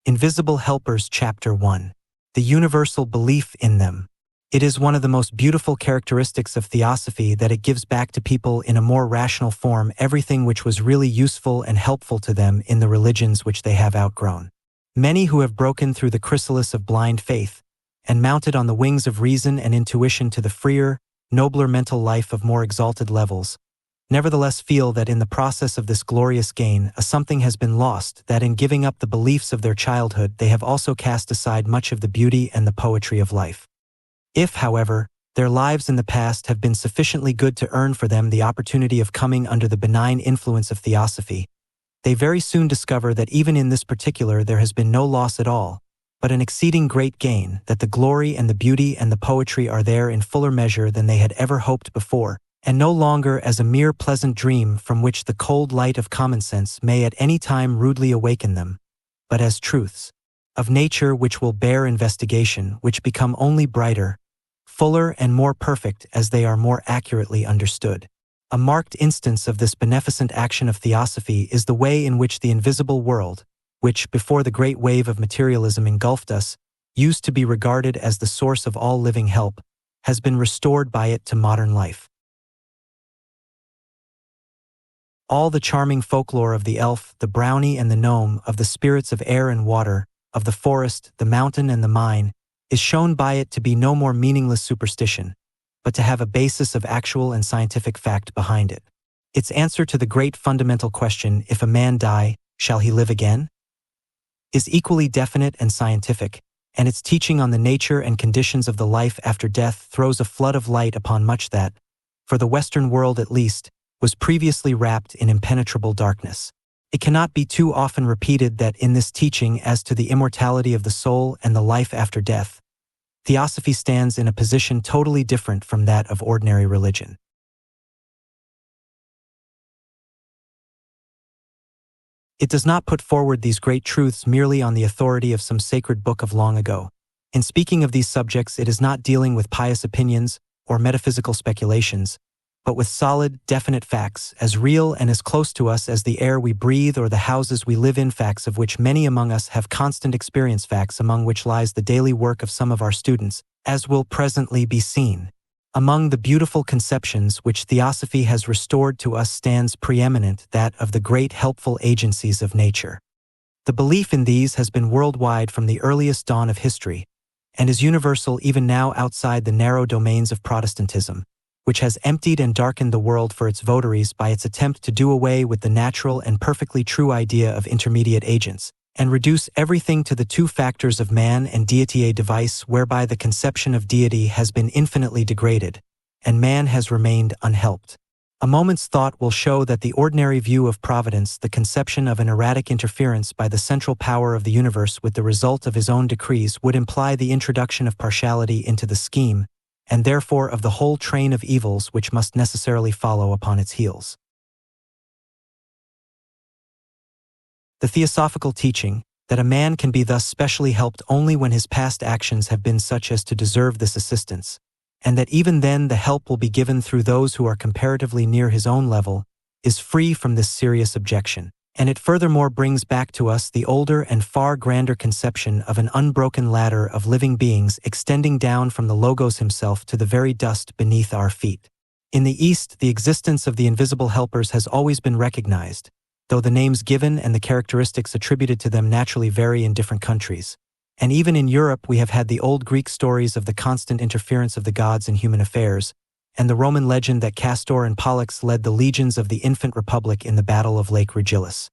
Invisible Helpers Chapter 1. The Universal Belief in Them. It is one of the most beautiful characteristics of Theosophy that it gives back to people in a more rational form everything which was really useful and helpful to them in the religions which they have outgrown. Many who have broken through the chrysalis of blind faith and mounted on the wings of reason and intuition to the freer, nobler mental life of more exalted levels, nevertheless feel that in the process of this glorious gain a something has been lost, that in giving up the beliefs of their childhood they have also cast aside much of the beauty and the poetry of life. If, however, their lives in the past have been sufficiently good to earn for them the opportunity of coming under the benign influence of Theosophy, they very soon discover that even in this particular there has been no loss at all, but an exceeding great gain, that the glory and the beauty and the poetry are there in fuller measure than they had ever hoped before, and no longer as a mere pleasant dream from which the cold light of common sense may at any time rudely awaken them, but as truths of nature which will bear investigation, which become only brighter, fuller and more perfect as they are more accurately understood. A marked instance of this beneficent action of Theosophy is the way in which the invisible world, which, before the great wave of materialism engulfed us, used to be regarded as the source of all living help, has been restored by it to modern life. All the charming folklore of the elf, the brownie and the gnome, of the spirits of air and water, of the forest, the mountain and the mine, is shown by it to be no more meaningless superstition, but to have a basis of actual and scientific fact behind it. Its answer to the great fundamental question, if a man die, shall he live again, is equally definite and scientific, and its teaching on the nature and conditions of the life after death throws a flood of light upon much that, for the Western world at least, was previously wrapped in impenetrable darkness. It cannot be too often repeated that in this teaching as to the immortality of the soul and the life after death, Theosophy stands in a position totally different from that of ordinary religion. It does not put forward these great truths merely on the authority of some sacred book of long ago. In speaking of these subjects, it is not dealing with pious opinions or metaphysical speculations, but with solid, definite facts, as real and as close to us as the air we breathe or the houses we live in, facts of which many among us have constant experience, facts among which lies the daily work of some of our students, as will presently be seen. Among the beautiful conceptions which Theosophy has restored to us stands preeminent that of the great helpful agencies of nature. The belief in these has been worldwide from the earliest dawn of history, and is universal even now outside the narrow domains of Protestantism, which has emptied and darkened the world for its votaries by its attempt to do away with the natural and perfectly true idea of intermediate agents, and reduce everything to the two factors of man and deity, a device whereby the conception of deity has been infinitely degraded, and man has remained unhelped. A moment's thought will show that the ordinary view of providence, the conception of an erratic interference by the central power of the universe with the result of his own decrees, would imply the introduction of partiality into the scheme, and therefore of the whole train of evils which must necessarily follow upon its heels. The theosophical teaching, that a man can be thus specially helped only when his past actions have been such as to deserve this assistance, and that even then the help will be given through those who are comparatively near his own level, is free from this serious objection. And it furthermore brings back to us the older and far grander conception of an unbroken ladder of living beings extending down from the Logos himself to the very dust beneath our feet. In the East, the existence of the invisible helpers has always been recognized, though the names given and the characteristics attributed to them naturally vary in different countries. And even in Europe we have had the old Greek stories of the constant interference of the gods in human affairs, and the Roman legend that Castor and Pollux led the legions of the infant republic in the Battle of Lake Regillus.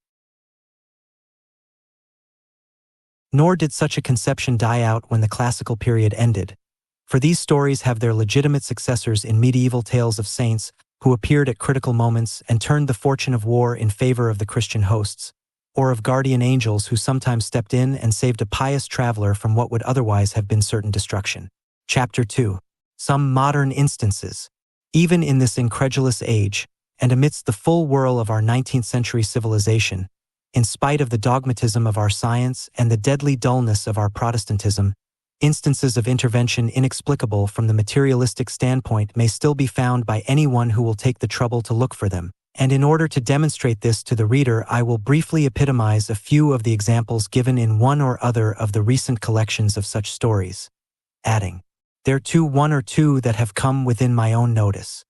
Nor did such a conception die out when the classical period ended, for these stories have their legitimate successors in medieval tales of saints who appeared at critical moments and turned the fortune of war in favor of the Christian hosts, or of guardian angels who sometimes stepped in and saved a pious traveler from what would otherwise have been certain destruction. Chapter 2. Some modern instances. Even in this incredulous age, and amidst the full whirl of our 19th century civilization, in spite of the dogmatism of our science and the deadly dullness of our Protestantism, instances of intervention inexplicable from the materialistic standpoint may still be found by anyone who will take the trouble to look for them, And in order to demonstrate this to the reader, I will briefly epitomize a few of the examples given in one or other of the recent collections of such stories, adding, "Thereto one or two that have come within my own notice."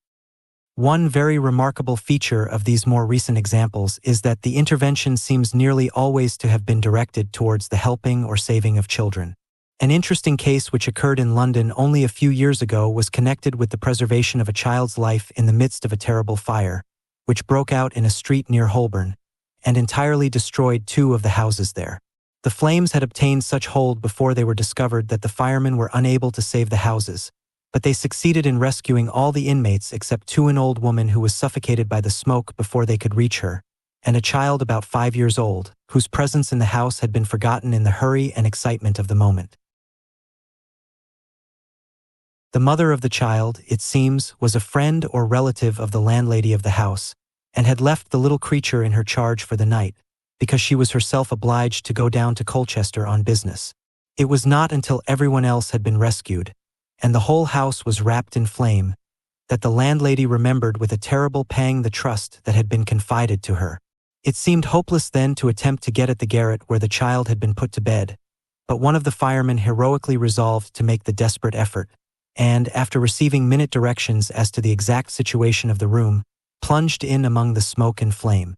One very remarkable feature of these more recent examples is that the intervention seems nearly always to have been directed towards the helping or saving of children. An interesting case which occurred in London only a few years ago was connected with the preservation of a child's life in the midst of a terrible fire, which broke out in a street near Holborn, and entirely destroyed 2 of the houses there. The flames had obtained such hold before they were discovered that the firemen were unable to save the houses, but they succeeded in rescuing all the inmates except 2, an old woman who was suffocated by the smoke before they could reach her, and a child about 5 years old, whose presence in the house had been forgotten in the hurry and excitement of the moment. The mother of the child, it seems, was a friend or relative of the landlady of the house, and had left the little creature in her charge for the night, because she was herself obliged to go down to Colchester on business. It was not until everyone else had been rescued, and the whole house was wrapped in flame, that the landlady remembered with a terrible pang the trust that had been confided to her. It seemed hopeless then to attempt to get at the garret where the child had been put to bed, but one of the firemen heroically resolved to make the desperate effort, and, after receiving minute directions as to the exact situation of the room, plunged in among the smoke and flame.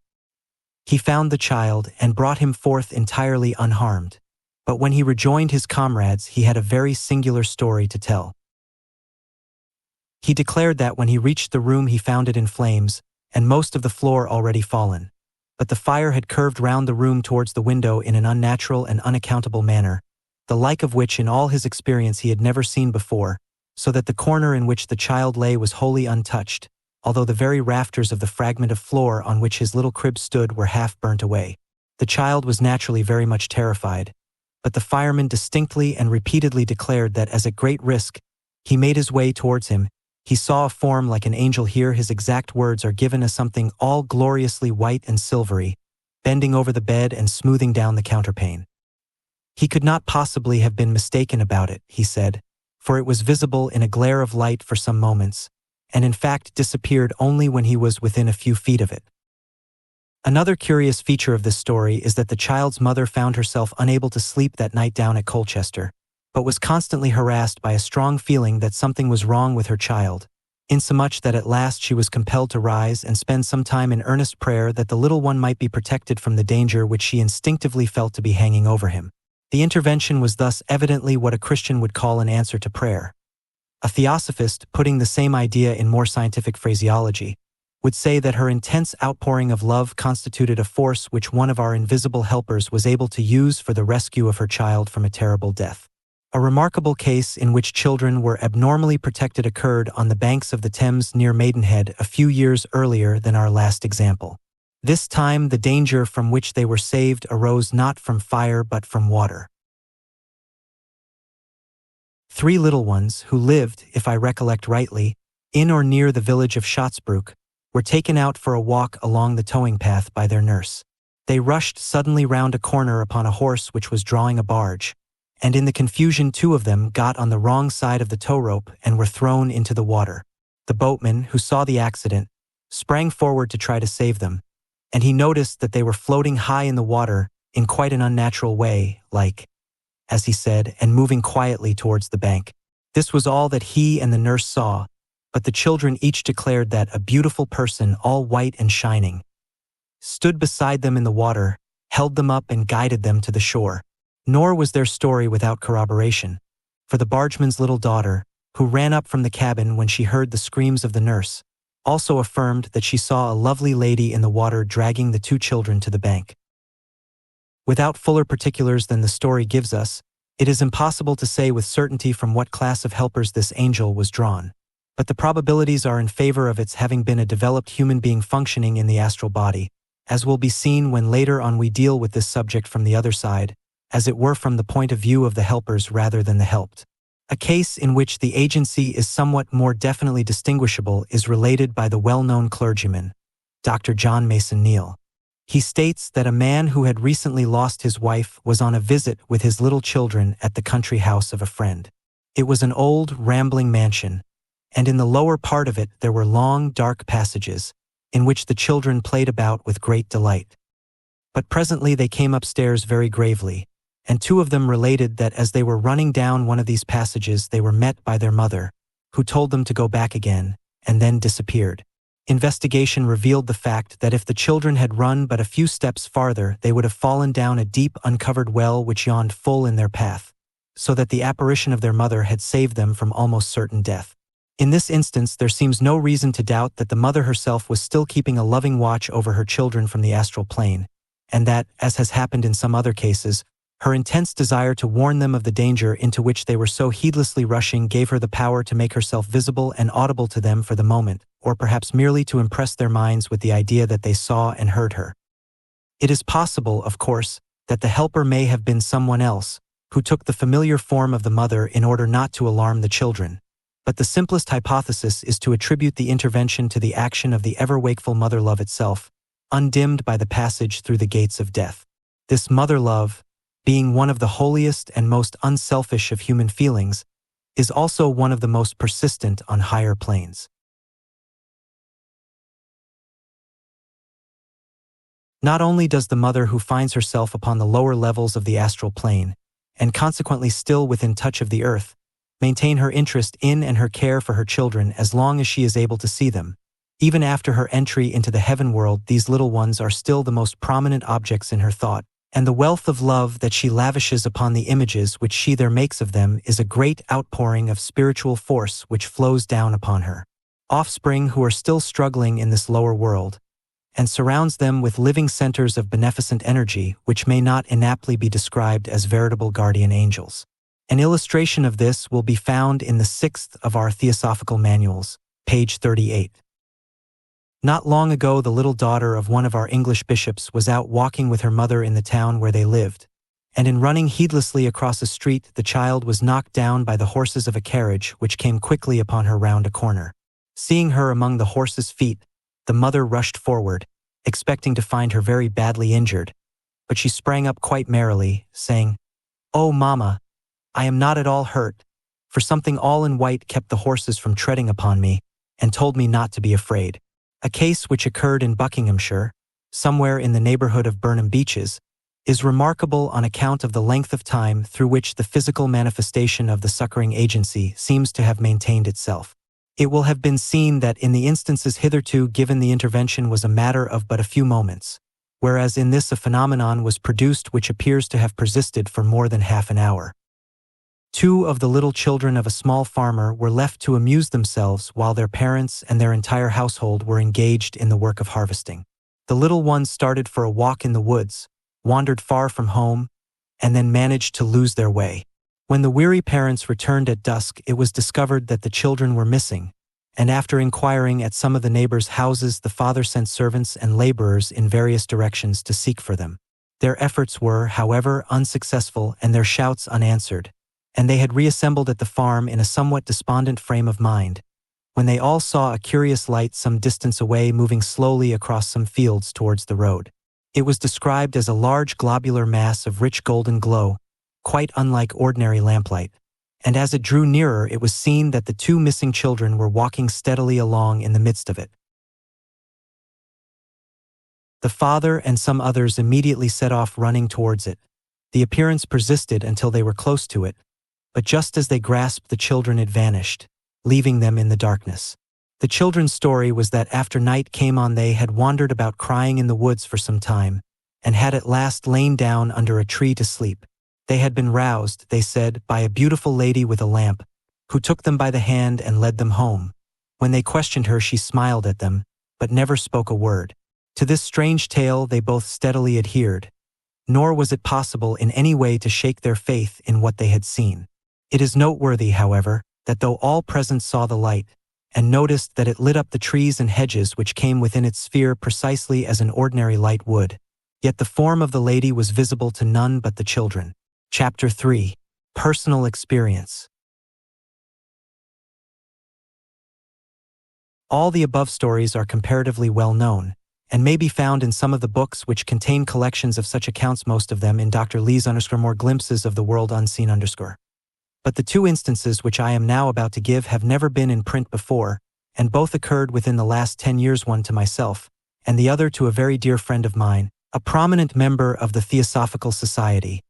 He found the child and brought him forth entirely unharmed, but when he rejoined his comrades he had a very singular story to tell. He declared that when he reached the room he found it in flames, and most of the floor already fallen, but the fire had curved round the room towards the window in an unnatural and unaccountable manner, the like of which in all his experience he had never seen before, so that the corner in which the child lay was wholly untouched, although the very rafters of the fragment of floor on which his little crib stood were half burnt away. The child was naturally very much terrified, but the fireman distinctly and repeatedly declared that as at great risk he made his way towards him, he saw a form like an angel. Here his exact words are given as something all gloriously white and silvery, bending over the bed and smoothing down the counterpane. He could not possibly have been mistaken about it, he said, for it was visible in a glare of light for some moments, and in fact disappeared only when he was within a few feet of it. Another curious feature of this story is that the child's mother found herself unable to sleep that night down at Colchester, but was constantly harassed by a strong feeling that something was wrong with her child, insomuch that at last she was compelled to rise and spend some time in earnest prayer that the little one might be protected from the danger which she instinctively felt to be hanging over him. The intervention was thus evidently what a Christian would call an answer to prayer. A theosophist, putting the same idea in more scientific phraseology, would say that her intense outpouring of love constituted a force which one of our invisible helpers was able to use for the rescue of her child from a terrible death. A remarkable case in which children were abnormally protected occurred on the banks of the Thames near Maidenhead a few years earlier than our last example. This time the danger from which they were saved arose not from fire but from water. 3 little ones who lived, if I recollect rightly, in or near the village of Shotsbrook, were taken out for a walk along the towing path by their nurse. They rushed suddenly round a corner upon a horse which was drawing a barge, and in the confusion 2 of them got on the wrong side of the tow rope and were thrown into the water. The boatman, who saw the accident, sprang forward to try to save them, and he noticed that they were floating high in the water in quite an unnatural way, like, as he said, and moving quietly towards the bank. This was all that he and the nurse saw, but the children each declared that a beautiful person, all white and shining, stood beside them in the water, held them up and guided them to the shore. Nor was their story without corroboration, for the bargeman's little daughter, who ran up from the cabin when she heard the screams of the nurse, also affirmed that she saw a lovely lady in the water dragging the 2 children to the bank. Without fuller particulars than the story gives us, it is impossible to say with certainty from what class of helpers this angel was drawn, but the probabilities are in favor of its having been a developed human being functioning in the astral body, as will be seen when later on we deal with this subject from the other side, as it were from the point of view of the helpers rather than the helped. A case in which the agency is somewhat more definitely distinguishable is related by the well-known clergyman, Dr. John Mason Neale. He states that a man who had recently lost his wife was on a visit with his little children at the country house of a friend. It was an old, rambling mansion, and in the lower part of it there were long, dark passages, in which the children played about with great delight. But presently they came upstairs very gravely, and two of them related that as they were running down one of these passages they were met by their mother, who told them to go back again, and then disappeared. Investigation revealed the fact that if the children had run but a few steps farther they would have fallen down a deep uncovered well which yawned full in their path, so that the apparition of their mother had saved them from almost certain death. In this instance there seems no reason to doubt that the mother herself was still keeping a loving watch over her children from the astral plane, and that, as has happened in some other cases, her intense desire to warn them of the danger into which they were so heedlessly rushing gave her the power to make herself visible and audible to them for the moment, or perhaps merely to impress their minds with the idea that they saw and heard her. It is possible, of course, that the helper may have been someone else, who took the familiar form of the mother in order not to alarm the children, but the simplest hypothesis is to attribute the intervention to the action of the ever-wakeful mother-love itself, undimmed by the passage through the gates of death. This mother-love, being one of the holiest and most unselfish of human feelings, is also one of the most persistent on higher planes. Not only does the mother who finds herself upon the lower levels of the astral plane, and consequently still within touch of the earth, maintain her interest in and her care for her children as long as she is able to see them, even after her entry into the heaven world these little ones are still the most prominent objects in her thought, and the wealth of love that she lavishes upon the images which she there makes of them is a great outpouring of spiritual force which flows down upon her offspring who are still struggling in this lower world, and surrounds them with living centers of beneficent energy which may not inaptly be described as veritable guardian angels. An illustration of this will be found in the 6th of our Theosophical Manuals, page 38. Not long ago the little daughter of one of our English bishops was out walking with her mother in the town where they lived, and in running heedlessly across a street the child was knocked down by the horses of a carriage which came quickly upon her round a corner. Seeing her among the horses' feet, the mother rushed forward, expecting to find her very badly injured, but she sprang up quite merrily, saying, "Oh, Mamma, I am not at all hurt, for something all in white kept the horses from treading upon me, and told me not to be afraid." A case which occurred in Buckinghamshire, somewhere in the neighborhood of Burnham Beeches, is remarkable on account of the length of time through which the physical manifestation of the succoring agency seems to have maintained itself. It will have been seen that in the instances hitherto given the intervention was a matter of but a few moments, whereas in this a phenomenon was produced which appears to have persisted for more than half an hour. Two of the little children of a small farmer were left to amuse themselves while their parents and their entire household were engaged in the work of harvesting. The little ones started for a walk in the woods, wandered far from home, and then managed to lose their way. When the weary parents returned at dusk, it was discovered that the children were missing, and after inquiring at some of the neighbors' houses, the father sent servants and laborers in various directions to seek for them. Their efforts were, however, unsuccessful and their shouts unanswered, and they had reassembled at the farm in a somewhat despondent frame of mind, when they all saw a curious light some distance away moving slowly across some fields towards the road. It was described as a large globular mass of rich golden glow, quite unlike ordinary lamplight, and as it drew nearer it was seen that the two missing children were walking steadily along in the midst of it. The father and some others immediately set off running towards it. The appearance persisted until they were close to it, but just as they grasped the children it vanished, leaving them in the darkness. The children's story was that after night came on they had wandered about crying in the woods for some time, and had at last lain down under a tree to sleep. They had been roused, they said, by a beautiful lady with a lamp, who took them by the hand and led them home. When they questioned her she smiled at them, but never spoke a word. To this strange tale they both steadily adhered, nor was it possible in any way to shake their faith in what they had seen. It is noteworthy, however, that though all present saw the light, and noticed that it lit up the trees and hedges which came within its sphere precisely as an ordinary light would, yet the form of the lady was visible to none but the children. Chapter 3. Personal Experience. All the above stories are comparatively well known, and may be found in some of the books which contain collections of such accounts, most of them in Dr. Lee's _more glimpses of the world unseen _. But the two instances which I am now about to give have never been in print before, and both occurred within the last 10 years, one to myself, and the other to a very dear friend of mine, a prominent member of the Theosophical Society,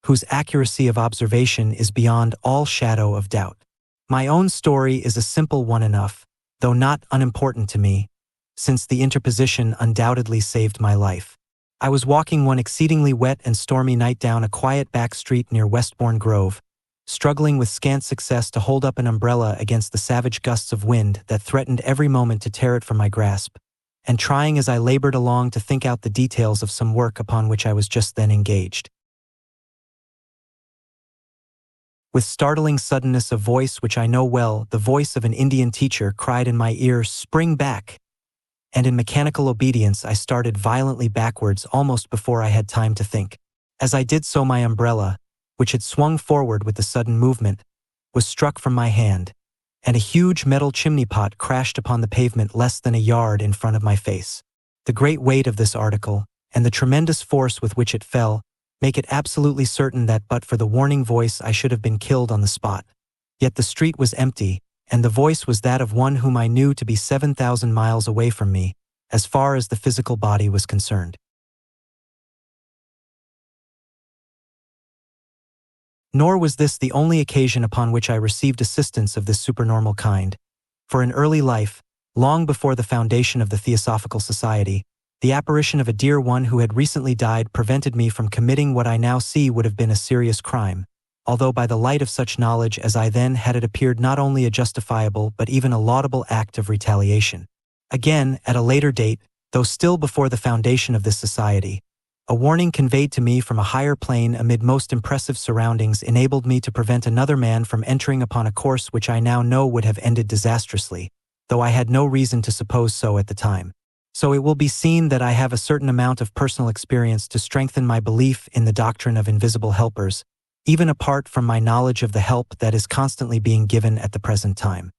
whose accuracy of observation is beyond all shadow of doubt. My own story is a simple one enough, though not unimportant to me, since the interposition undoubtedly saved my life. I was walking one exceedingly wet and stormy night down a quiet back street near Westbourne Grove, struggling with scant success to hold up an umbrella against the savage gusts of wind that threatened every moment to tear it from my grasp, and trying as I labored along to think out the details of some work upon which I was just then engaged. With startling suddenness, a voice which I know well, the voice of an Indian teacher, cried in my ear, "Spring back!" And in mechanical obedience I started violently backwards almost before I had time to think. As I did so, my umbrella, which had swung forward with the sudden movement, was struck from my hand, and a huge metal chimney pot crashed upon the pavement less than a yard in front of my face. The great weight of this article, and the tremendous force with which it fell, make it absolutely certain that but for the warning voice I should have been killed on the spot. Yet the street was empty, and the voice was that of one whom I knew to be 7,000 miles away from me, as far as the physical body was concerned. Nor was this the only occasion upon which I received assistance of this supernormal kind, for in early life, long before the foundation of the Theosophical Society, the apparition of a dear one who had recently died prevented me from committing what I now see would have been a serious crime, although by the light of such knowledge as I then had it appeared not only a justifiable but even a laudable act of retaliation. Again, at a later date, though still before the foundation of this society, a warning conveyed to me from a higher plane amid most impressive surroundings enabled me to prevent another man from entering upon a course which I now know would have ended disastrously, though I had no reason to suppose so at the time. So it will be seen that I have a certain amount of personal experience to strengthen my belief in the doctrine of invisible helpers, even apart from my knowledge of the help that is constantly being given at the present time.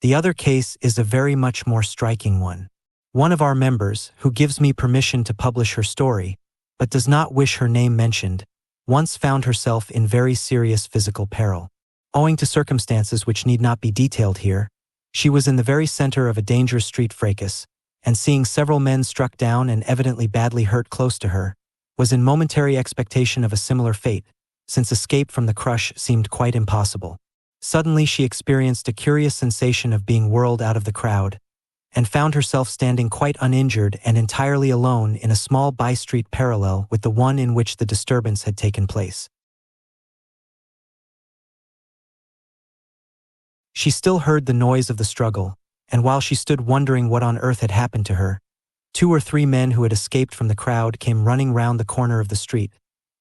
The other case is a very much more striking one. One of our members, who gives me permission to publish her story, but does not wish her name mentioned, once found herself in very serious physical peril. Owing to circumstances which need not be detailed here, she was in the very center of a dangerous street fracas, and seeing several men struck down and evidently badly hurt close to her, was in momentary expectation of a similar fate, since escape from the crush seemed quite impossible. Suddenly she experienced a curious sensation of being whirled out of the crowd, and found herself standing quite uninjured and entirely alone in a small by-street parallel with the one in which the disturbance had taken place. She still heard the noise of the struggle, and while she stood wondering what on earth had happened to her, 2 or 3 men who had escaped from the crowd came running round the corner of the street,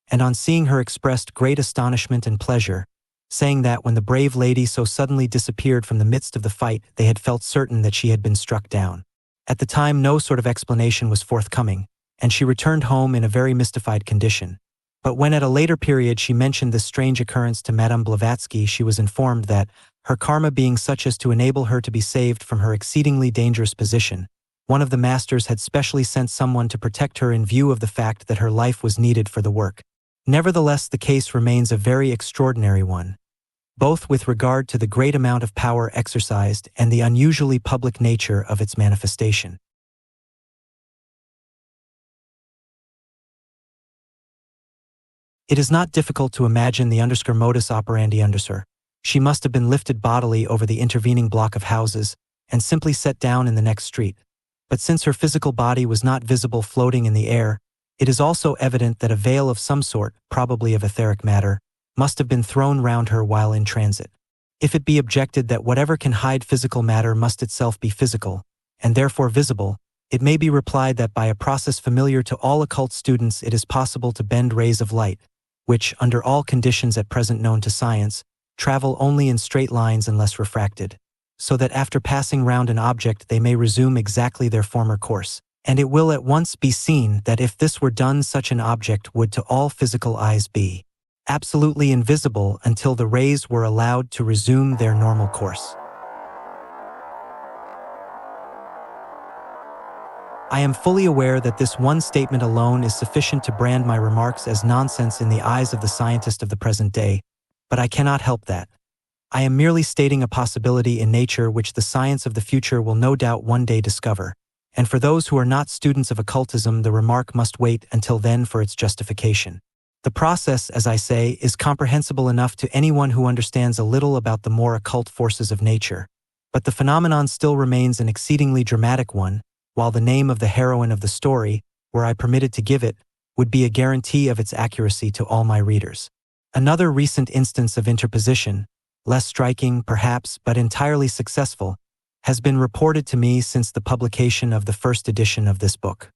and on seeing her expressed great astonishment and pleasure, saying that when the brave lady so suddenly disappeared from the midst of the fight, they had felt certain that she had been struck down. At the time no sort of explanation was forthcoming, and she returned home in a very mystified condition. But when at a later period she mentioned this strange occurrence to Madame Blavatsky, she was informed that, her karma being such as to enable her to be saved from her exceedingly dangerous position, one of the masters had specially sent someone to protect her in view of the fact that her life was needed for the work. Nevertheless, the case remains a very extraordinary one, both with regard to the great amount of power exercised and the unusually public nature of its manifestation. It is not difficult to imagine the modus operandi her. She must have been lifted bodily over the intervening block of houses and simply set down in the next street. But since her physical body was not visible floating in the air, it is also evident that a veil of some sort, probably of etheric matter, must have been thrown round her while in transit. If it be objected that whatever can hide physical matter must itself be physical, and therefore visible, it may be replied that by a process familiar to all occult students it is possible to bend rays of light, which, under all conditions at present known to science, travel only in straight lines unless refracted, so that after passing round an object they may resume exactly their former course. And it will at once be seen that if this were done, such an object would to all physical eyes be absolutely invisible until the rays were allowed to resume their normal course. I am fully aware that this one statement alone is sufficient to brand my remarks as nonsense in the eyes of the scientist of the present day, but I cannot help that. I am merely stating a possibility in nature which the science of the future will no doubt one day discover, and for those who are not students of occultism the remark must wait until then for its justification. The process, as I say, is comprehensible enough to anyone who understands a little about the more occult forces of nature, but the phenomenon still remains an exceedingly dramatic one, while the name of the heroine of the story, were I permitted to give it, would be a guarantee of its accuracy to all my readers. Another recent instance of interposition, less striking perhaps but entirely successful, has been reported to me since the publication of the first edition of this book.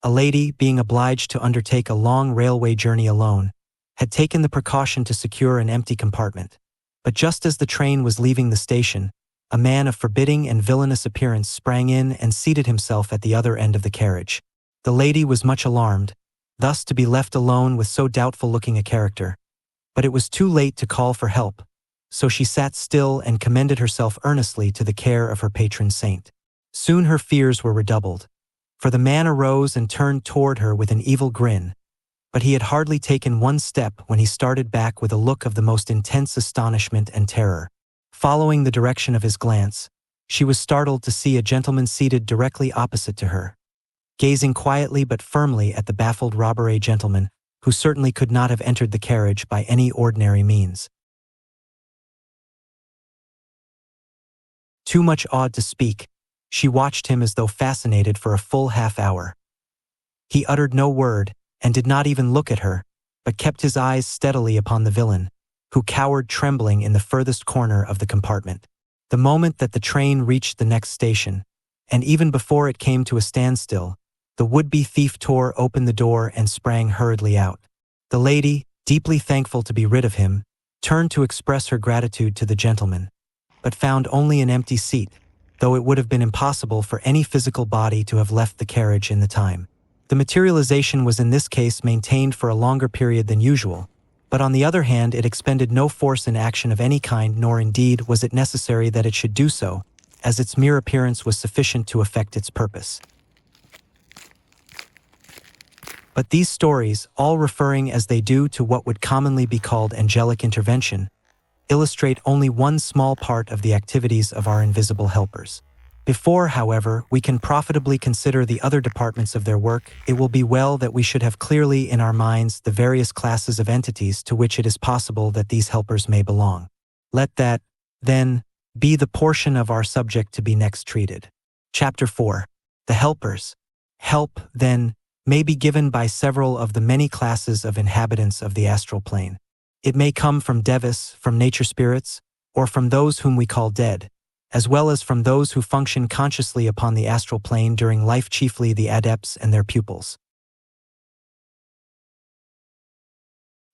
A lady, being obliged to undertake a long railway journey alone, had taken the precaution to secure an empty compartment. But just as the train was leaving the station, a man of forbidding and villainous appearance sprang in and seated himself at the other end of the carriage. The lady was much alarmed, thus to be left alone with so doubtful-looking a character. But it was too late to call for help, so she sat still and commended herself earnestly to the care of her patron saint. Soon her fears were redoubled, for the man arose and turned toward her with an evil grin, but he had hardly taken one step when he started back with a look of the most intense astonishment and terror. Following the direction of his glance, she was startled to see a gentleman seated directly opposite to her, gazing quietly but firmly at the baffled robber gentleman, who certainly could not have entered the carriage by any ordinary means. Too much awed to speak, she watched him as though fascinated for a full half-hour. He uttered no word, and did not even look at her, but kept his eyes steadily upon the villain, who cowered trembling in the furthest corner of the compartment. The moment that the train reached the next station, and even before it came to a standstill, the would-be thief tore open the door and sprang hurriedly out. The lady, deeply thankful to be rid of him, turned to express her gratitude to the gentleman, but found only an empty seat, though it would have been impossible for any physical body to have left the carriage in the time. The materialization was in this case maintained for a longer period than usual, but on the other hand it expended no force in action of any kind, nor indeed was it necessary that it should do so, as its mere appearance was sufficient to effect its purpose. But these stories, all referring as they do to what would commonly be called angelic intervention, illustrate only one small part of the activities of our invisible helpers. Before, however, we can profitably consider the other departments of their work, it will be well that we should have clearly in our minds the various classes of entities to which it is possible that these helpers may belong. Let that, then, be the portion of our subject to be next treated. Chapter 4. The Helpers. Help, then, may be given by several of the many classes of inhabitants of the astral plane. It may come from devas, from nature spirits, or from those whom we call dead, as well as from those who function consciously upon the astral plane during life, chiefly the adepts and their pupils.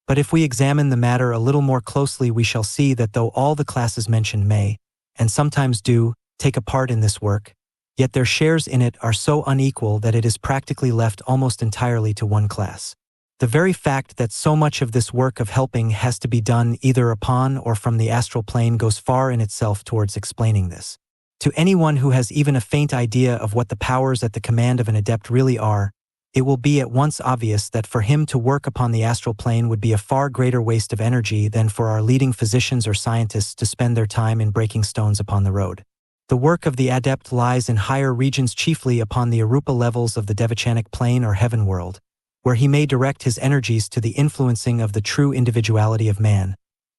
But if we examine the matter a little more closely, we shall see that though all the classes mentioned may, and sometimes do, take a part in this work, yet their shares in it are so unequal that it is practically left almost entirely to one class. The very fact that so much of this work of helping has to be done either upon or from the astral plane goes far in itself towards explaining this. To anyone who has even a faint idea of what the powers at the command of an adept really are, it will be at once obvious that for him to work upon the astral plane would be a far greater waste of energy than for our leading physicians or scientists to spend their time in breaking stones upon the road. The work of the adept lies in higher regions, chiefly upon the arupa levels of the devachanic plane or heaven world, where he may direct his energies to the influencing of the true individuality of man,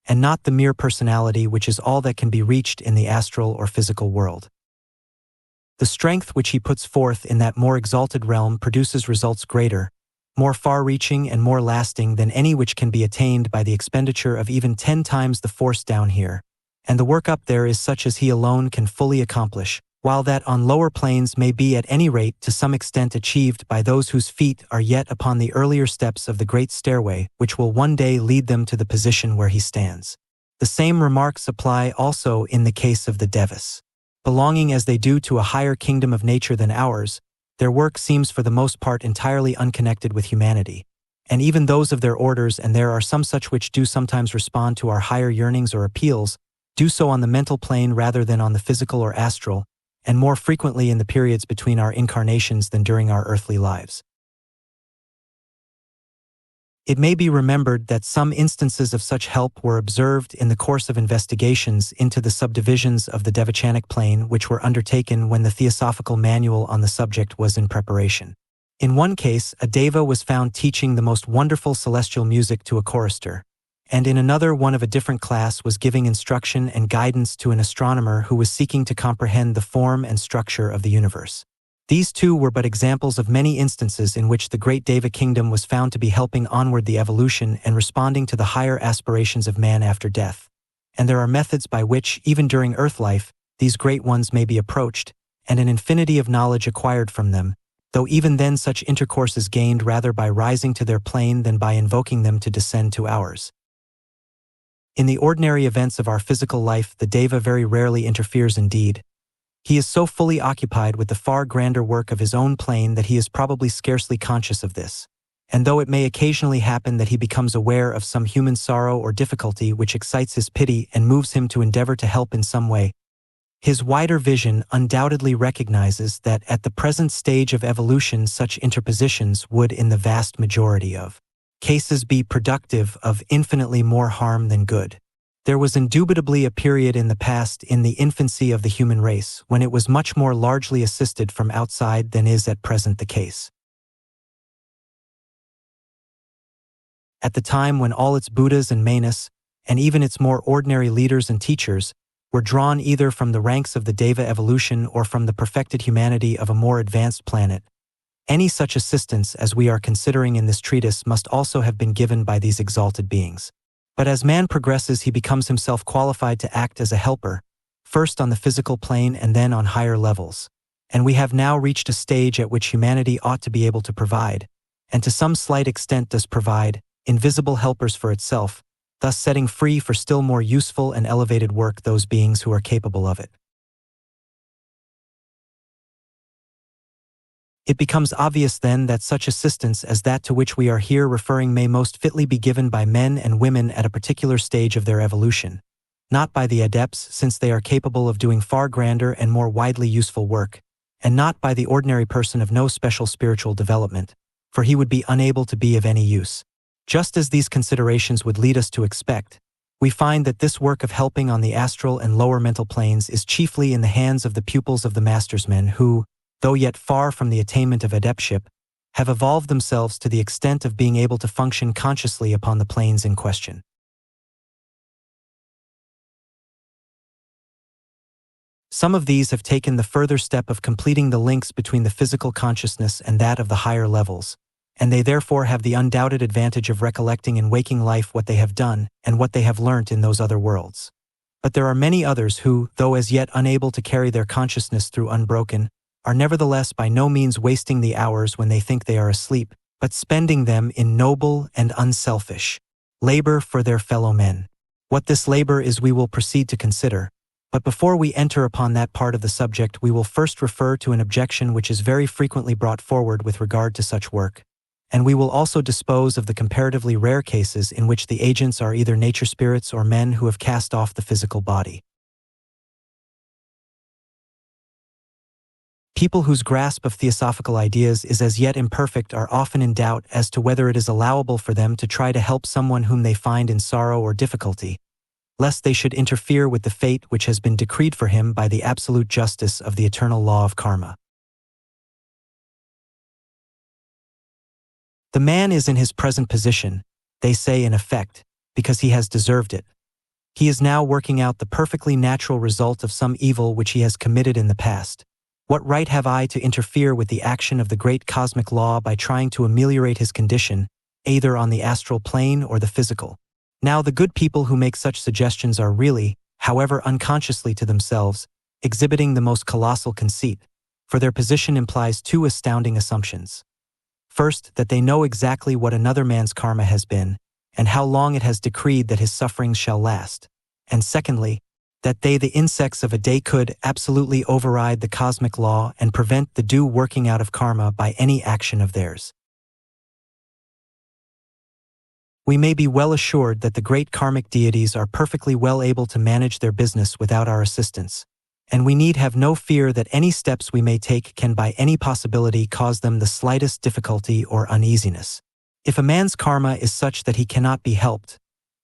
and not the mere personality which is all that can be reached in the astral or physical world. The strength which he puts forth in that more exalted realm produces results greater, more far-reaching and more lasting than any which can be attained by the expenditure of even 10 times the force down here, and the work up there is such as he alone can fully accomplish, while that on lower planes may be at any rate to some extent achieved by those whose feet are yet upon the earlier steps of the great stairway which will one day lead them to the position where he stands. The same remarks apply also in the case of the devas. Belonging as they do to a higher kingdom of nature than ours, their work seems for the most part entirely unconnected with humanity, and even those of their orders, and there are some such which do sometimes respond to our higher yearnings or appeals, do so on the mental plane rather than on the physical or astral, and more frequently in the periods between our incarnations than during our earthly lives. It may be remembered that some instances of such help were observed in the course of investigations into the subdivisions of the Devachanic plane which were undertaken when the Theosophical Manual on the subject was in preparation. In one case, a deva was found teaching the most wonderful celestial music to a chorister, and in another one of a different class was giving instruction and guidance to an astronomer who was seeking to comprehend the form and structure of the universe. These two were but examples of many instances in which the great Deva kingdom was found to be helping onward the evolution and responding to the higher aspirations of man after death. And there are methods by which, even during earth life, these great ones may be approached, and an infinity of knowledge acquired from them, though even then such intercourse is gained rather by rising to their plane than by invoking them to descend to ours. In the ordinary events of our physical life, the Deva very rarely interferes indeed. He is so fully occupied with the far grander work of his own plane that he is probably scarcely conscious of this. And though it may occasionally happen that he becomes aware of some human sorrow or difficulty which excites his pity and moves him to endeavor to help in some way, his wider vision undoubtedly recognizes that at the present stage of evolution such interpositions would in the vast majority of cases be productive of infinitely more harm than good. There was indubitably a period in the past in the infancy of the human race when it was much more largely assisted from outside than is at present the case. At the time when all its Buddhas and Manas, and even its more ordinary leaders and teachers, were drawn either from the ranks of the Deva evolution or from the perfected humanity of a more advanced planet, any such assistance as we are considering in this treatise must also have been given by these exalted beings. But as man progresses, he becomes himself qualified to act as a helper, first on the physical plane and then on higher levels. And we have now reached a stage at which humanity ought to be able to provide, and to some slight extent does provide, invisible helpers for itself, thus setting free for still more useful and elevated work those beings who are capable of it. It becomes obvious then that such assistance as that to which we are here referring may most fitly be given by men and women at a particular stage of their evolution, not by the adepts since they are capable of doing far grander and more widely useful work, and not by the ordinary person of no special spiritual development, for he would be unable to be of any use. Just as these considerations would lead us to expect, we find that this work of helping on the astral and lower mental planes is chiefly in the hands of the pupils of the mastersmen who, though yet far from the attainment of adeptship, have evolved themselves to the extent of being able to function consciously upon the planes in question. Some of these have taken the further step of completing the links between the physical consciousness and that of the higher levels, and they therefore have the undoubted advantage of recollecting in waking life what they have done and what they have learnt in those other worlds. But there are many others who, though as yet unable to carry their consciousness through unbroken, are nevertheless by no means wasting the hours when they think they are asleep, but spending them in noble and unselfish labor for their fellow men. What this labor is we will proceed to consider, but before we enter upon that part of the subject we will first refer to an objection which is very frequently brought forward with regard to such work, and we will also dispose of the comparatively rare cases in which the agents are either nature spirits or men who have cast off the physical body. People whose grasp of theosophical ideas is as yet imperfect are often in doubt as to whether it is allowable for them to try to help someone whom they find in sorrow or difficulty, lest they should interfere with the fate which has been decreed for him by the absolute justice of the eternal law of karma. The man is in his present position, they say in effect, because he has deserved it. He is now working out the perfectly natural result of some evil which he has committed in the past. What right have I to interfere with the action of the great cosmic law by trying to ameliorate his condition, either on the astral plane or the physical? Now the good people who make such suggestions are really, however unconsciously to themselves, exhibiting the most colossal conceit, for their position implies two astounding assumptions. First, that they know exactly what another man's karma has been, and how long it has decreed that his sufferings shall last. And secondly, that they, the insects of a day, could absolutely override the cosmic law and prevent the due working out of karma by any action of theirs. We may be well assured that the great karmic deities are perfectly well able to manage their business without our assistance, and we need have no fear that any steps we may take can by any possibility cause them the slightest difficulty or uneasiness. If a man's karma is such that he cannot be helped,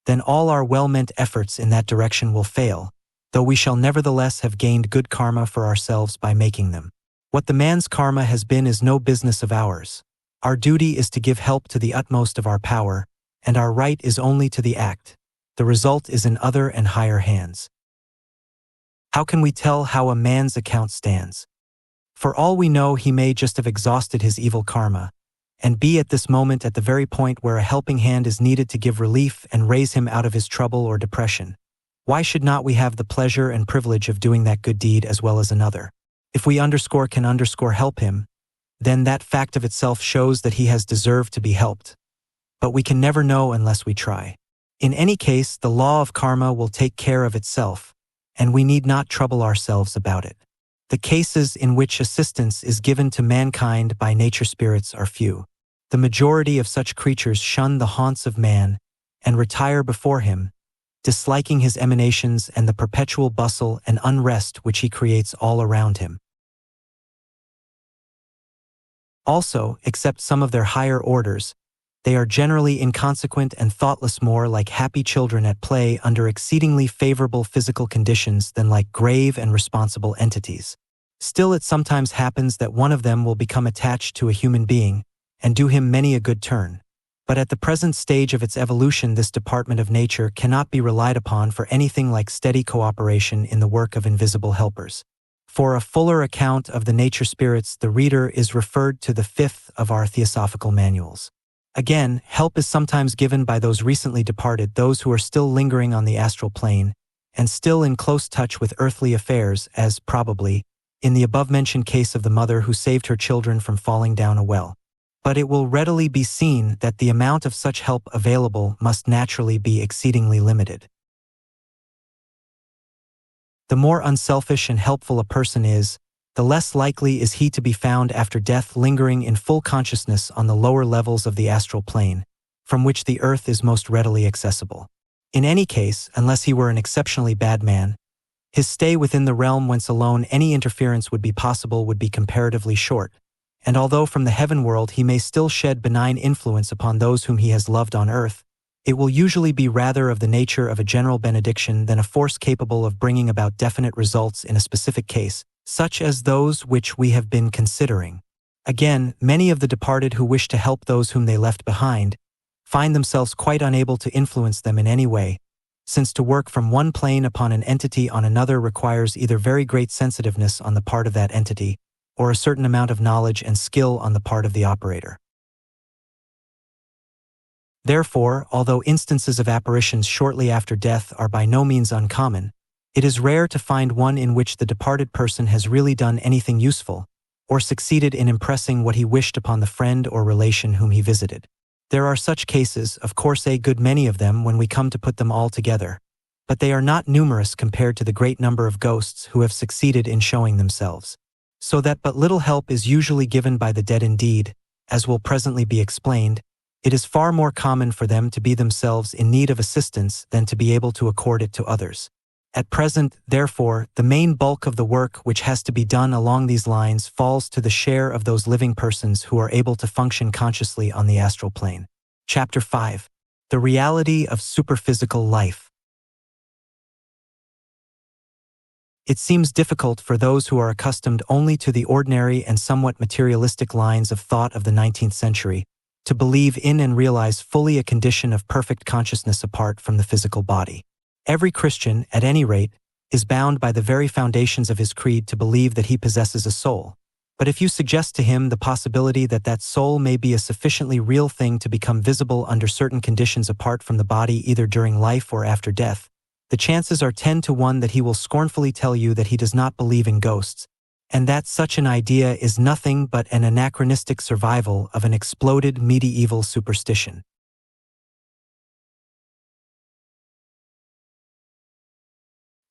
then all our well-meant efforts in that direction will fail, though we shall nevertheless have gained good karma for ourselves by making them. What the man's karma has been is no business of ours. Our duty is to give help to the utmost of our power, and our right is only to the act. The result is in other and higher hands. How can we tell how a man's account stands? For all we know, he may just have exhausted his evil karma, and be at this moment at the very point where a helping hand is needed to give relief and raise him out of his trouble or depression. Why should not we have the pleasure and privilege of doing that good deed as well as another? If we can help him, then that fact of itself shows that he has deserved to be helped. But we can never know unless we try. In any case, the law of karma will take care of itself, and we need not trouble ourselves about it. The cases in which assistance is given to mankind by nature spirits are few. The majority of such creatures shun the haunts of man and retire before him, disliking his emanations and the perpetual bustle and unrest which he creates all around him. Also, except some of their higher orders, they are generally inconsequent and thoughtless, more like happy children at play under exceedingly favorable physical conditions than like grave and responsible entities. Still, it sometimes happens that one of them will become attached to a human being and do him many a good turn. But at the present stage of its evolution, this department of nature cannot be relied upon for anything like steady cooperation in the work of invisible helpers. For a fuller account of the nature spirits, the reader is referred to the 5th of our theosophical manuals. Again, help is sometimes given by those recently departed, those who are still lingering on the astral plane, and still in close touch with earthly affairs, as, probably, in the above-mentioned case of the mother who saved her children from falling down a well. But it will readily be seen that the amount of such help available must naturally be exceedingly limited. The more unselfish and helpful a person is, the less likely is he to be found after death lingering in full consciousness on the lower levels of the astral plane, from which the earth is most readily accessible. In any case, unless he were an exceptionally bad man, his stay within the realm whence alone any interference would be possible would be comparatively short, and although from the heaven world he may still shed benign influence upon those whom he has loved on earth, it will usually be rather of the nature of a general benediction than a force capable of bringing about definite results in a specific case, such as those which we have been considering. Again, many of the departed who wish to help those whom they left behind find themselves quite unable to influence them in any way, since to work from one plane upon an entity on another requires either very great sensitiveness on the part of that entity, or a certain amount of knowledge and skill on the part of the operator. Therefore, although instances of apparitions shortly after death are by no means uncommon, it is rare to find one in which the departed person has really done anything useful, or succeeded in impressing what he wished upon the friend or relation whom he visited. There are such cases, of course a good many of them when we come to put them all together, but they are not numerous compared to the great number of ghosts who have succeeded in showing themselves. So that but little help is usually given by the dead indeed, as will presently be explained, it is far more common for them to be themselves in need of assistance than to be able to accord it to others. At present, therefore, the main bulk of the work which has to be done along these lines falls to the share of those living persons who are able to function consciously on the astral plane. Chapter 5. The Reality of Superphysical Life. It seems difficult for those who are accustomed only to the ordinary and somewhat materialistic lines of thought of the 19th century to believe in and realize fully a condition of perfect consciousness apart from the physical body. Every Christian, at any rate, is bound by the very foundations of his creed to believe that he possesses a soul. But if you suggest to him the possibility that that soul may be a sufficiently real thing to become visible under certain conditions apart from the body either during life or after death, the chances are 10 to 1 that he will scornfully tell you that he does not believe in ghosts, and that such an idea is nothing but an anachronistic survival of an exploded medieval superstition.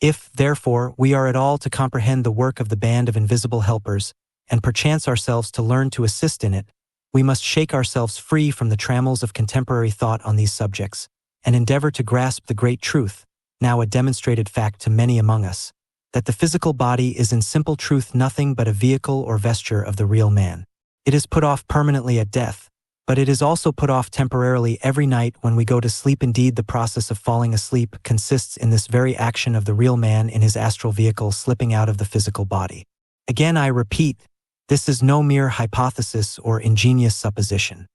If, therefore, we are at all to comprehend the work of the band of invisible helpers, and perchance ourselves to learn to assist in it, we must shake ourselves free from the trammels of contemporary thought on these subjects, and endeavor to grasp the great truth, now a demonstrated fact to many among us, that the physical body is in simple truth nothing but a vehicle or vesture of the real man. It is put off permanently at death, but it is also put off temporarily every night when we go to sleep. Indeed, the process of falling asleep consists in this very action of the real man in his astral vehicle slipping out of the physical body. Again, I repeat, this is no mere hypothesis or ingenious supposition.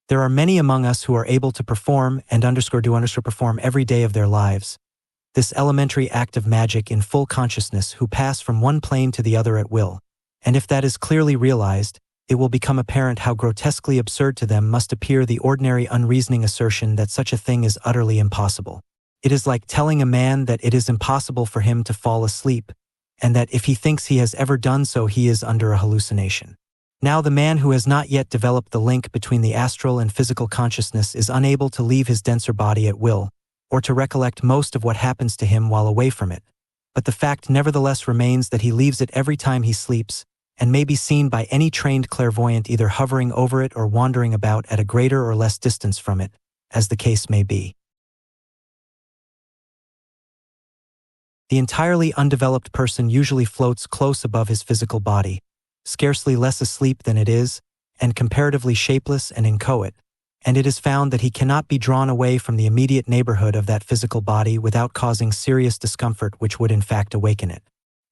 There are many among us who are able to perform and perform every day of their lives this elementary act of magic in full consciousness, who pass from one plane to the other at will, and if that is clearly realized, it will become apparent how grotesquely absurd to them must appear the ordinary unreasoning assertion that such a thing is utterly impossible. It is like telling a man that it is impossible for him to fall asleep, and that if he thinks he has ever done so, he is under a hallucination. Now, the man who has not yet developed the link between the astral and physical consciousness is unable to leave his denser body at will, or to recollect most of what happens to him while away from it. But the fact nevertheless remains that he leaves it every time he sleeps, and may be seen by any trained clairvoyant either hovering over it or wandering about at a greater or less distance from it, as the case may be. The entirely undeveloped person usually floats close above his physical body, scarcely less asleep than it is, and comparatively shapeless and inchoate, and it is found that he cannot be drawn away from the immediate neighborhood of that physical body without causing serious discomfort, which would in fact awaken it.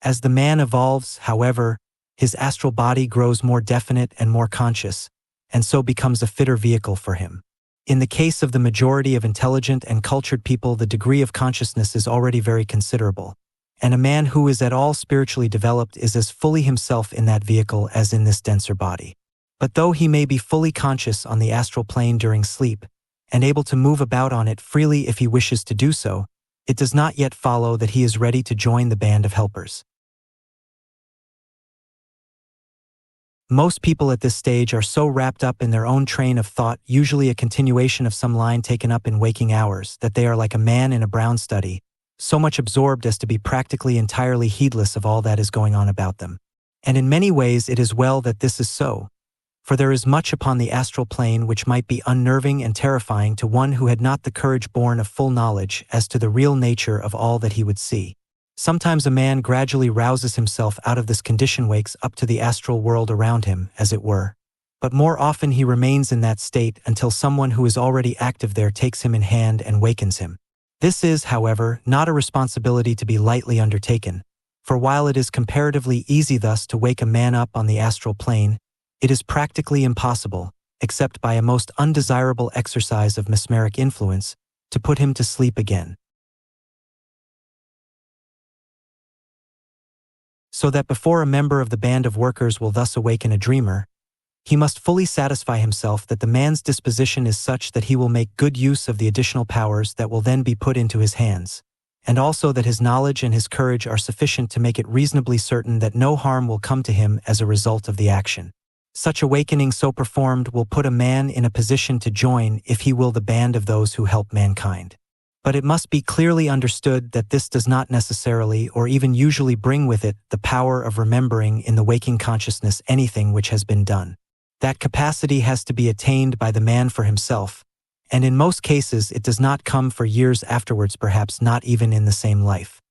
As the man evolves, however, his astral body grows more definite and more conscious, and so becomes a fitter vehicle for him. In the case of the majority of intelligent and cultured people, the degree of consciousness is already very considerable, and a man who is at all spiritually developed is as fully himself in that vehicle as in this denser body. But though he may be fully conscious on the astral plane during sleep, and able to move about on it freely if he wishes to do so, it does not yet follow that he is ready to join the band of helpers. Most people at this stage are so wrapped up in their own train of thought, usually a continuation of some line taken up in waking hours, that they are like a man in a brown study, so much absorbed as to be practically entirely heedless of all that is going on about them. And in many ways it is well that this is so, for there is much upon the astral plane which might be unnerving and terrifying to one who had not the courage born of full knowledge as to the real nature of all that he would see. Sometimes a man gradually rouses himself out of this condition, wakes up to the astral world around him, as it were, but more often he remains in that state until someone who is already active there takes him in hand and wakens him. This is, however, not a responsibility to be lightly undertaken, for while it is comparatively easy thus to wake a man up on the astral plane, it is practically impossible, except by a most undesirable exercise of mesmeric influence, to put him to sleep again. So that before a member of the band of workers will thus awaken a dreamer, he must fully satisfy himself that the man's disposition is such that he will make good use of the additional powers that will then be put into his hands, and also that his knowledge and his courage are sufficient to make it reasonably certain that no harm will come to him as a result of the action. Such awakening so performed will put a man in a position to join, if he will, the band of those who help mankind. But it must be clearly understood that this does not necessarily or even usually bring with it the power of remembering in the waking consciousness anything which has been done. That capacity has to be attained by the man for himself, and in most cases it does not come for years afterwards, perhaps not even in the same life.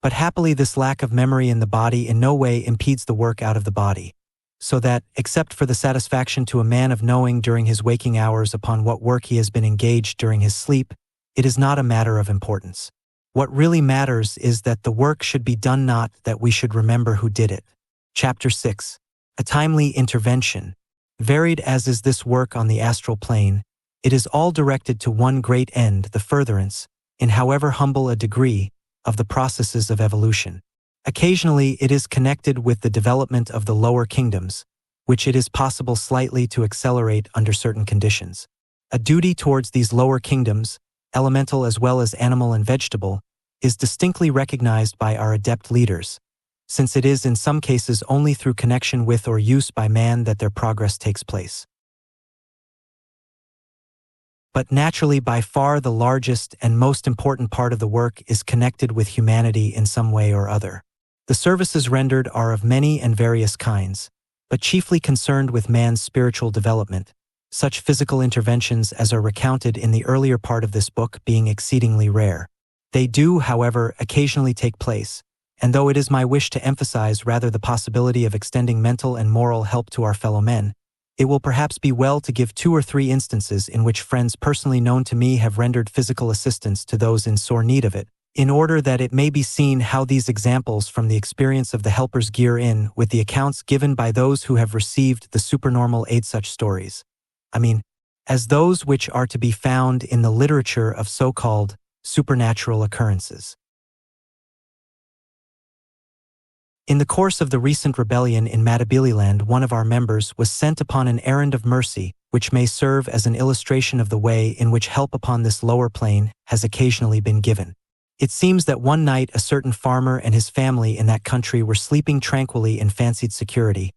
But happily this lack of memory in the body in no way impedes the work out of the body, so that, except for the satisfaction to a man of knowing during his waking hours upon what work he has been engaged during his sleep, it is not a matter of importance. What really matters is that the work should be done, not that we should remember who did it. Chapter 6. A timely intervention. Varied as is this work on the astral plane, it is all directed to one great end, the furtherance, in however humble a degree, of the processes of evolution. Occasionally it is connected with the development of the lower kingdoms, which it is possible slightly to accelerate under certain conditions. A duty towards these lower kingdoms, elemental as well as animal and vegetable, is distinctly recognized by our adept leaders, since it is in some cases only through connection with or use by man that their progress takes place. But naturally, by far the largest and most important part of the work is connected with humanity in some way or other. The services rendered are of many and various kinds, but chiefly concerned with man's spiritual development, such physical interventions as are recounted in the earlier part of this book being exceedingly rare. They do, however, occasionally take place, And though it is my wish to emphasize rather the possibility of extending mental and moral help to our fellow men, it will perhaps be well to give 2 or 3 instances in which friends personally known to me have rendered physical assistance to those in sore need of it, in order that it may be seen how these examples from the experience of the helpers gear in with the accounts given by those who have received the supernormal aid. Such stories, as those which are to be found in the literature of so-called supernatural occurrences. In the course of the recent rebellion in Matabeleland, one of our members was sent upon an errand of mercy, which may serve as an illustration of the way in which help upon this lower plane has occasionally been given. It seems that one night a certain farmer and his family in that country were sleeping tranquilly in fancied security,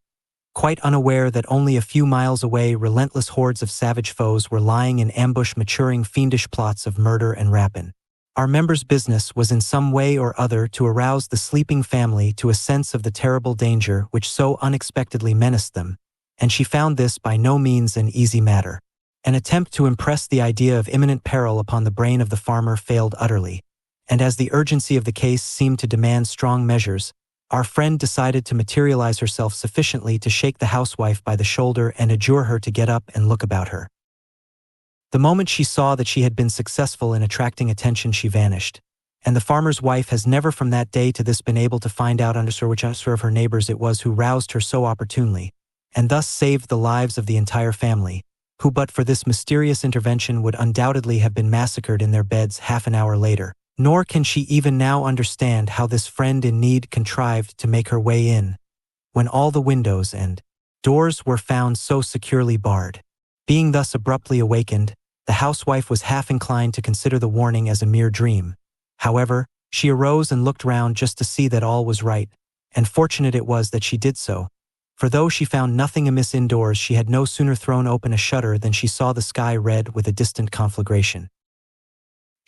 quite unaware that only a few miles away relentless hordes of savage foes were lying in ambush, maturing fiendish plots of murder and rapine. Our member's business was in some way or other to arouse the sleeping family to a sense of the terrible danger which so unexpectedly menaced them, and she found this by no means an easy matter. An attempt to impress the idea of imminent peril upon the brain of the farmer failed utterly, and as the urgency of the case seemed to demand strong measures, our friend decided to materialize herself sufficiently to shake the housewife by the shoulder and adjure her to get up and look about her. The moment she saw that she had been successful in attracting attention, she vanished, and the farmer's wife has never from that day to this been able to find out under which of her neighbors it was who roused her so opportunely, and thus saved the lives of the entire family, who but for this mysterious intervention would undoubtedly have been massacred in their beds half an hour later. Nor can she even now understand how this friend in need contrived to make her way in, when all the windows and doors were found so securely barred. Being thus abruptly awakened, the housewife was half inclined to consider the warning as a mere dream. However, she arose and looked round just to see that all was right, and fortunate it was that she did so, for though she found nothing amiss indoors, she had no sooner thrown open a shutter than she saw the sky red with a distant conflagration.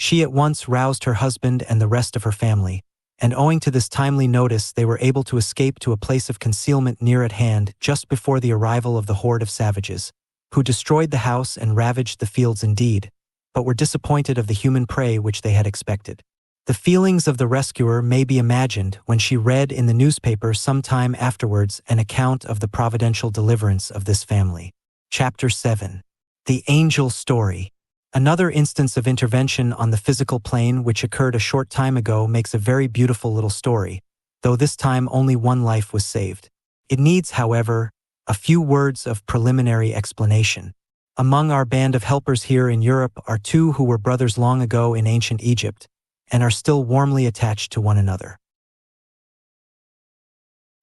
She at once roused her husband and the rest of her family, and owing to this timely notice they were able to escape to a place of concealment near at hand just before the arrival of the horde of savages, who destroyed the house and ravaged the fields indeed, but were disappointed of the human prey which they had expected. The feelings of the rescuer may be imagined when she read in the newspaper some time afterwards an account of the providential deliverance of this family. Chapter 7. The Angel Story. Another instance of intervention on the physical plane which occurred a short time ago makes a very beautiful little story, though this time only one life was saved. It needs, however, a few words of preliminary explanation. Among our band of helpers here in Europe are 2 who were brothers long ago in ancient Egypt, and are still warmly attached to one another.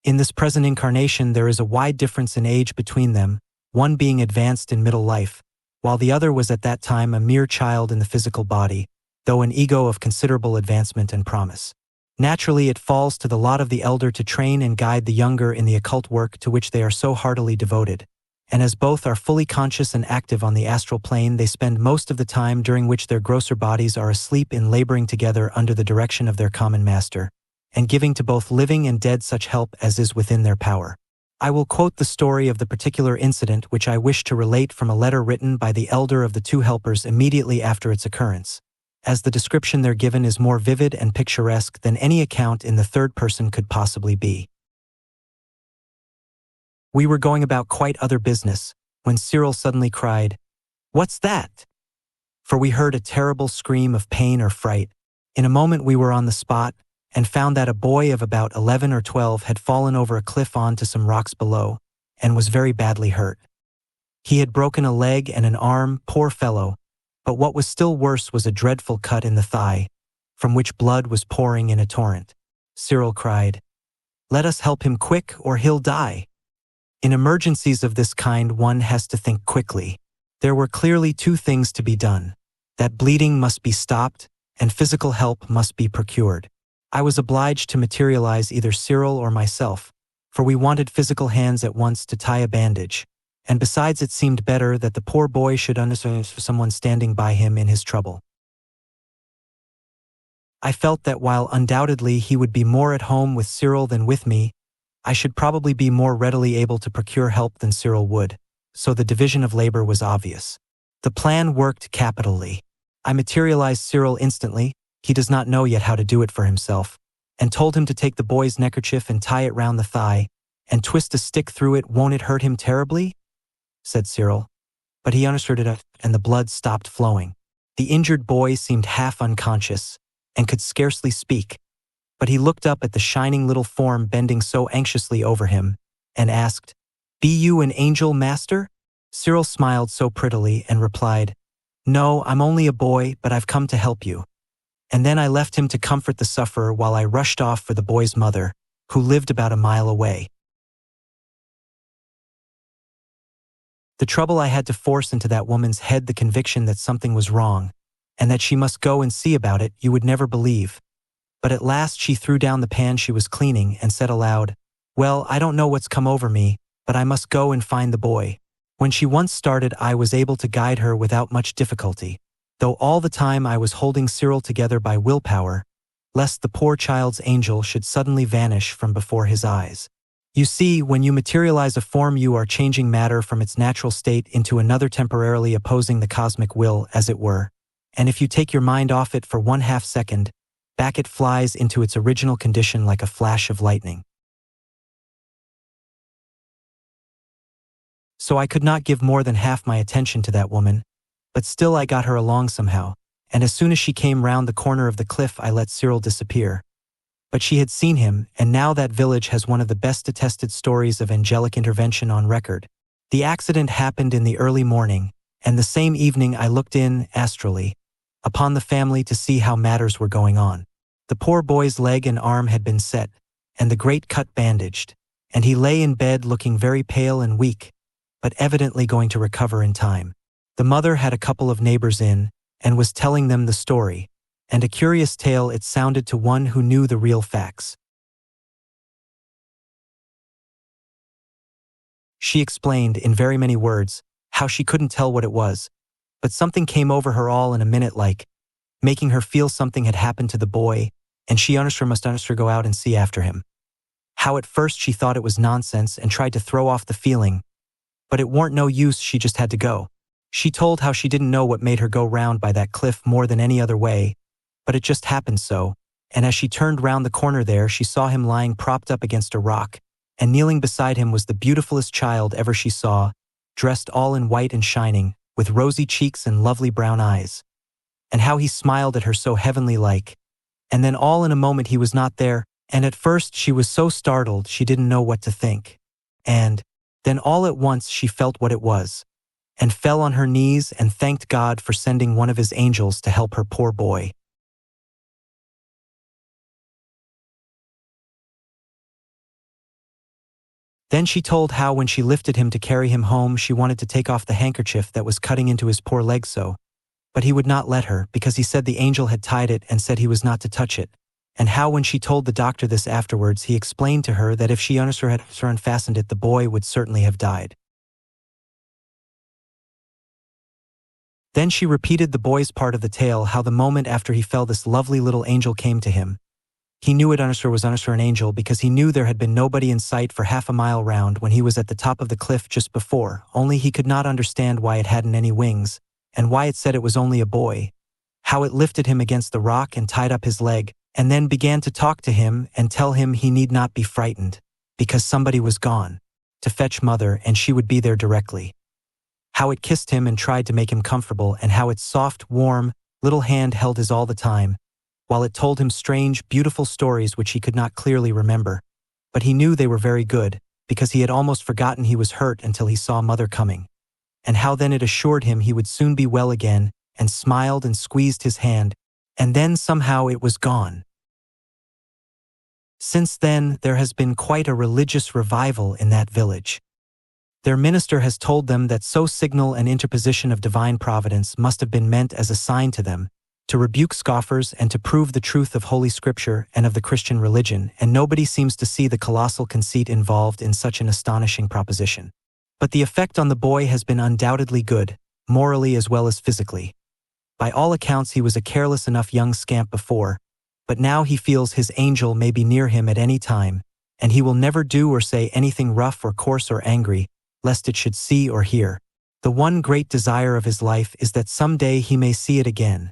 In this present incarnation there is a wide difference in age between them, one being advanced in middle life, while the other was at that time a mere child in the physical body, though an ego of considerable advancement and promise. Naturally, it falls to the lot of the elder to train and guide the younger in the occult work to which they are so heartily devoted, and as both are fully conscious and active on the astral plane, they spend most of the time during which their grosser bodies are asleep in laboring together under the direction of their common master, and giving to both living and dead such help as is within their power. I will quote the story of the particular incident which I wish to relate from a letter written by the elder of the 2 helpers immediately after its occurrence, as the description there given is more vivid and picturesque than any account in the third person could possibly be. We were going about quite other business, when Cyril suddenly cried, "What's that?" For we heard a terrible scream of pain or fright. In a moment we were on the spot, and found that a boy of about 11 or 12 had fallen over a cliff on to some rocks below, and was very badly hurt. He had broken a leg and an arm, poor fellow, but what was still worse was a dreadful cut in the thigh, from which blood was pouring in a torrent. Cyril cried, "Let us help him quick, or he'll die." In emergencies of this kind one has to think quickly. There were clearly 2 things to be done: that bleeding must be stopped, and physical help must be procured. I was obliged to materialize either Cyril or myself, for we wanted physical hands at once to tie a bandage, and besides it seemed better that the poor boy should understand someone standing by him in his trouble. I felt that while undoubtedly he would be more at home with Cyril than with me, I should probably be more readily able to procure help than Cyril would, so the division of labor was obvious. The plan worked capitally. I materialized Cyril instantly. He does not know yet how to do it for himself, and told him to take the boy's neckerchief and tie it round the thigh, and twist a stick through it. Won't it hurt him terribly? Said Cyril. But he understood it, and the blood stopped flowing. The injured boy seemed half unconscious, and could scarcely speak, but he looked up at the shining little form bending so anxiously over him, and asked, "Be you an angel, master?" Cyril smiled so prettily and replied, "No, I'm only a boy, but I've come to help you." And then I left him to comfort the sufferer while I rushed off for the boy's mother, who lived about a mile away. The trouble I had to force into that woman's head the conviction that something was wrong, and that she must go and see about it, you would never believe. But at last she threw down the pan she was cleaning and said aloud, "Well, I don't know what's come over me, but I must go and find the boy." When she once started, I was able to guide her without much difficulty, though all the time I was holding Cyril together by willpower, lest the poor child's angel should suddenly vanish from before his eyes. You see, when you materialize a form, you are changing matter from its natural state into another, temporarily opposing the cosmic will, as it were, and if you take your mind off it for 1/2 second, back it flies into its original condition like a flash of lightning. So I could not give more than half my attention to that woman, but still I got her along somehow, and as soon as she came round the corner of the cliff I let Cyril disappear. But she had seen him, and now that village has one of the best attested stories of angelic intervention on record. The accident happened in the early morning, and the same evening I looked in, astrally, upon the family to see how matters were going on. The poor boy's leg and arm had been set, and the great cut bandaged, and he lay in bed looking very pale and weak, but evidently going to recover in time. The mother had a couple of neighbors in, and was telling them the story, and a curious tale it sounded to one who knew the real facts. She explained, in very many words, how she couldn't tell what it was, but something came over her all in a minute, like, making her feel something had happened to the boy, and she must go out and see after him. How at first she thought it was nonsense and tried to throw off the feeling, but it warn't no use, she just had to go. She told how she didn't know what made her go round by that cliff more than any other way, but it just happened so, and as she turned round the corner there she saw him lying propped up against a rock, and kneeling beside him was the beautifulest child ever she saw, dressed all in white and shining, with rosy cheeks and lovely brown eyes. And how he smiled at her so heavenly-like, and then all in a moment he was not there, and at first she was so startled she didn't know what to think. And then all at once she felt what it was, and fell on her knees and thanked God for sending one of his angels to help her poor boy. Then she told how when she lifted him to carry him home she wanted to take off the handkerchief that was cutting into his poor leg so, but he would not let her because he said the angel had tied it and said he was not to touch it, and how when she told the doctor this afterwards he explained to her that if she had unfastened it the boy would certainly have died. Then she repeated the boy's part of the tale, how the moment after he fell this lovely little angel came to him. He knew it was an angel because he knew there had been nobody in sight for 1/2 mile round when he was at the top of the cliff just before, only he could not understand why it hadn't any wings, and why it said it was only a boy. How it lifted him against the rock and tied up his leg, and then began to talk to him and tell him he need not be frightened, because somebody was gone to fetch mother and she would be there directly. How it kissed him and tried to make him comfortable, and how its soft, warm, little hand held his all the time, while it told him strange, beautiful stories which he could not clearly remember, but he knew they were very good, because he had almost forgotten he was hurt until he saw mother coming. And how then it assured him he would soon be well again, and smiled and squeezed his hand, and then somehow it was gone. Since then, there has been quite a religious revival in that village. Their minister has told them that so signal an interposition of divine providence must have been meant as a sign to them, to rebuke scoffers and to prove the truth of Holy Scripture and of the Christian religion, and nobody seems to see the colossal conceit involved in such an astonishing proposition. But the effect on the boy has been undoubtedly good, morally as well as physically. By all accounts he was a careless enough young scamp before, but now he feels his angel may be near him at any time, and he will never do or say anything rough or coarse or angry, lest it should see or hear. The one great desire of his life is that some day he may see it again,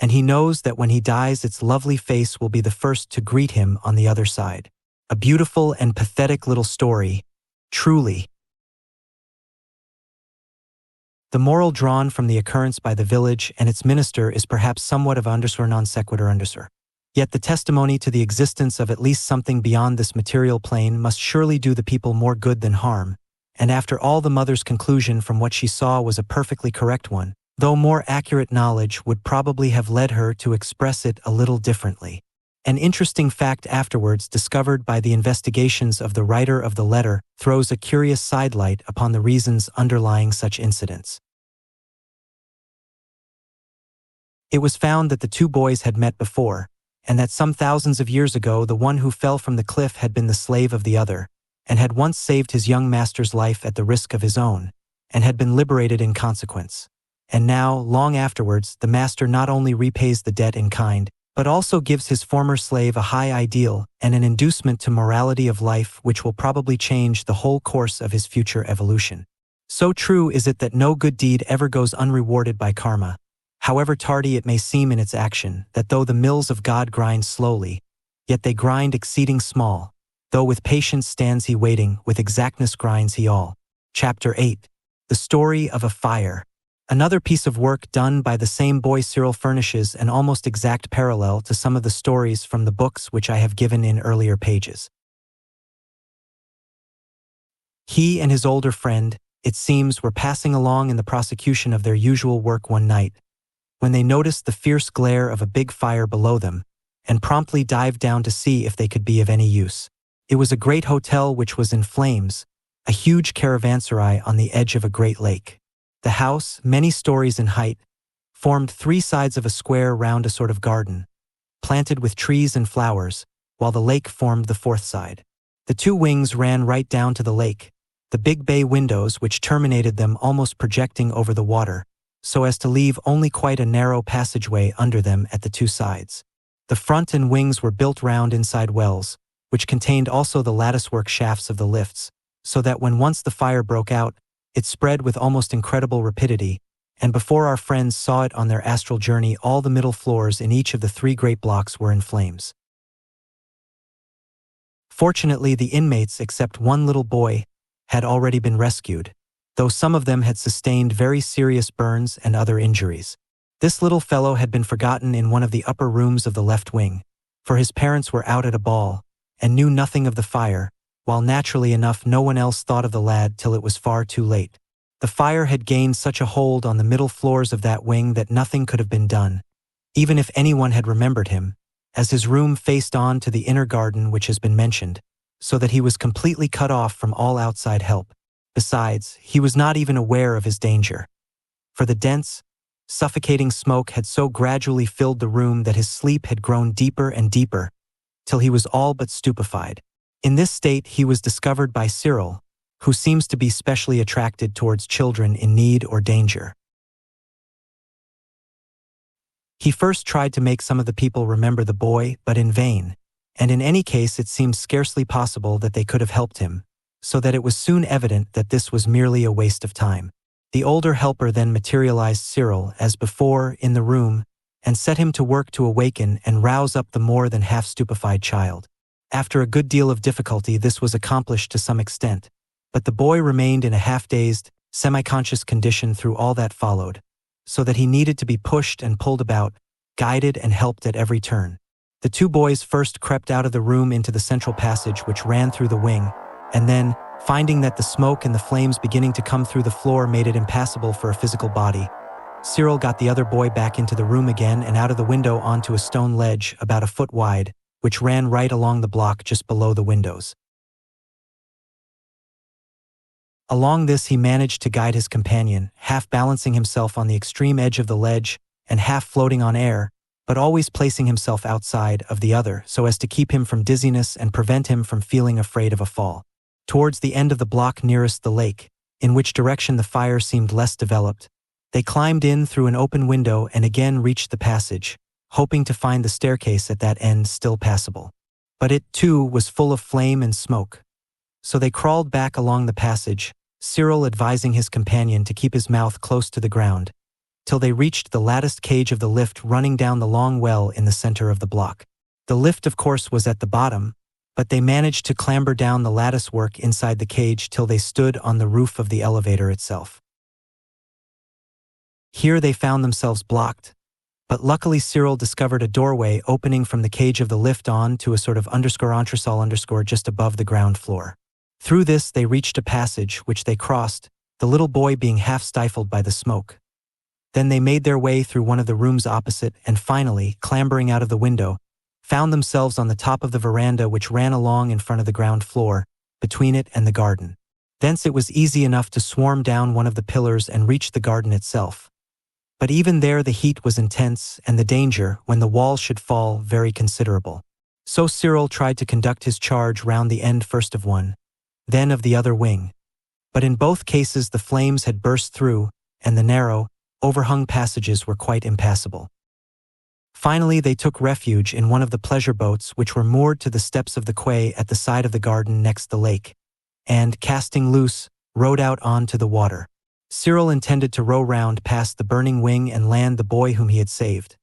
and he knows that when he dies its lovely face will be the first to greet him on the other side. A beautiful and pathetic little story, truly. The moral drawn from the occurrence by the village and its minister is perhaps somewhat of non sequitur. Yet the testimony to the existence of at least something beyond this material plane must surely do the people more good than harm, and after all the mother's conclusion from what she saw was a perfectly correct one, though more accurate knowledge would probably have led her to express it a little differently. An interesting fact afterwards discovered by the investigations of the writer of the letter throws a curious sidelight upon the reasons underlying such incidents. It was found that the two boys had met before, and that some thousands of years ago the one who fell from the cliff had been the slave of the other, and had once saved his young master's life at the risk of his own, and had been liberated in consequence. And now, long afterwards, the master not only repays the debt in kind, but also gives his former slave a high ideal and an inducement to morality of life which will probably change the whole course of his future evolution. So true is it that no good deed ever goes unrewarded by karma, however tardy it may seem in its action, that though the mills of God grind slowly, yet they grind exceeding small, though with patience stands he waiting, with exactness grinds he all. Chapter 8. The Story of a Fire. Another piece of work done by the same boy Cyril furnishes an almost exact parallel to some of the stories from the books which I have given in earlier pages. He and his older friend, it seems, were passing along in the prosecution of their usual work one night, when they noticed the fierce glare of a big fire below them, and promptly dived down to see if they could be of any use. It was a great hotel which was in flames, a huge caravanserai on the edge of a great lake. The house, many stories in height, formed three sides of a square round a sort of garden, planted with trees and flowers, while the lake formed the fourth side. The two wings ran right down to the lake, the big bay windows which terminated them almost projecting over the water, so as to leave only quite a narrow passageway under them at the two sides. The front and wings were built round inside wells, which contained also the latticework shafts of the lifts, so that when once the fire broke out, it spread with almost incredible rapidity, and before our friends saw it on their astral journey all the middle floors in each of the three great blocks were in flames. Fortunately, the inmates, except one little boy, had already been rescued, though some of them had sustained very serious burns and other injuries. This little fellow had been forgotten in one of the upper rooms of the left wing, for his parents were out at a ball, and knew nothing of the fire, while naturally enough no one else thought of the lad till it was far too late. The fire had gained such a hold on the middle floors of that wing that nothing could have been done, even if anyone had remembered him, as his room faced on to the inner garden which has been mentioned, so that he was completely cut off from all outside help. Besides, he was not even aware of his danger, for the dense, suffocating smoke had so gradually filled the room that his sleep had grown deeper and deeper, till he was all but stupefied. In this state he was discovered by Cyril, who seems to be specially attracted towards children in need or danger. He first tried to make some of the people remember the boy, but in vain, and in any case it seemed scarcely possible that they could have helped him, so that it was soon evident that this was merely a waste of time. The older helper then materialized Cyril, as before, in the room, and set him to work to awaken and rouse up the more than half-stupefied child. After a good deal of difficulty this was accomplished to some extent, but the boy remained in a half-dazed, semi-conscious condition through all that followed, so that he needed to be pushed and pulled about, guided and helped at every turn. The two boys first crept out of the room into the central passage which ran through the wing, and then, finding that the smoke and the flames beginning to come through the floor made it impassable for a physical body, Cyril got the other boy back into the room again and out of the window onto a stone ledge about a foot wide, which ran right along the block just below the windows. Along this he managed to guide his companion, half balancing himself on the extreme edge of the ledge and half floating on air, but always placing himself outside of the other so as to keep him from dizziness and prevent him from feeling afraid of a fall. Towards the end of the block nearest the lake, in which direction the fire seemed less developed, they climbed in through an open window and again reached the passage, hoping to find the staircase at that end still passable. But it, too, was full of flame and smoke. So they crawled back along the passage, Cyril advising his companion to keep his mouth close to the ground, till they reached the latticed cage of the lift running down the long well in the center of the block. The lift, of course, was at the bottom, but they managed to clamber down the lattice work inside the cage till they stood on the roof of the elevator itself. Here they found themselves blocked, but luckily Cyril discovered a doorway opening from the cage of the lift on to a sort of entresol just above the ground floor. Through this they reached a passage which they crossed, the little boy being half stifled by the smoke. Then they made their way through one of the rooms opposite and finally, clambering out of the window, found themselves on the top of the veranda which ran along in front of the ground floor, between it and the garden. Thence it was easy enough to swarm down one of the pillars and reach the garden itself. But even there the heat was intense and the danger, when the walls should fall, very considerable. So Cyril tried to conduct his charge round the end first of one, then of the other wing. But in both cases the flames had burst through, and the narrow, overhung passages were quite impassable. Finally they took refuge in one of the pleasure boats which were moored to the steps of the quay at the side of the garden next the lake, and, casting loose, rowed out on to the water. Cyril intended to row round past the burning wing and land the boy whom he had saved.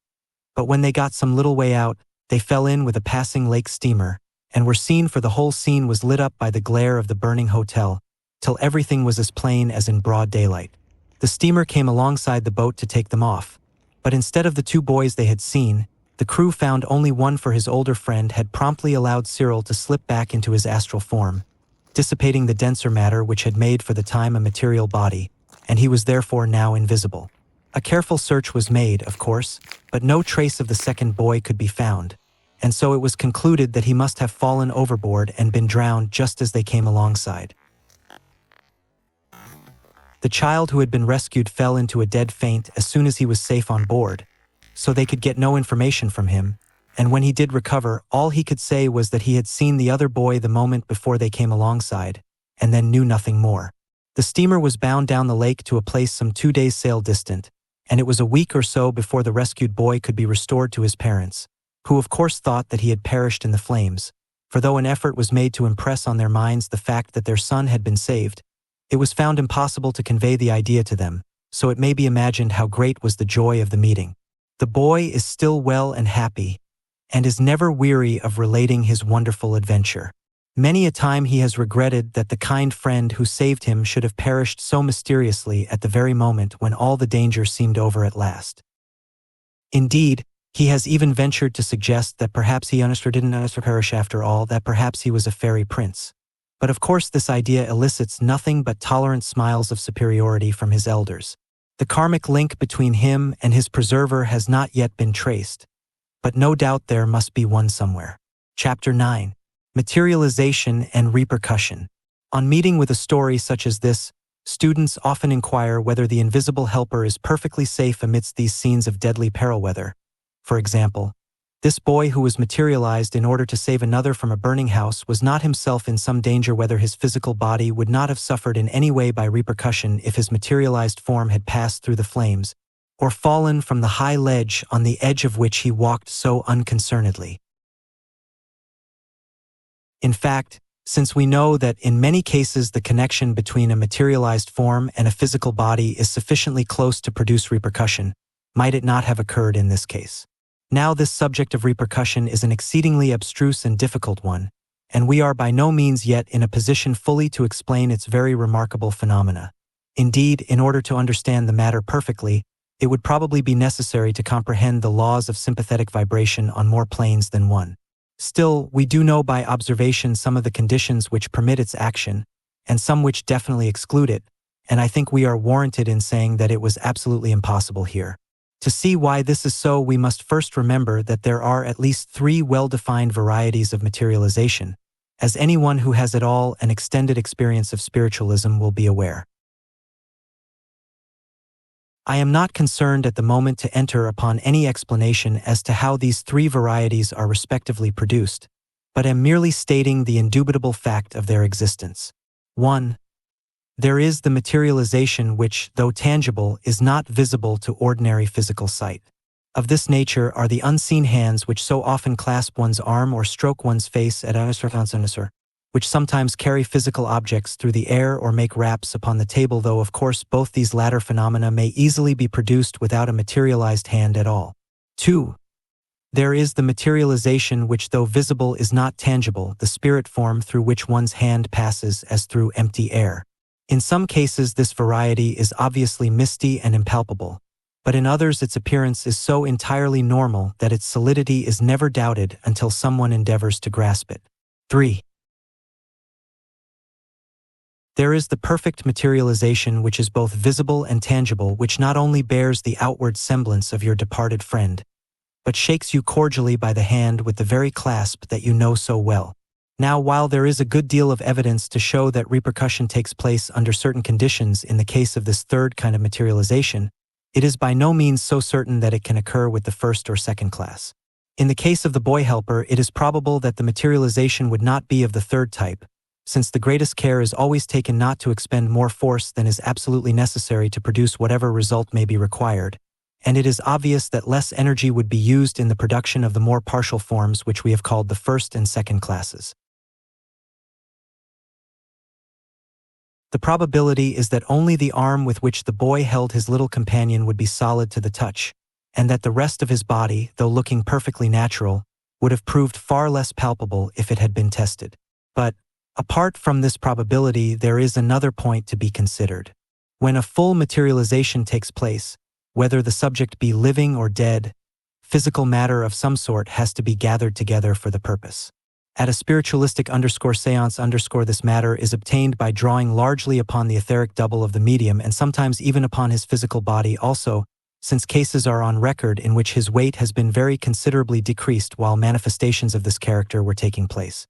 But when they got some little way out, they fell in with a passing lake steamer, and were seen, for the whole scene was lit up by the glare of the burning hotel, till everything was as plain as in broad daylight. The steamer came alongside the boat to take them off, but instead of the two boys they had seen, the crew found only one, for his older friend had promptly allowed Cyril to slip back into his astral form, dissipating the denser matter which had made for the time a material body, and he was therefore now invisible. A careful search was made, of course, but no trace of the second boy could be found, and so it was concluded that he must have fallen overboard and been drowned just as they came alongside. The child who had been rescued fell into a dead faint as soon as he was safe on board, so they could get no information from him, and when he did recover, all he could say was that he had seen the other boy the moment before they came alongside, and then knew nothing more. The steamer was bound down the lake to a place some 2 days' sail distant, and it was a week or so before the rescued boy could be restored to his parents, who of course thought that he had perished in the flames, for though an effort was made to impress on their minds the fact that their son had been saved, it was found impossible to convey the idea to them, so it may be imagined how great was the joy of the meeting. The boy is still well and happy, and is never weary of relating his wonderful adventure. Many a time he has regretted that the kind friend who saved him should have perished so mysteriously at the very moment when all the danger seemed over at last. Indeed, he has even ventured to suggest that perhaps he didn't perish after all, that perhaps he was a fairy prince. But of course this idea elicits nothing but tolerant smiles of superiority from his elders. The karmic link between him and his preserver has not yet been traced, but no doubt there must be one somewhere. Chapter 9. Materialization and Repercussion. On meeting with a story such as this, students often inquire whether the invisible helper is perfectly safe amidst these scenes of deadly peril, whether, for example, this boy who was materialized in order to save another from a burning house was not himself in some danger, whether his physical body would not have suffered in any way by repercussion if his materialized form had passed through the flames, or fallen from the high ledge on the edge of which he walked so unconcernedly. In fact, since we know that in many cases the connection between a materialized form and a physical body is sufficiently close to produce repercussion, might it not have occurred in this case? Now this subject of repercussion is an exceedingly abstruse and difficult one, and we are by no means yet in a position fully to explain its very remarkable phenomena. Indeed, in order to understand the matter perfectly, it would probably be necessary to comprehend the laws of sympathetic vibration on more planes than one. Still, we do know by observation some of the conditions which permit its action, and some which definitely exclude it, and I think we are warranted in saying that it was absolutely impossible here. To see why this is so, we must first remember that there are at least 3 well-defined varieties of materialization, as anyone who has at all an extended experience of spiritualism will be aware. I am not concerned at the moment to enter upon any explanation as to how these 3 varieties are respectively produced, but am merely stating the indubitable fact of their existence. 1. There is the materialization which, though tangible, is not visible to ordinary physical sight. Of this nature are the unseen hands which so often clasp one's arm or stroke one's face at which sometimes carry physical objects through the air or make raps upon the table, though of course both these latter phenomena may easily be produced without a materialized hand at all. 2. There is the materialization which, though visible, is not tangible, the spirit form through which one's hand passes as through empty air. In some cases this variety is obviously misty and impalpable, but in others its appearance is so entirely normal that its solidity is never doubted until someone endeavors to grasp it. 3. There is the perfect materialization which is both visible and tangible, which not only bears the outward semblance of your departed friend, but shakes you cordially by the hand with the very clasp that you know so well. Now, while there is a good deal of evidence to show that repercussion takes place under certain conditions in the case of this third kind of materialization, it is by no means so certain that it can occur with the first or second class. In the case of the boy helper, it is probable that the materialization would not be of the third type, since the greatest care is always taken not to expend more force than is absolutely necessary to produce whatever result may be required, and it is obvious that less energy would be used in the production of the more partial forms which we have called the first and second classes. The probability is that only the arm with which the boy held his little companion would be solid to the touch, and that the rest of his body, though looking perfectly natural, would have proved far less palpable if it had been tested. But, apart from this probability, there is another point to be considered. When a full materialization takes place, whether the subject be living or dead, physical matter of some sort has to be gathered together for the purpose. At a spiritualistic _seance this matter is obtained by drawing largely upon the etheric double of the medium and sometimes even upon his physical body also, since cases are on record in which his weight has been very considerably decreased while manifestations of this character were taking place.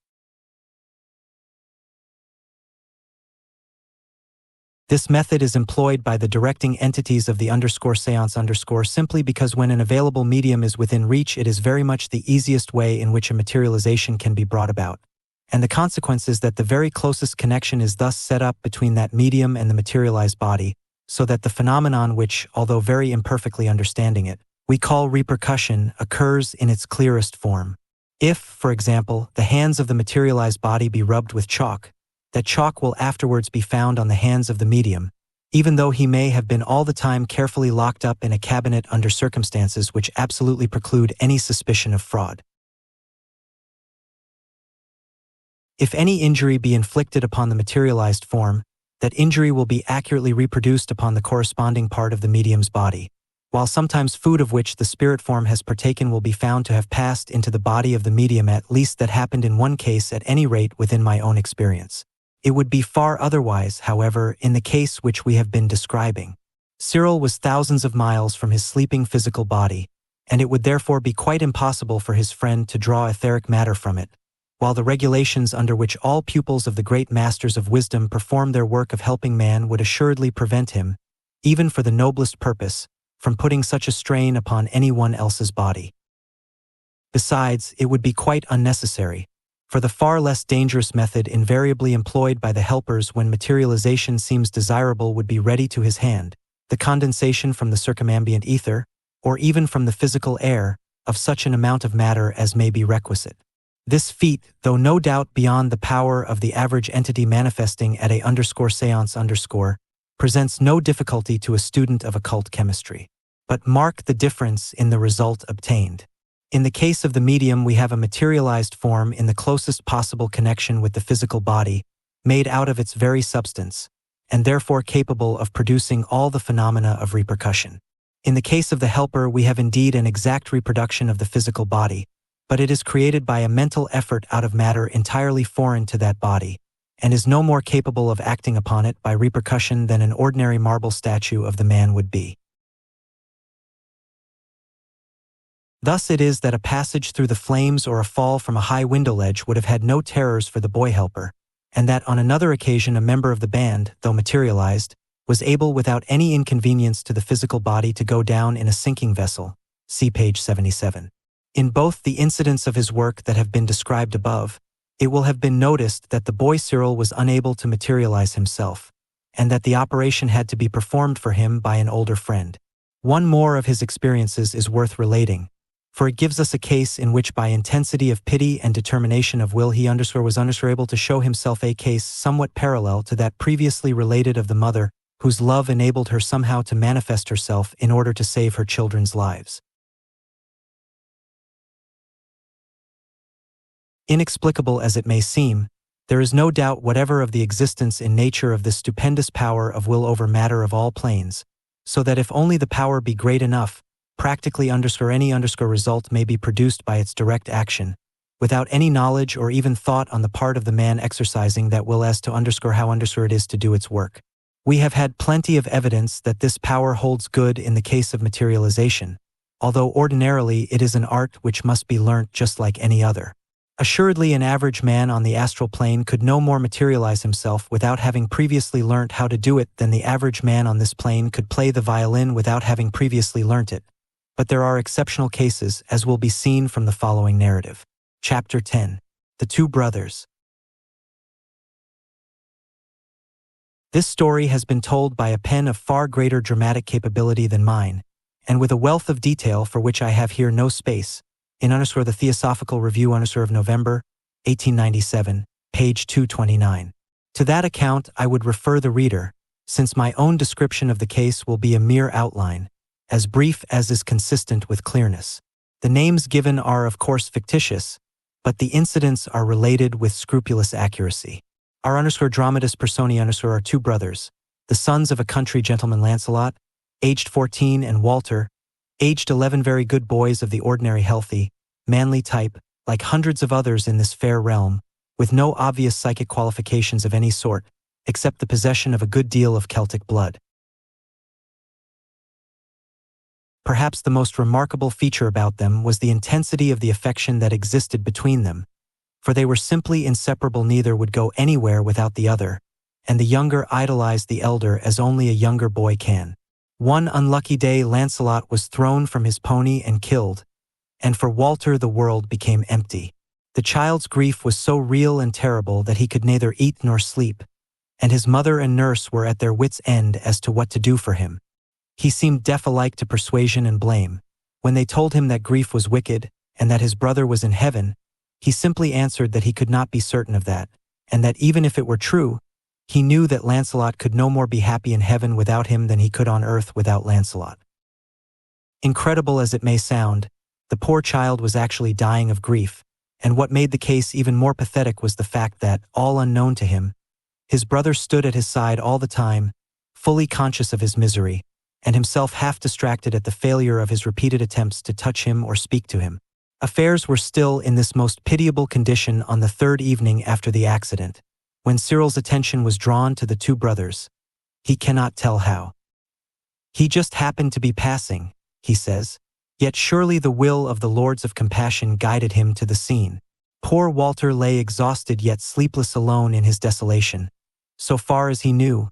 This method is employed by the directing entities of the _seance simply because when an available medium is within reach, it is very much the easiest way in which a materialization can be brought about. And the consequence is that the very closest connection is thus set up between that medium and the materialized body, so that the phenomenon which, although very imperfectly understanding it, we call repercussion, occurs in its clearest form. If, for example, the hands of the materialized body be rubbed with chalk, that chalk will afterwards be found on the hands of the medium, even though he may have been all the time carefully locked up in a cabinet under circumstances which absolutely preclude any suspicion of fraud. If any injury be inflicted upon the materialized form, that injury will be accurately reproduced upon the corresponding part of the medium's body, while sometimes food of which the spirit form has partaken will be found to have passed into the body of the medium. At least that happened in one case, at any rate within my own experience. It would be far otherwise, however, in the case which we have been describing. Cyril was thousands of miles from his sleeping physical body, and it would therefore be quite impossible for his friend to draw etheric matter from it, while the regulations under which all pupils of the great masters of wisdom perform their work of helping man would assuredly prevent him, even for the noblest purpose, from putting such a strain upon anyone else's body. Besides, it would be quite unnecessary, for the far less dangerous method invariably employed by the helpers when materialization seems desirable would be ready to his hand, the condensation from the circumambient ether, or even from the physical air, of such an amount of matter as may be requisite. This feat, though no doubt beyond the power of the average entity manifesting at a _seance_, presents no difficulty to a student of occult chemistry. But mark the difference in the result obtained. In the case of the medium, we have a materialized form in the closest possible connection with the physical body, made out of its very substance, and therefore capable of producing all the phenomena of repercussion. In the case of the helper, we have indeed an exact reproduction of the physical body, but it is created by a mental effort out of matter entirely foreign to that body, and is no more capable of acting upon it by repercussion than an ordinary marble statue of the man would be. Thus it is that a passage through the flames or a fall from a high window ledge would have had no terrors for the boy helper, and that on another occasion a member of the band, though materialized, was able without any inconvenience to the physical body to go down in a sinking vessel. See page 77. In both the incidents of his work that have been described above, it will have been noticed that the boy Cyril was unable to materialize himself, and that the operation had to be performed for him by an older friend. One more of his experiences is worth relating, for it gives us a case in which by intensity of pity and determination of will he was able to show himself, a case somewhat parallel to that previously related of the mother, whose love enabled her somehow to manifest herself in order to save her children's lives. Inexplicable as it may seem, there is no doubt whatever of the existence in nature of this stupendous power of will over matter of all planes, so that if only the power be great enough, practically any result may be produced by its direct action, without any knowledge or even thought on the part of the man exercising that will as to how it is to do its work. We have had plenty of evidence that this power holds good in the case of materialization, although ordinarily it is an art which must be learnt just like any other. Assuredly, an average man on the astral plane could no more materialize himself without having previously learnt how to do it than the average man on this plane could play the violin without having previously learnt it. But there are exceptional cases, as will be seen from the following narrative. Chapter 10. The Two Brothers. This story has been told by a pen of far greater dramatic capability than mine, and with a wealth of detail for which I have here no space, in the Theosophical Review of November, 1897, page 229. To that account I would refer the reader, since my own description of the case will be a mere outline, as brief as is consistent with clearness. The names given are of course fictitious, but the incidents are related with scrupulous accuracy. Our dramatis personae are two brothers, the sons of a country gentleman, Lancelot, aged 14, and Walter, aged 11, very good boys of the ordinary healthy, manly type, like hundreds of others in this fair realm, with no obvious psychic qualifications of any sort, except the possession of a good deal of Celtic blood. Perhaps the most remarkable feature about them was the intensity of the affection that existed between them, for they were simply inseparable. Neither would go anywhere without the other, and the younger idolized the elder as only a younger boy can. One unlucky day Lancelot was thrown from his pony and killed, and for Walter the world became empty. The child's grief was so real and terrible that he could neither eat nor sleep, and his mother and nurse were at their wits' end as to what to do for him. He seemed deaf alike to persuasion and blame. When they told him that grief was wicked, and that his brother was in heaven, he simply answered that he could not be certain of that, and that even if it were true, he knew that Lancelot could no more be happy in heaven without him than he could on earth without Lancelot. Incredible as it may sound, the poor child was actually dying of grief, and what made the case even more pathetic was the fact that, all unknown to him, his brother stood at his side all the time, fully conscious of his misery, and himself half distracted at the failure of his repeated attempts to touch him or speak to him. Affairs were still in this most pitiable condition on the third evening after the accident, when Cyril's attention was drawn to the two brothers. He cannot tell how. He just happened to be passing, he says, yet surely the will of the Lords of Compassion guided him to the scene. Poor Walter lay exhausted yet sleepless alone in his desolation, so far as he knew,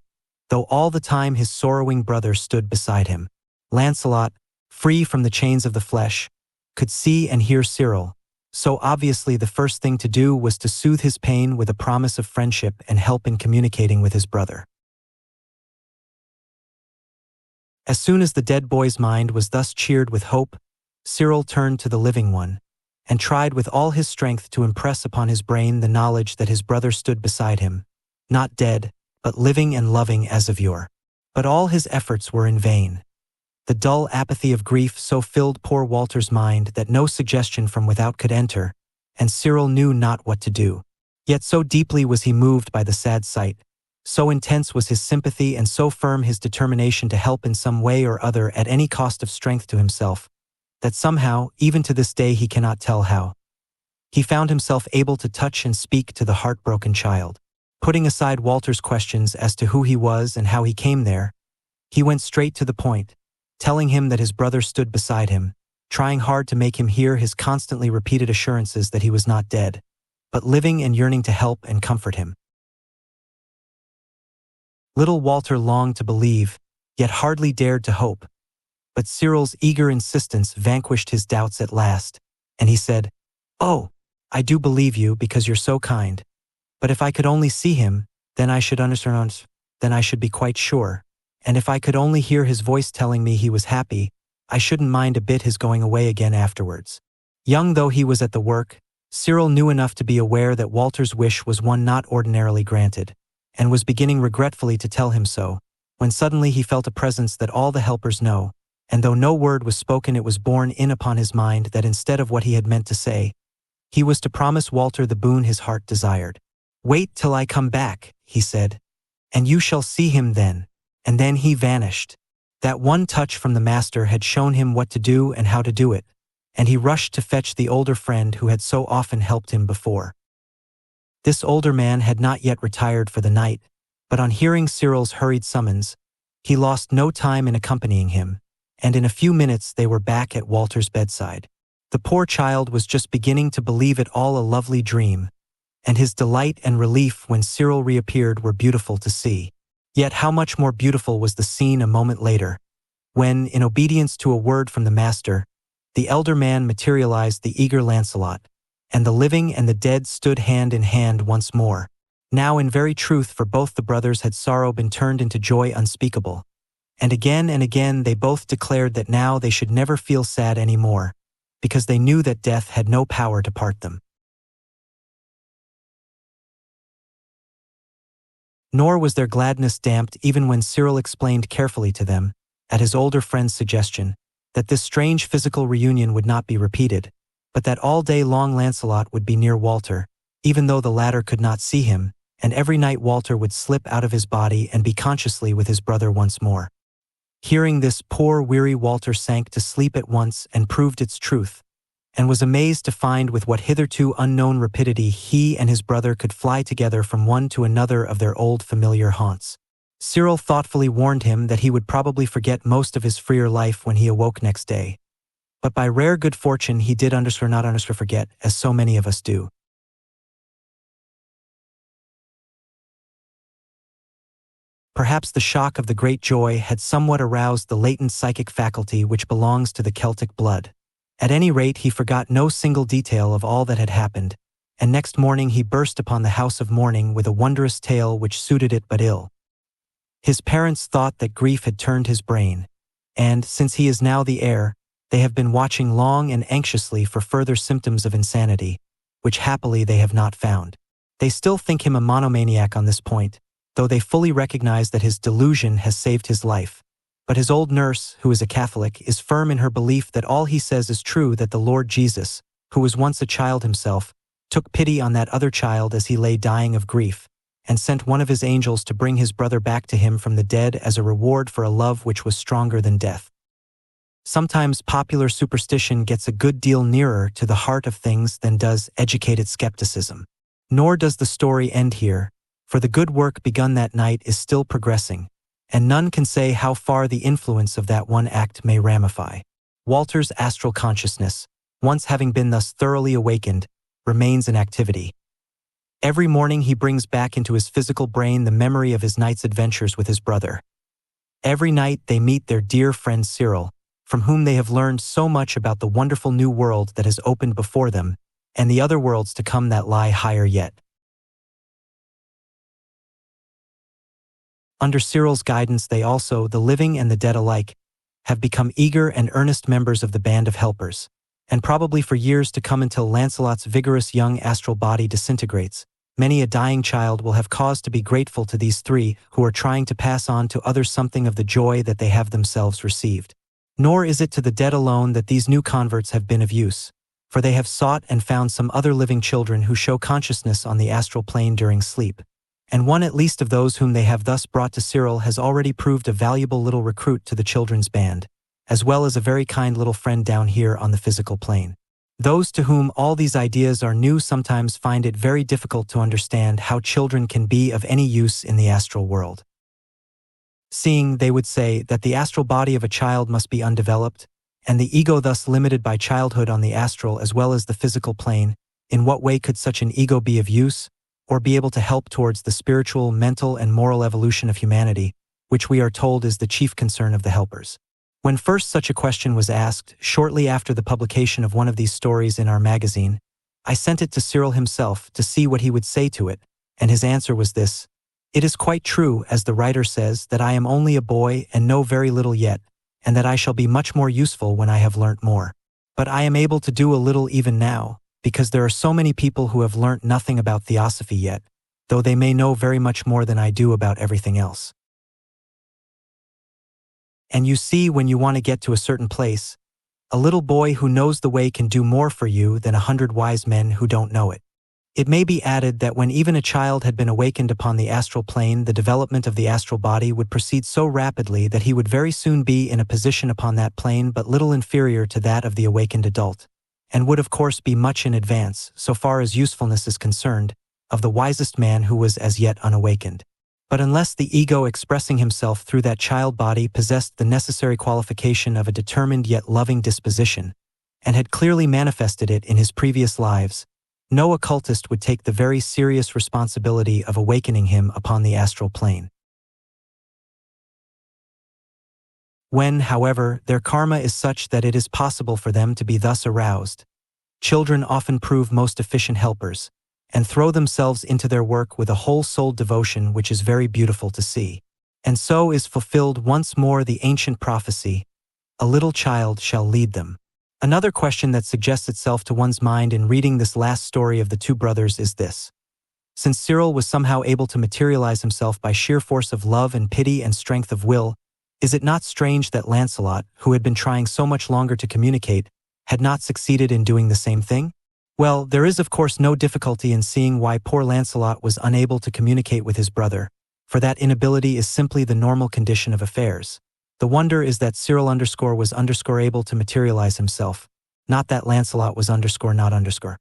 though all the time his sorrowing brother stood beside him. Lancelot, free from the chains of the flesh, could see and hear Cyril, so obviously the first thing to do was to soothe his pain with a promise of friendship and help in communicating with his brother. As soon as the dead boy's mind was thus cheered with hope, Cyril turned to the living one, and tried with all his strength to impress upon his brain the knowledge that his brother stood beside him, not dead, but living and loving as of yore. But all his efforts were in vain. The dull apathy of grief so filled poor Walter's mind that no suggestion from without could enter, and Cyril knew not what to do. Yet so deeply was he moved by the sad sight, so intense was his sympathy and so firm his determination to help in some way or other at any cost of strength to himself, that somehow, even to this day he cannot tell how, he found himself able to touch and speak to the heartbroken child. Putting aside Walter's questions as to who he was and how he came there, he went straight to the point, telling him that his brother stood beside him, trying hard to make him hear his constantly repeated assurances that he was not dead, but living and yearning to help and comfort him. Little Walter longed to believe, yet hardly dared to hope, but Cyril's eager insistence vanquished his doubts at last, and he said, "Oh, I do believe you because you're so kind, but if I could only see him, then I should understand, then I should be quite sure, and if I could only hear his voice telling me he was happy, I shouldn't mind a bit his going away again afterwards. Young though he was at the work, Cyril knew enough to be aware that Walter's wish was one not ordinarily granted, and was beginning regretfully to tell him so, when suddenly he felt a presence that all the helpers know, and though no word was spoken, it was borne in upon his mind that instead of what he had meant to say, he was to promise Walter the boon his heart desired. "Wait till I come back," he said, "and you shall see him then." And then he vanished. That one touch from the master had shown him what to do and how to do it, and he rushed to fetch the older friend who had so often helped him before. This older man had not yet retired for the night, but on hearing Cyril's hurried summons, he lost no time in accompanying him, and in a few minutes they were back at Walter's bedside. The poor child was just beginning to believe it all a lovely dream, and his delight and relief when Cyril reappeared were beautiful to see. Yet how much more beautiful was the scene a moment later, when, in obedience to a word from the master, the elder man materialized the eager Lancelot, and the living and the dead stood hand in hand once more. Now in very truth for both the brothers had sorrow been turned into joy unspeakable, and again they both declared that now they should never feel sad any more, because they knew that death had no power to part them. Nor was their gladness damped even when Cyril explained carefully to them, at his older friend's suggestion, that this strange physical reunion would not be repeated, but that all day long Lancelot would be near Walter, even though the latter could not see him, and every night Walter would slip out of his body and be consciously with his brother once more. Hearing this, poor weary Walter sank to sleep at once and proved its truth, and was amazed to find with what hitherto unknown rapidity he and his brother could fly together from one to another of their old familiar haunts. Cyril thoughtfully warned him that he would probably forget most of his freer life when he awoke next day, but by rare good fortune he did not forget, as so many of us do. Perhaps the shock of the great joy had somewhat aroused the latent psychic faculty which belongs to the Celtic blood. At any rate, he forgot no single detail of all that had happened, and next morning he burst upon the house of mourning with a wondrous tale which suited it but ill. His parents thought that grief had turned his brain, and, since he is now the heir, they have been watching long and anxiously for further symptoms of insanity, which happily they have not found. They still think him a monomaniac on this point, though they fully recognize that his delusion has saved his life. But his old nurse, who is a Catholic, is firm in her belief that all he says is true, that the Lord Jesus, who was once a child himself, took pity on that other child as he lay dying of grief, and sent one of his angels to bring his brother back to him from the dead as a reward for a love which was stronger than death. Sometimes popular superstition gets a good deal nearer to the heart of things than does educated skepticism. Nor does the story end here, for the good work begun that night is still progressing, and none can say how far the influence of that one act may ramify. Walter's astral consciousness, once having been thus thoroughly awakened, remains in activity. Every morning he brings back into his physical brain the memory of his night's adventures with his brother. Every night they meet their dear friend Cyril, from whom they have learned so much about the wonderful new world that has opened before them, and the other worlds to come that lie higher yet. Under Cyril's guidance they also, the living and the dead alike, have become eager and earnest members of the band of helpers, and probably for years to come until Lancelot's vigorous young astral body disintegrates, many a dying child will have cause to be grateful to these three who are trying to pass on to others something of the joy that they have themselves received. Nor is it to the dead alone that these new converts have been of use, for they have sought and found some other living children who show consciousness on the astral plane during sleep, and one at least of those whom they have thus brought to Cyril has already proved a valuable little recruit to the children's band, as well as a very kind little friend down here on the physical plane. Those to whom all these ideas are new sometimes find it very difficult to understand how children can be of any use in the astral world. Seeing, they would say, that the astral body of a child must be undeveloped, and the ego thus limited by childhood on the astral as well as the physical plane, in what way could such an ego be of use, or be able to help towards the spiritual, mental, and moral evolution of humanity, which we are told is the chief concern of the helpers? When first such a question was asked, shortly after the publication of one of these stories in our magazine, I sent it to Cyril himself to see what he would say to it, and his answer was this: "It is quite true, as the writer says, that I am only a boy and know very little yet, and that I shall be much more useful when I have learnt more. But I am able to do a little even now, because there are so many people who have learnt nothing about Theosophy yet, though they may know very much more than I do about everything else. And you see, when you want to get to a certain place, a little boy who knows the way can do more for you than 100 wise men who don't know it. It may be added that when even a child had been awakened upon the astral plane, the development of the astral body would proceed so rapidly that he would very soon be in a position upon that plane but little inferior to that of the awakened adult, and would of course be much in advance, so far as usefulness is concerned, of the wisest man who was as yet unawakened. But unless the ego expressing himself through that child body possessed the necessary qualification of a determined yet loving disposition, and had clearly manifested it in his previous lives, no occultist would take the very serious responsibility of awakening him upon the astral plane. When, however, their karma is such that it is possible for them to be thus aroused, children often prove most efficient helpers, and throw themselves into their work with a whole-souled devotion which is very beautiful to see. And so is fulfilled once more the ancient prophecy, "A little child shall lead them." Another question that suggests itself to one's mind in reading this last story of the two brothers is this. Since Cyril was somehow able to materialize himself by sheer force of love and pity and strength of will, is it not strange that Lancelot, who had been trying so much longer to communicate, had not succeeded in doing the same thing? Well, there is of course no difficulty in seeing why poor Lancelot was unable to communicate with his brother, for that inability is simply the normal condition of affairs. The wonder is that Cyril was able to materialize himself, not that Lancelot was not.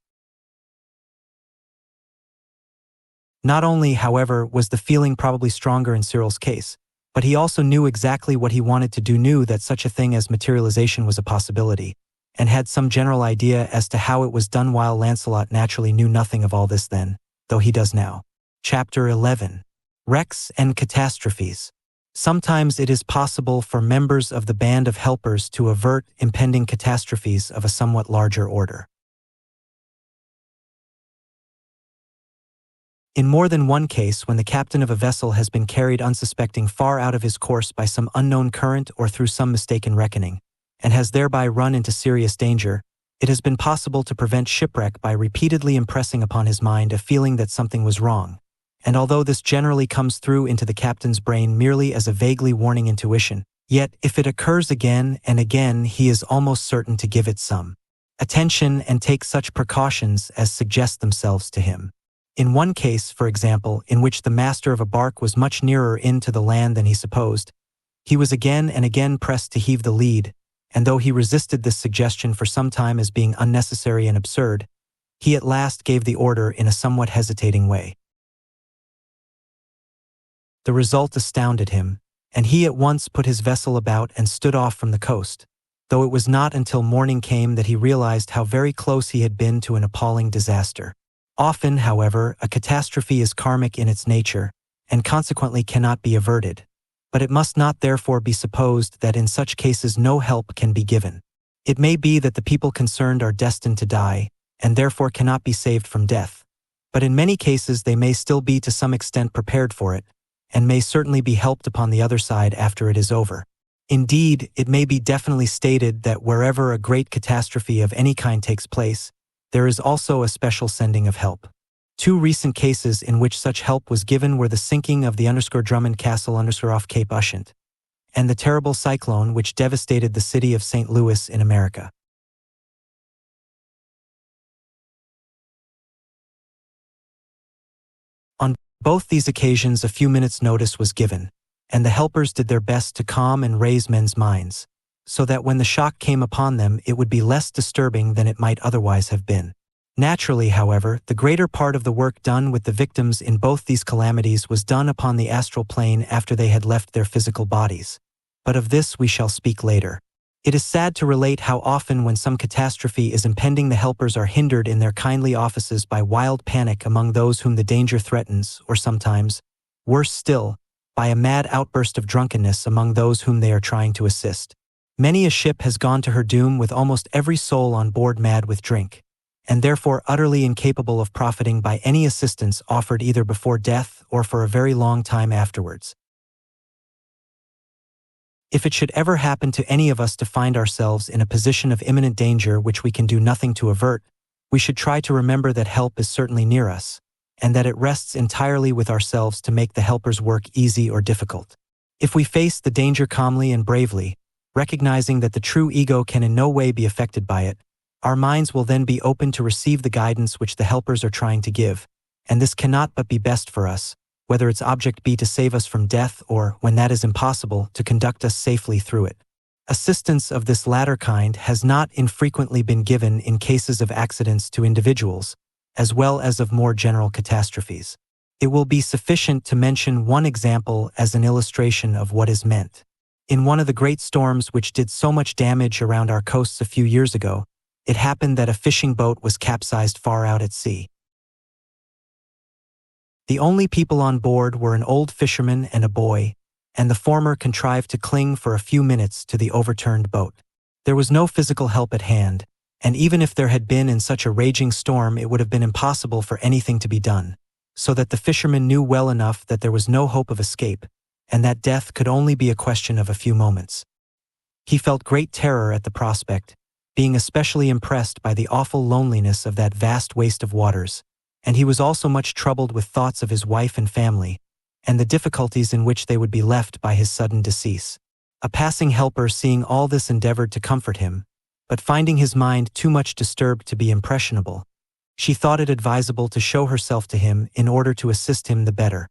Not only, however, was the feeling probably stronger in Cyril's case, but he also knew exactly what he wanted to do, knew that such a thing as materialization was a possibility, and had some general idea as to how it was done, while Lancelot naturally knew nothing of all this then, though he does now. Chapter 11. Wrecks and Catastrophes. Sometimes it is possible for members of the band of helpers to avert impending catastrophes of a somewhat larger order. In more than one case, when the captain of a vessel has been carried unsuspecting far out of his course by some unknown current or through some mistaken reckoning, and has thereby run into serious danger, it has been possible to prevent shipwreck by repeatedly impressing upon his mind a feeling that something was wrong. And although this generally comes through into the captain's brain merely as a vaguely warning intuition, yet if it occurs again and again, he is almost certain to give it some attention and take such precautions as suggest themselves to him. In one case, for example, in which the master of a bark was much nearer in to the land than he supposed, he was again and again pressed to heave the lead, and though he resisted this suggestion for some time as being unnecessary and absurd, he at last gave the order in a somewhat hesitating way. The result astounded him, and he at once put his vessel about and stood off from the coast, though it was not until morning came that he realized how very close he had been to an appalling disaster. Often, however, a catastrophe is karmic in its nature, and consequently cannot be averted, but it must not therefore be supposed that in such cases no help can be given. It may be that the people concerned are destined to die, and therefore cannot be saved from death, but in many cases they may still be to some extent prepared for it, and may certainly be helped upon the other side after it is over. Indeed, it may be definitely stated that wherever a great catastrophe of any kind takes place, there is also a special sending of help. Two recent cases in which such help was given were the sinking of the Drummond Castle off Cape Ushant, and the terrible cyclone which devastated the city of St. Louis in America. On both these occasions a few minutes' notice was given, and the helpers did their best to calm and raise men's minds, so that when the shock came upon them it would be less disturbing than it might otherwise have been. Naturally, however, the greater part of the work done with the victims in both these calamities was done upon the astral plane after they had left their physical bodies, but of this we shall speak later. It is sad to relate how often when some catastrophe is impending the helpers are hindered in their kindly offices by wild panic among those whom the danger threatens, or sometimes, worse still, by a mad outburst of drunkenness among those whom they are trying to assist. Many a ship has gone to her doom with almost every soul on board mad with drink, and therefore utterly incapable of profiting by any assistance offered either before death or for a very long time afterwards. If it should ever happen to any of us to find ourselves in a position of imminent danger which we can do nothing to avert, we should try to remember that help is certainly near us, and that it rests entirely with ourselves to make the helper's work easy or difficult. If we face the danger calmly and bravely, recognizing that the true ego can in no way be affected by it, our minds will then be open to receive the guidance which the helpers are trying to give, and this cannot but be best for us, whether its object be to save us from death or, when that is impossible, to conduct us safely through it. Assistance of this latter kind has not infrequently been given in cases of accidents to individuals, as well as of more general catastrophes. It will be sufficient to mention one example as an illustration of what is meant. In one of the great storms which did so much damage around our coasts a few years ago, it happened that a fishing boat was capsized far out at sea. The only people on board were an old fisherman and a boy, and the former contrived to cling for a few minutes to the overturned boat. There was no physical help at hand, and even if there had been in such a raging storm, it would have been impossible for anything to be done, so that the fisherman knew well enough that there was no hope of escape, and that death could only be a question of a few moments. He felt great terror at the prospect, being especially impressed by the awful loneliness of that vast waste of waters, and he was also much troubled with thoughts of his wife and family, and the difficulties in which they would be left by his sudden decease. A passing helper, seeing all this, endeavored to comfort him, but finding his mind too much disturbed to be impressionable, she thought it advisable to show herself to him in order to assist him the better.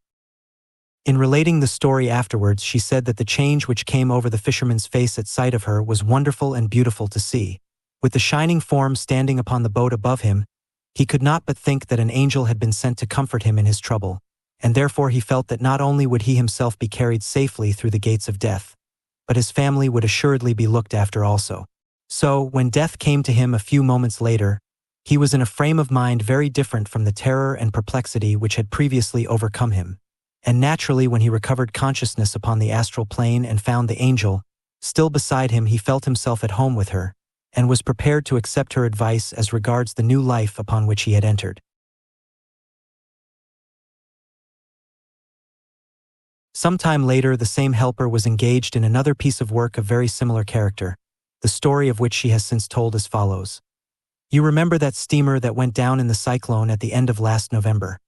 In relating the story afterwards, she said that the change which came over the fisherman's face at sight of her was wonderful and beautiful to see. With the shining form standing upon the boat above him, he could not but think that an angel had been sent to comfort him in his trouble, and therefore he felt that not only would he himself be carried safely through the gates of death, but his family would assuredly be looked after also. So, when death came to him a few moments later, he was in a frame of mind very different from the terror and perplexity which had previously overcome him, and naturally when he recovered consciousness upon the astral plane and found the angel still beside him, he felt himself at home with her, and was prepared to accept her advice as regards the new life upon which he had entered. Some time later, the same helper was engaged in another piece of work of very similar character, the story of which she has since told as follows. You remember that steamer that went down in the cyclone at the end of last November?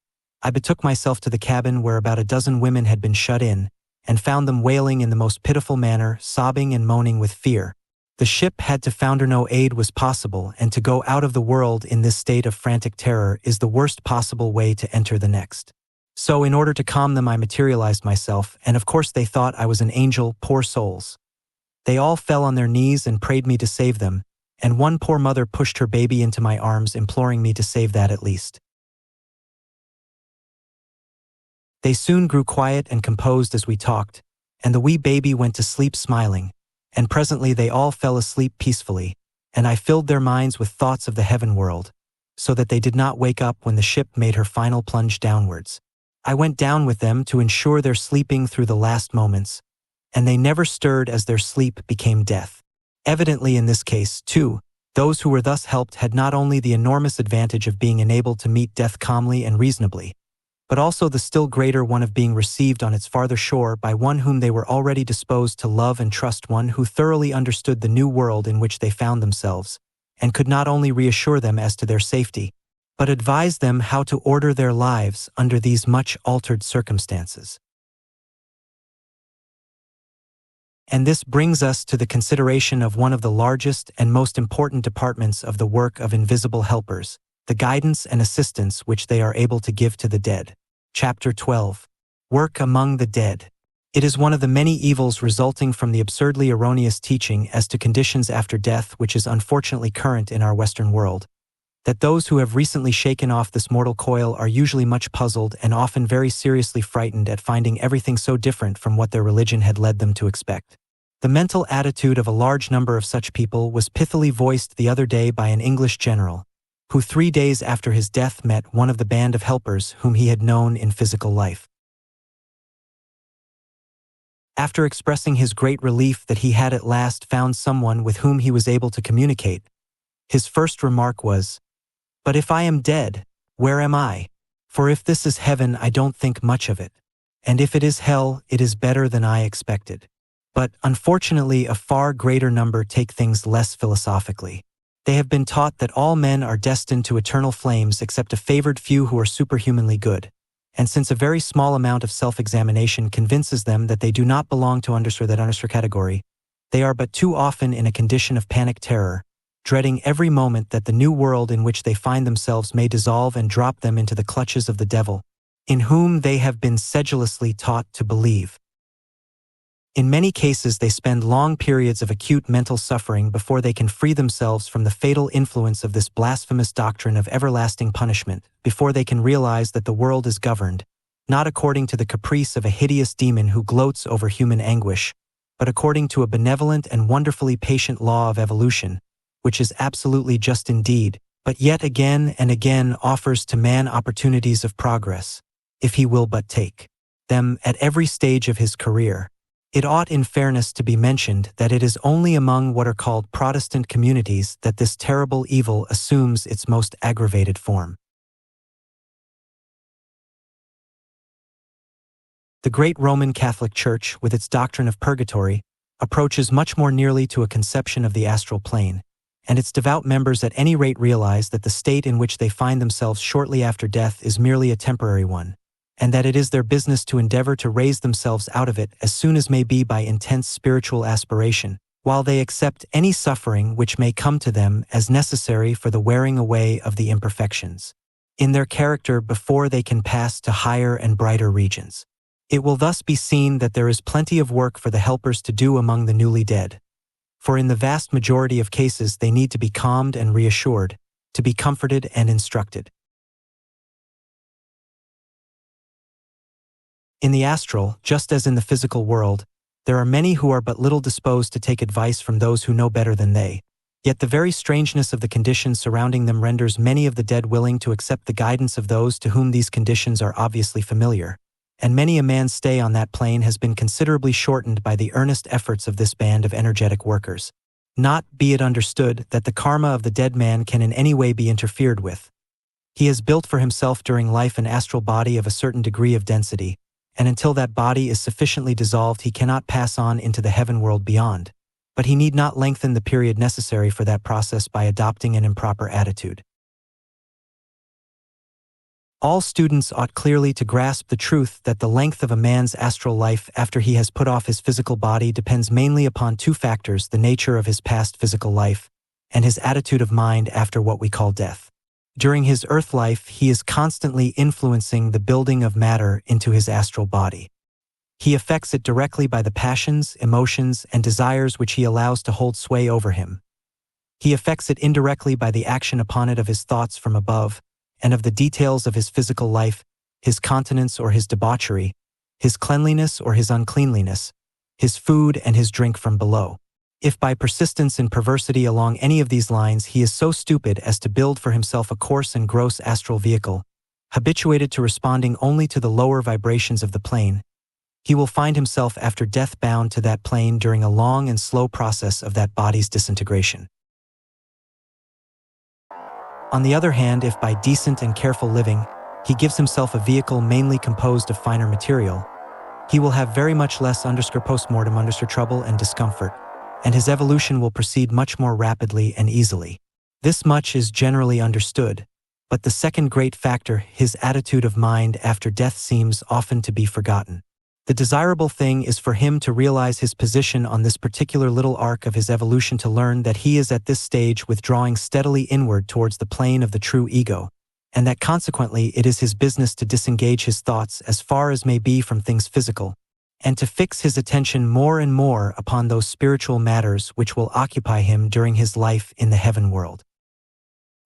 I betook myself to the cabin where about a dozen women had been shut in, and found them wailing in the most pitiful manner, sobbing and moaning with fear. The ship had to founder, no aid was possible, and to go out of the world in this state of frantic terror is the worst possible way to enter the next. So in order to calm them, I materialized myself, and of course they thought I was an angel, poor souls. They all fell on their knees and prayed me to save them, and one poor mother pushed her baby into my arms, imploring me to save that at least. They soon grew quiet and composed as we talked, and the wee baby went to sleep smiling, and presently they all fell asleep peacefully, and I filled their minds with thoughts of the heaven world, so that they did not wake up when the ship made her final plunge downwards. I went down with them to ensure their sleeping through the last moments, and they never stirred as their sleep became death. Evidently in this case, too, those who were thus helped had not only the enormous advantage of being enabled to meet death calmly and reasonably, but also the still greater one of being received on its farther shore by one whom they were already disposed to love and trust, one who thoroughly understood the new world in which they found themselves, and could not only reassure them as to their safety, but advise them how to order their lives under these much altered circumstances. And this brings us to the consideration of one of the largest and most important departments of the work of invisible helpers, the guidance and assistance which they are able to give to the dead. Chapter 12. Work among the dead. It is one of the many evils resulting from the absurdly erroneous teaching as to conditions after death which is unfortunately current in our Western world, that those who have recently shaken off this mortal coil are usually much puzzled and often very seriously frightened at finding everything so different from what their religion had led them to expect. The mental attitude of a large number of such people was pithily voiced the other day by an English general, who 3 days after his death met one of the band of helpers whom he had known in physical life. After expressing his great relief that he had at last found someone with whom he was able to communicate, his first remark was, "But if I am dead, where am I? For if this is heaven, I don't think much of it, and if it is hell, it is better than I expected." But, unfortunately, a far greater number take things less philosophically. They have been taught that all men are destined to eternal flames except a favored few who are superhumanly good. And since a very small amount of self-examination convinces them that they do not belong to that category, they are but too often in a condition of panic terror, dreading every moment that the new world in which they find themselves may dissolve and drop them into the clutches of the devil, in whom they have been sedulously taught to believe. In many cases, they spend long periods of acute mental suffering before they can free themselves from the fatal influence of this blasphemous doctrine of everlasting punishment, before they can realize that the world is governed, not according to the caprice of a hideous demon who gloats over human anguish, but according to a benevolent and wonderfully patient law of evolution, which is absolutely just indeed, but yet again and again offers to man opportunities of progress, if he will but take them at every stage of his career. It ought in fairness to be mentioned that it is only among what are called Protestant communities that this terrible evil assumes its most aggravated form. The great Roman Catholic Church, with its doctrine of purgatory, approaches much more nearly to a conception of the astral plane, and its devout members at any rate realize that the state in which they find themselves shortly after death is merely a temporary one, and that it is their business to endeavor to raise themselves out of it as soon as may be by intense spiritual aspiration, while they accept any suffering which may come to them as necessary for the wearing away of the imperfections in their character before they can pass to higher and brighter regions. It will thus be seen that there is plenty of work for the helpers to do among the newly dead, for in the vast majority of cases they need to be calmed and reassured, to be comforted and instructed. In the astral, just as in the physical world, there are many who are but little disposed to take advice from those who know better than they, yet the very strangeness of the conditions surrounding them renders many of the dead willing to accept the guidance of those to whom these conditions are obviously familiar, and many a man's stay on that plane has been considerably shortened by the earnest efforts of this band of energetic workers. Not, be it understood, that the karma of the dead man can in any way be interfered with. He has built for himself during life an astral body of a certain degree of density, and until that body is sufficiently dissolved he cannot pass on into the heaven world beyond, but he need not lengthen the period necessary for that process by adopting an improper attitude. All students ought clearly to grasp the truth that the length of a man's astral life after he has put off his physical body depends mainly upon two factors: the nature of his past physical life and his attitude of mind after what we call death. During his earth life, he is constantly influencing the building of matter into his astral body. He affects it directly by the passions, emotions, and desires which he allows to hold sway over him. He affects it indirectly by the action upon it of his thoughts from above, and of the details of his physical life, his continence or his debauchery, his cleanliness or his uncleanliness, his food and his drink from below. If by persistence in perversity along any of these lines he is so stupid as to build for himself a coarse and gross astral vehicle, habituated to responding only to the lower vibrations of the plane, he will find himself after death bound to that plane during a long and slow process of that body's disintegration. On the other hand, if by decent and careful living he gives himself a vehicle mainly composed of finer material, he will have very much less postmortem trouble and discomfort, and his evolution will proceed much more rapidly and easily. This much is generally understood, but the second great factor, his attitude of mind after death, seems often to be forgotten. The desirable thing is for him to realize his position on this particular little arc of his evolution, to learn that he is at this stage withdrawing steadily inward towards the plane of the true ego, and that consequently it is his business to disengage his thoughts as far as may be from things physical, and to fix his attention more and more upon those spiritual matters which will occupy him during his life in the heaven world.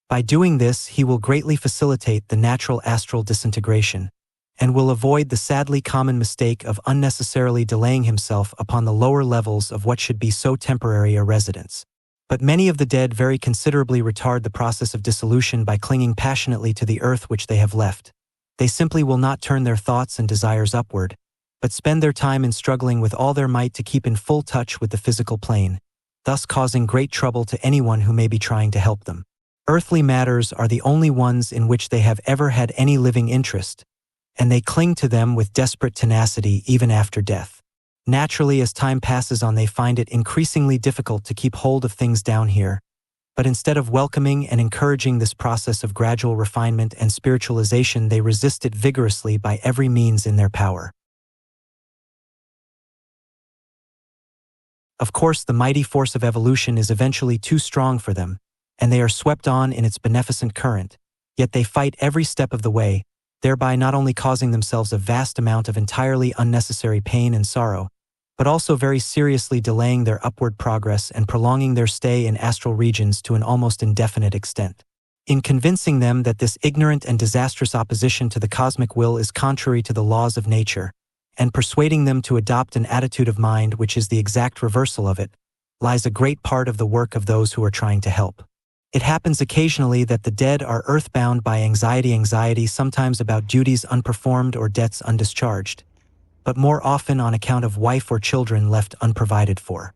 By doing this, he will greatly facilitate the natural astral disintegration, and will avoid the sadly common mistake of unnecessarily delaying himself upon the lower levels of what should be so temporary a residence. But many of the dead very considerably retard the process of dissolution by clinging passionately to the earth which they have left. They simply will not turn their thoughts and desires upward, but spend their time in struggling with all their might to keep in full touch with the physical plane, thus causing great trouble to anyone who may be trying to help them. Earthly matters are the only ones in which they have ever had any living interest, and they cling to them with desperate tenacity even after death. Naturally, as time passes on, they find it increasingly difficult to keep hold of things down here, but instead of welcoming and encouraging this process of gradual refinement and spiritualization, they resist it vigorously by every means in their power. Of course, the mighty force of evolution is eventually too strong for them, and they are swept on in its beneficent current, yet they fight every step of the way, thereby not only causing themselves a vast amount of entirely unnecessary pain and sorrow, but also very seriously delaying their upward progress and prolonging their stay in astral regions to an almost indefinite extent. In convincing them that this ignorant and disastrous opposition to the cosmic will is contrary to the laws of nature, and persuading them to adopt an attitude of mind which is the exact reversal of it, lies a great part of the work of those who are trying to help. It happens occasionally that the dead are earthbound by anxiety sometimes about duties unperformed or debts undischarged, but more often on account of wife or children left unprovided for.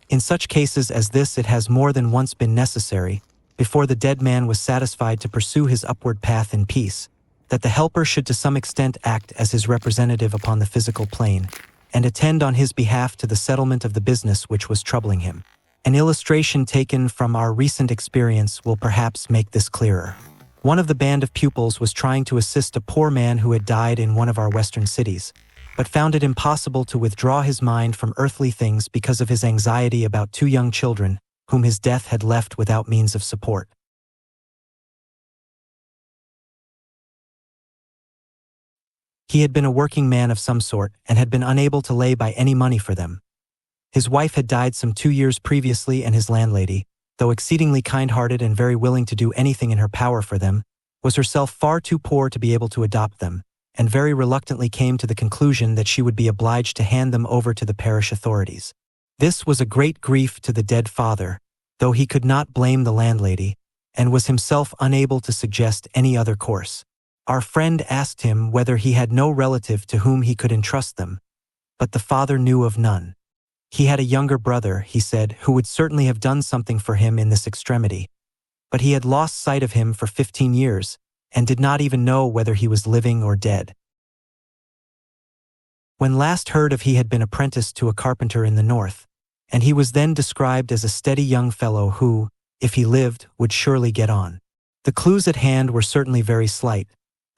In such cases as this, it has more than once been necessary, before the dead man was satisfied to pursue his upward path in peace, that the helper should to some extent act as his representative upon the physical plane, and attend on his behalf to the settlement of the business which was troubling him. An illustration taken from our recent experience will perhaps make this clearer. One of the band of pupils was trying to assist a poor man who had died in one of our western cities, but found it impossible to withdraw his mind from earthly things because of his anxiety about two young children, whom his death had left without means of support. He had been a working man of some sort and had been unable to lay by any money for them. His wife had died some 2 years previously, and his landlady, though exceedingly kind-hearted and very willing to do anything in her power for them, was herself far too poor to be able to adopt them, and very reluctantly came to the conclusion that she would be obliged to hand them over to the parish authorities. This was a great grief to the dead father, though he could not blame the landlady, and was himself unable to suggest any other course. Our friend asked him whether he had no relative to whom he could entrust them, but the father knew of none. He had a younger brother, he said, who would certainly have done something for him in this extremity, but he had lost sight of him for 15 years, and did not even know whether he was living or dead. When last heard of, he had been apprenticed to a carpenter in the north, and he was then described as a steady young fellow who, if he lived, would surely get on. The clues at hand were certainly very slight,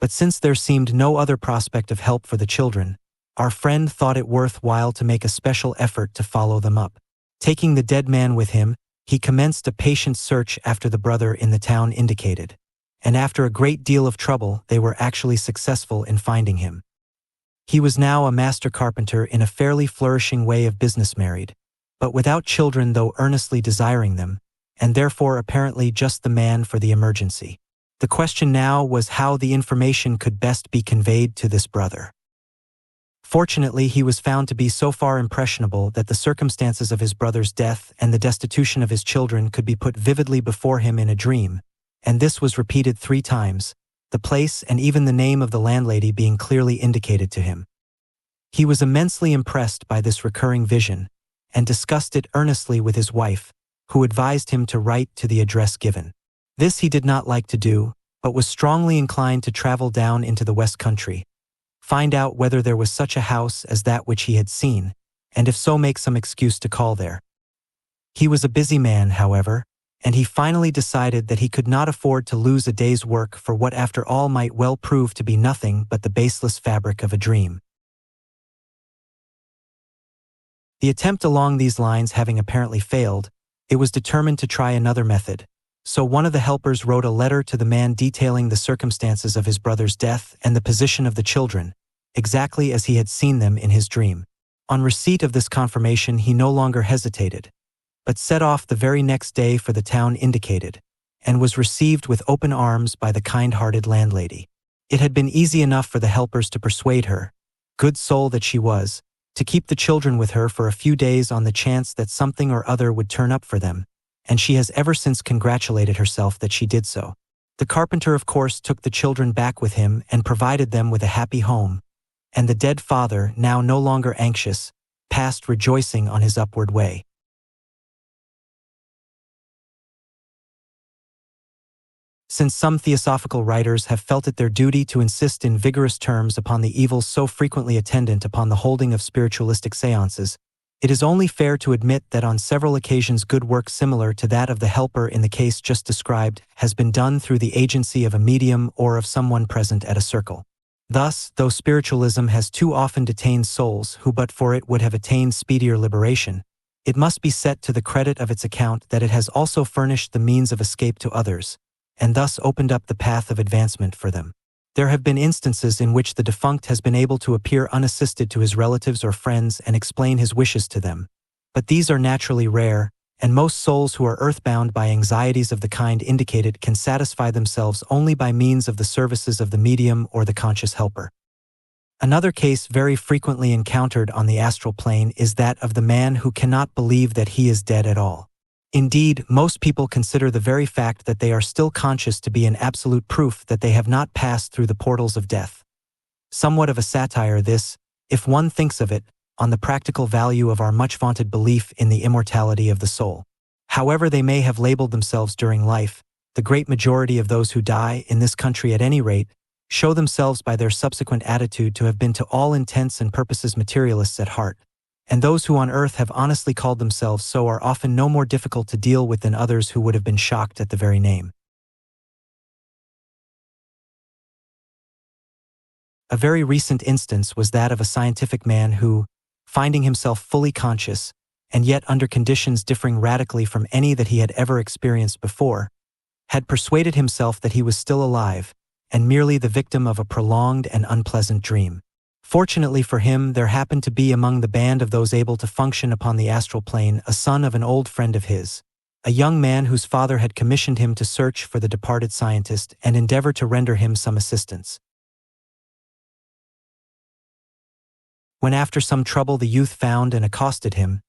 but since there seemed no other prospect of help for the children, our friend thought it worth while to make a special effort to follow them up. Taking the dead man with him, he commenced a patient search after the brother in the town indicated, and after a great deal of trouble they were actually successful in finding him. He was now a master carpenter in a fairly flourishing way of business, married, but without children though earnestly desiring them, and therefore apparently just the man for the emergency. The question now was how the information could best be conveyed to this brother. Fortunately, he was found to be so far impressionable that the circumstances of his brother's death and the destitution of his children could be put vividly before him in a dream, and this was repeated 3 times, the place and even the name of the landlady being clearly indicated to him. He was immensely impressed by this recurring vision, and discussed it earnestly with his wife, who advised him to write to the address given. This he did not like to do, but was strongly inclined to travel down into the West Country, find out whether there was such a house as that which he had seen, and if so make some excuse to call there. He was a busy man, however, and he finally decided that he could not afford to lose a day's work for what after all might well prove to be nothing but the baseless fabric of a dream. The attempt along these lines having apparently failed, it was determined to try another method. So one of the helpers wrote a letter to the man detailing the circumstances of his brother's death and the position of the children, exactly as he had seen them in his dream. On receipt of this confirmation, he no longer hesitated, but set off the very next day for the town indicated, and was received with open arms by the kind-hearted landlady. It had been easy enough for the helpers to persuade her, good soul that she was, to keep the children with her for a few days on the chance that something or other would turn up for them, and she has ever since congratulated herself that she did so. The carpenter, of course, took the children back with him and provided them with a happy home, and the dead father, now no longer anxious, passed rejoicing on his upward way. Since some theosophical writers have felt it their duty to insist in vigorous terms upon the evils so frequently attendant upon the holding of spiritualistic seances, it is only fair to admit that on several occasions good work similar to that of the helper in the case just described has been done through the agency of a medium or of someone present at a circle. Thus, though spiritualism has too often detained souls who but for it would have attained speedier liberation, it must be set to the credit of its account that it has also furnished the means of escape to others, and thus opened up the path of advancement for them. There have been instances in which the defunct has been able to appear unassisted to his relatives or friends and explain his wishes to them, but these are naturally rare, and most souls who are earthbound by anxieties of the kind indicated can satisfy themselves only by means of the services of the medium or the conscious helper. Another case very frequently encountered on the astral plane is that of the man who cannot believe that he is dead at all. Indeed, most people consider the very fact that they are still conscious to be an absolute proof that they have not passed through the portals of death. Somewhat of a satire this, if one thinks of it, on the practical value of our much-vaunted belief in the immortality of the soul. However they may have labeled themselves during life, the great majority of those who die, in this country at any rate, show themselves by their subsequent attitude to have been to all intents and purposes materialists at heart, and those who on earth have honestly called themselves so are often no more difficult to deal with than others who would have been shocked at the very name. A very recent instance was that of a scientific man who, finding himself fully conscious, and yet under conditions differing radically from any that he had ever experienced before, had persuaded himself that he was still alive, and merely the victim of a prolonged and unpleasant dream. Fortunately for him, there happened to be among the band of those able to function upon the astral plane a son of an old friend of his, a young man whose father had commissioned him to search for the departed scientist and endeavor to render him some assistance. When after some trouble the youth found and accosted him,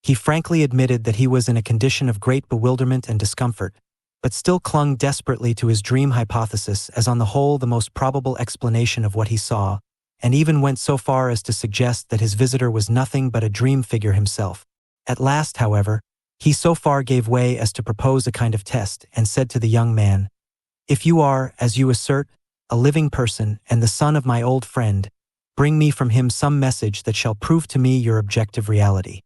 he frankly admitted that he was in a condition of great bewilderment and discomfort, but still clung desperately to his dream hypothesis as on the whole the most probable explanation of what he saw, and even went so far as to suggest that his visitor was nothing but a dream figure himself. At last, however, he so far gave way as to propose a kind of test and said to the young man, "If you are, as you assert, a living person and the son of my old friend, bring me from him some message that shall prove to me your objective reality."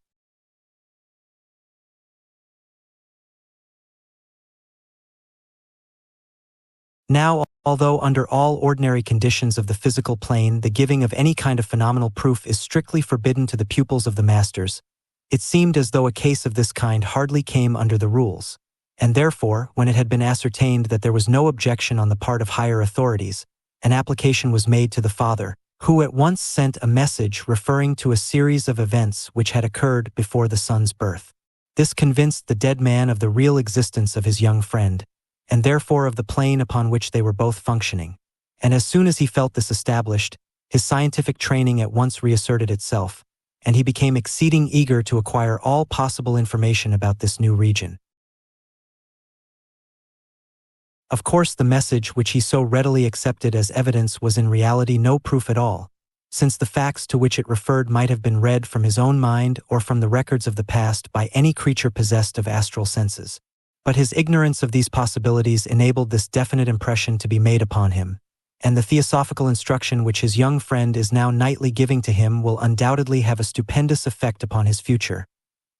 Now, although under all ordinary conditions of the physical plane the giving of any kind of phenomenal proof is strictly forbidden to the pupils of the masters, it seemed as though a case of this kind hardly came under the rules, and therefore, when it had been ascertained that there was no objection on the part of higher authorities, an application was made to the father, who at once sent a message referring to a series of events which had occurred before the son's birth. This convinced the dead man of the real existence of his young friend, and therefore of the plane upon which they were both functioning, and as soon as he felt this established, his scientific training at once reasserted itself, and he became exceeding eager to acquire all possible information about this new region. Of course, the message which he so readily accepted as evidence was in reality no proof at all, since the facts to which it referred might have been read from his own mind or from the records of the past by any creature possessed of astral senses. But his ignorance of these possibilities enabled this definite impression to be made upon him, and the theosophical instruction which his young friend is now nightly giving to him will undoubtedly have a stupendous effect upon his future,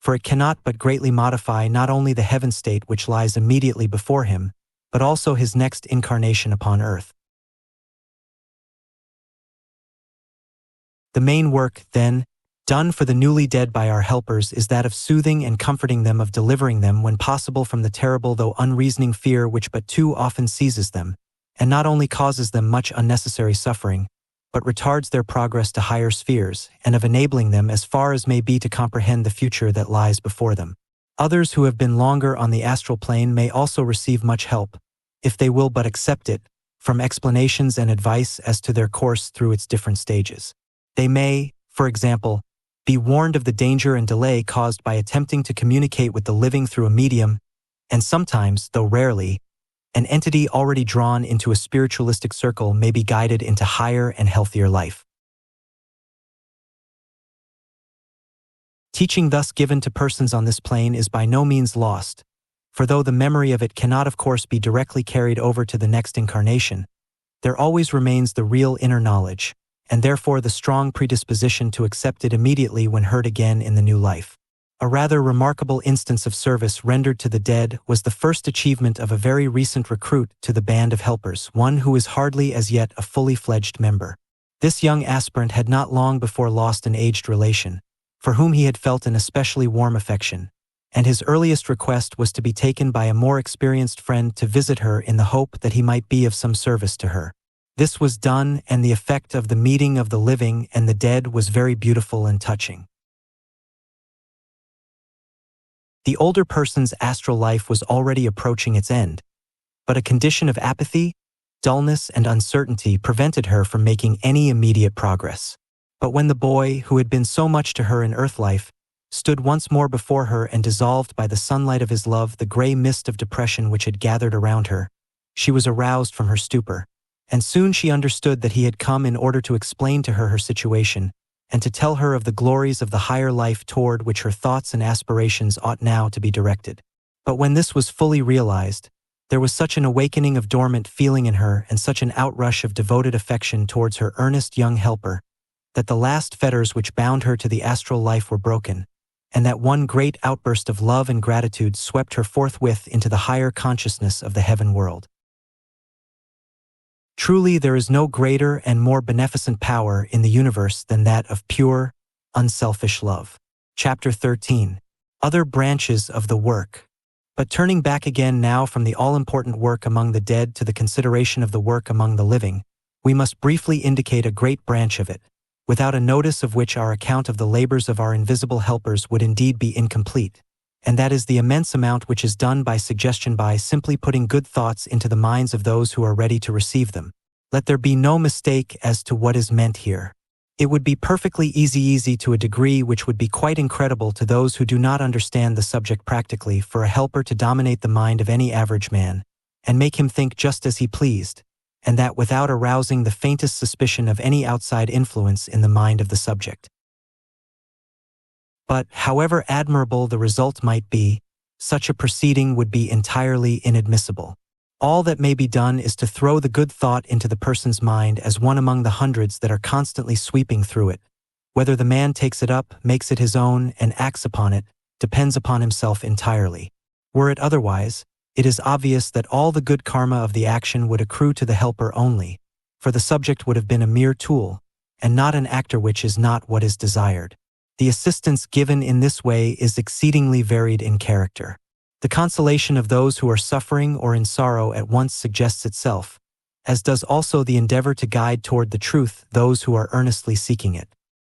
for it cannot but greatly modify not only the heaven state which lies immediately before him, but also his next incarnation upon earth. The main work, then, done for the newly dead by our helpers is that of soothing and comforting them, of delivering them when possible from the terrible though unreasoning fear which but too often seizes them, and not only causes them much unnecessary suffering, but retards their progress to higher spheres, and of enabling them as far as may be to comprehend the future that lies before them. Others who have been longer on the astral plane may also receive much help, if they will but accept it, from explanations and advice as to their course through its different stages. They may, for example, be warned of the danger and delay caused by attempting to communicate with the living through a medium, and sometimes, though rarely, an entity already drawn into a spiritualistic circle may be guided into higher and healthier life. Teaching thus given to persons on this plane is by no means lost, For though the memory of it cannot of course be directly carried over to the next incarnation, there always remains the real inner knowledge, and therefore the strong predisposition to accept it immediately when heard again in the new life. A rather remarkable instance of service rendered to the dead was the first achievement of a very recent recruit to the band of helpers, one who is hardly as yet a fully fledged member. This young aspirant had not long before lost an aged relation, for whom he had felt an especially warm affection, and his earliest request was to be taken by a more experienced friend to visit her in the hope that he might be of some service to her. This was done, and the effect of the meeting of the living and the dead was very beautiful and touching. The older person's astral life was already approaching its end, but a condition of apathy, dullness, and uncertainty prevented her from making any immediate progress. But when the boy, who had been so much to her in earth life, stood once more before her and dissolved by the sunlight of his love the gray mist of depression which had gathered around her, she was aroused from her stupor, and soon she understood that he had come in order to explain to her situation, and to tell her of the glories of the higher life toward which her thoughts and aspirations ought now to be directed. But when this was fully realized, there was such an awakening of dormant feeling in her and such an outrush of devoted affection towards her earnest young helper, that the last fetters which bound her to the astral life were broken, and that one great outburst of love and gratitude swept her forthwith into the higher consciousness of the heaven world. Truly, there is no greater and more beneficent power in the universe than that of pure, unselfish love. Chapter 13. Other branches of the work. But turning back again now from the all-important work among the dead to the consideration of the work among the living, we must briefly indicate a great branch of it, without a notice of which our account of the labors of our invisible helpers would indeed be incomplete, and that is the immense amount which is done by suggestion, by simply putting good thoughts into the minds of those who are ready to receive them. Let there be no mistake as to what is meant here. It would be perfectly easy to a degree which would be quite incredible to those who do not understand the subject practically, for a helper to dominate the mind of any average man, and make him think just as he pleased, and that without arousing the faintest suspicion of any outside influence in the mind of the subject. But, however admirable the result might be, such a proceeding would be entirely inadmissible. All that may be done is to throw the good thought into the person's mind as one among the hundreds that are constantly sweeping through it. Whether the man takes it up, makes it his own, and acts upon it, depends upon himself entirely. Were it otherwise, it is obvious that all the good karma of the action would accrue to the helper only, for the subject would have been a mere tool, and not an actor, which is not what is desired. The assistance given in this way is exceedingly varied in character. The consolation of those who are suffering or in sorrow at once suggests itself, as does also the endeavor to guide toward the truth those who are earnestly seeking it.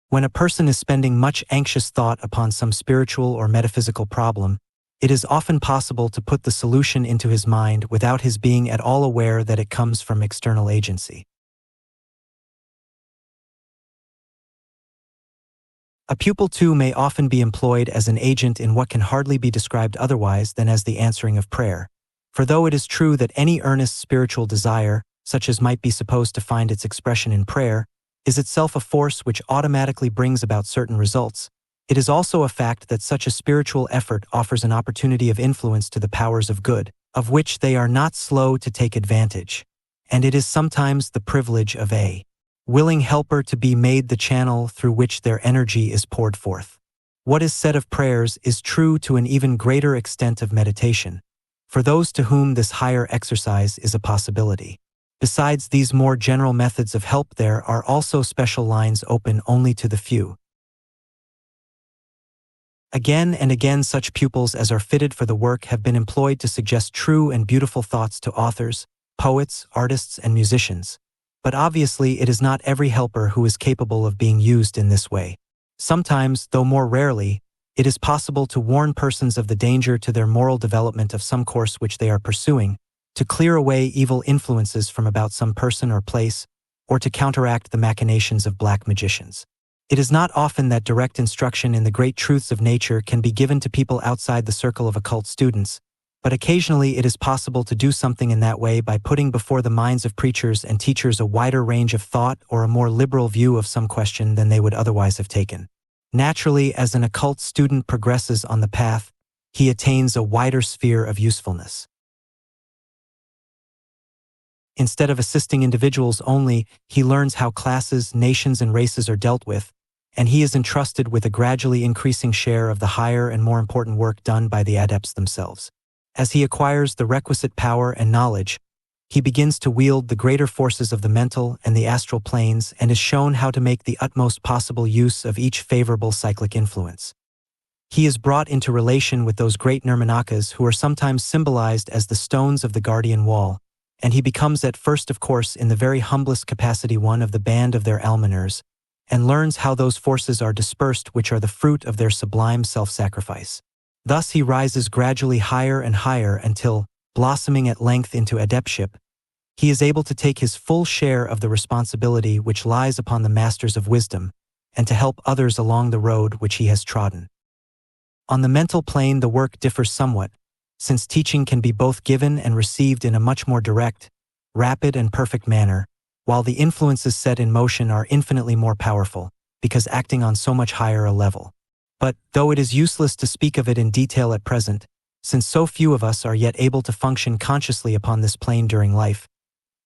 When a person is spending much anxious thought upon some spiritual or metaphysical problem, it is often possible to put the solution into his mind without his being at all aware that it comes from external agency. A pupil too may often be employed as an agent in what can hardly be described otherwise than as the answering of prayer. For though it is true that any earnest spiritual desire, such as might be supposed to find its expression in prayer, is itself a force which automatically brings about certain results, it is also a fact that such a spiritual effort offers an opportunity of influence to the powers of good, of which they are not slow to take advantage, and it is sometimes the privilege of a willing helper to be made the channel through which their energy is poured forth. What is said of prayers is true to an even greater extent of meditation, for those to whom this higher exercise is a possibility. Besides these more general methods of help, there are also special lines open only to the few. Again and again, such pupils as are fitted for the work have been employed to suggest true and beautiful thoughts to authors, poets, artists, and musicians. But obviously it is not every helper who is capable of being used in this way. Sometimes, though more rarely, it is possible to warn persons of the danger to their moral development of some course which they are pursuing, to clear away evil influences from about some person or place, or to counteract the machinations of black magicians. It is not often that direct instruction in the great truths of nature can be given to people outside the circle of occult students, but occasionally it is possible to do something in that way by putting before the minds of preachers and teachers a wider range of thought or a more liberal view of some question than they would otherwise have taken. Naturally, as an occult student progresses on the path, he attains a wider sphere of usefulness. Instead of assisting individuals only, he learns how classes, nations, and races are dealt with, and he is entrusted with a gradually increasing share of the higher and more important work done by the adepts themselves. As he acquires the requisite power and knowledge, he begins to wield the greater forces of the mental and the astral planes and is shown how to make the utmost possible use of each favorable cyclic influence. He is brought into relation with those great Nirmanakas who are sometimes symbolized as the stones of the guardian wall, and he becomes at first, of course, in the very humblest capacity one of the band of their almoners, and learns how those forces are dispersed which are the fruit of their sublime self-sacrifice. Thus he rises gradually higher and higher until, blossoming at length into adeptship, he is able to take his full share of the responsibility which lies upon the masters of wisdom, and to help others along the road which he has trodden. On the mental plane the work differs somewhat, since teaching can be both given and received in a much more direct, rapid and perfect manner, while the influences set in motion are infinitely more powerful, because acting on so much higher a level. But, though it is useless to speak of it in detail at present, since so few of us are yet able to function consciously upon this plane during life,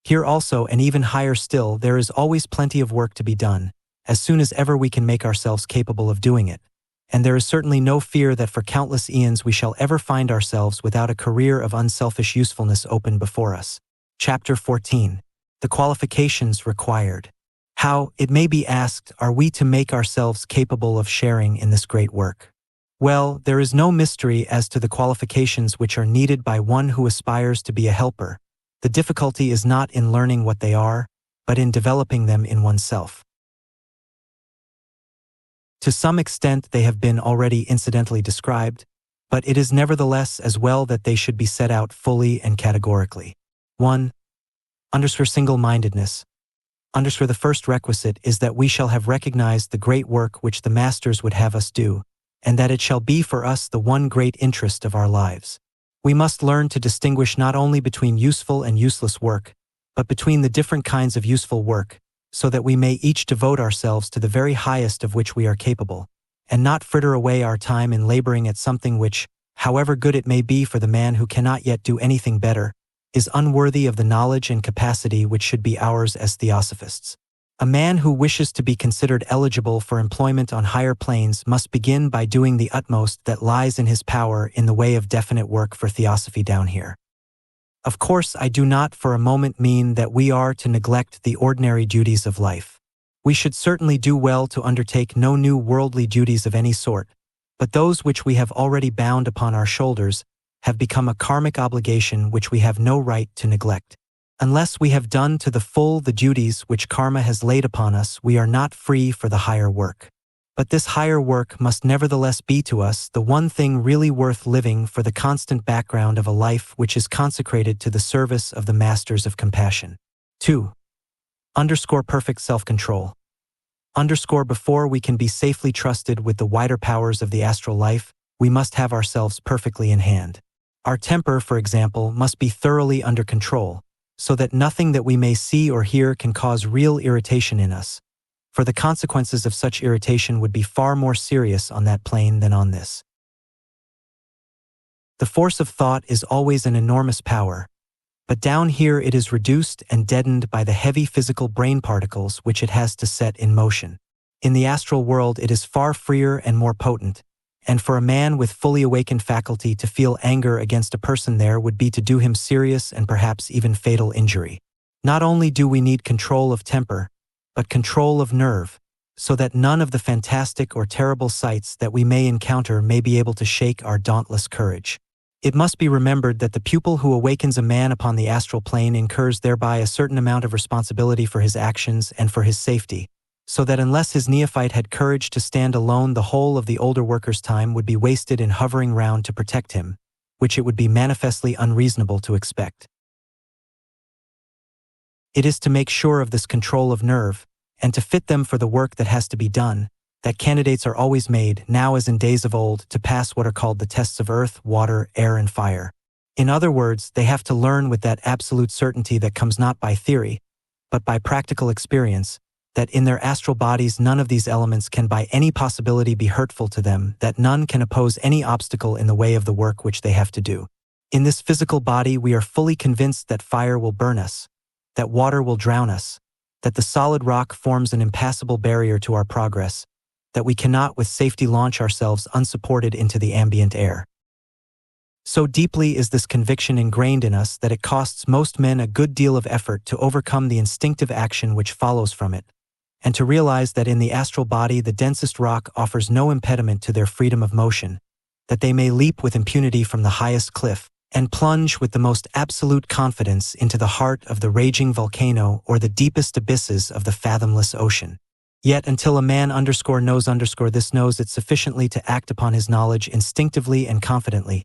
here also and even higher still there is always plenty of work to be done, as soon as ever we can make ourselves capable of doing it, and there is certainly no fear that for countless eons we shall ever find ourselves without a career of unselfish usefulness open before us. Chapter 14. The qualifications required. How, it may be asked, are we to make ourselves capable of sharing in this great work? Well, there is no mystery as to the qualifications which are needed by one who aspires to be a helper. The difficulty is not in learning what they are, but in developing them in oneself. To some extent they have been already incidentally described, but it is nevertheless as well that they should be set out fully and categorically. 1. Single-mindedness. The first requisite is that we shall have recognized the great work which the masters would have us do, and that it shall be for us the one great interest of our lives. We must learn to distinguish not only between useful and useless work, but between the different kinds of useful work, so that we may each devote ourselves to the very highest of which we are capable, and not fritter away our time in laboring at something which, however good it may be for the man who cannot yet do anything better, is unworthy of the knowledge and capacity which should be ours as theosophists. A man who wishes to be considered eligible for employment on higher planes must begin by doing the utmost that lies in his power in the way of definite work for theosophy down here. Of course, I do not for a moment mean that we are to neglect the ordinary duties of life. We should certainly do well to undertake no new worldly duties of any sort, but those which we have already bound upon our shoulders have become a karmic obligation which we have no right to neglect. Unless we have done to the full the duties which karma has laid upon us, we are not free for the higher work. But this higher work must nevertheless be to us the one thing really worth living for the constant background of a life which is consecrated to the service of the masters of compassion. 2. Perfect self-control. Before we can be safely trusted with the wider powers of the astral life, we must have ourselves perfectly in hand. Our temper, for example, must be thoroughly under control, so that nothing that we may see or hear can cause real irritation in us, for the consequences of such irritation would be far more serious on that plane than on this. The force of thought is always an enormous power, but down here it is reduced and deadened by the heavy physical brain particles which it has to set in motion. In the astral world it is far freer and more potent, and for a man with fully awakened faculty to feel anger against a person there would be to do him serious and perhaps even fatal injury. Not only do we need control of temper, but control of nerve, so that none of the fantastic or terrible sights that we may encounter may be able to shake our dauntless courage. It must be remembered that the pupil who awakens a man upon the astral plane incurs thereby a certain amount of responsibility for his actions and for his safety, so that unless his neophyte had courage to stand alone, the whole of the older worker's time would be wasted in hovering round to protect him, which it would be manifestly unreasonable to expect. It is to make sure of this control of nerve, and to fit them for the work that has to be done, that candidates are always made, now as in days of old, to pass what are called the tests of earth, water, air, and fire. In other words, they have to learn with that absolute certainty that comes not by theory, but by practical experience, that in their astral bodies none of these elements can by any possibility be hurtful to them, that none can oppose any obstacle in the way of the work which they have to do. In this physical body we are fully convinced that fire will burn us, that water will drown us, that the solid rock forms an impassable barrier to our progress, that we cannot with safety launch ourselves unsupported into the ambient air. So deeply is this conviction ingrained in us that it costs most men a good deal of effort to overcome the instinctive action which follows from it, and to realize that in the astral body the densest rock offers no impediment to their freedom of motion, that they may leap with impunity from the highest cliff, and plunge with the most absolute confidence into the heart of the raging volcano or the deepest abysses of the fathomless ocean. Yet until a man knows this knows it sufficiently to act upon his knowledge instinctively and confidently,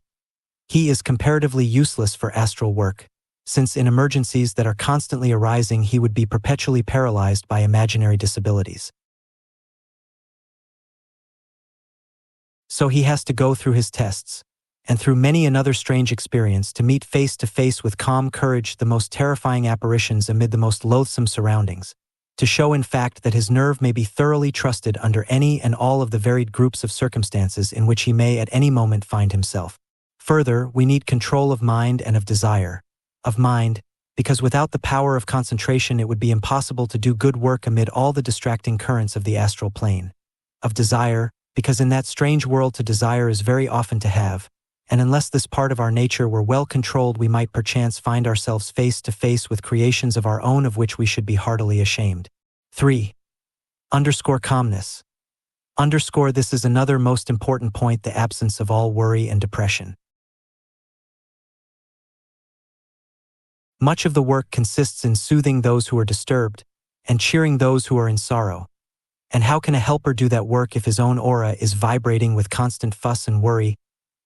he is comparatively useless for astral work, since in emergencies that are constantly arising he would be perpetually paralyzed by imaginary disabilities. So he has to go through his tests, and through many another strange experience to meet face to face with calm courage the most terrifying apparitions amid the most loathsome surroundings, to show in fact that his nerve may be thoroughly trusted under any and all of the varied groups of circumstances in which he may at any moment find himself. Further, we need control of mind and of desire. Of mind, because without the power of concentration it would be impossible to do good work amid all the distracting currents of the astral plane. Of desire, because in that strange world to desire is very often to have, and unless this part of our nature were well controlled we might perchance find ourselves face to face with creations of our own of which we should be heartily ashamed. 3. Calmness. This is another most important point: the absence of all worry and depression. Much of the work consists in soothing those who are disturbed and cheering those who are in sorrow. And how can a helper do that work if his own aura is vibrating with constant fuss and worry,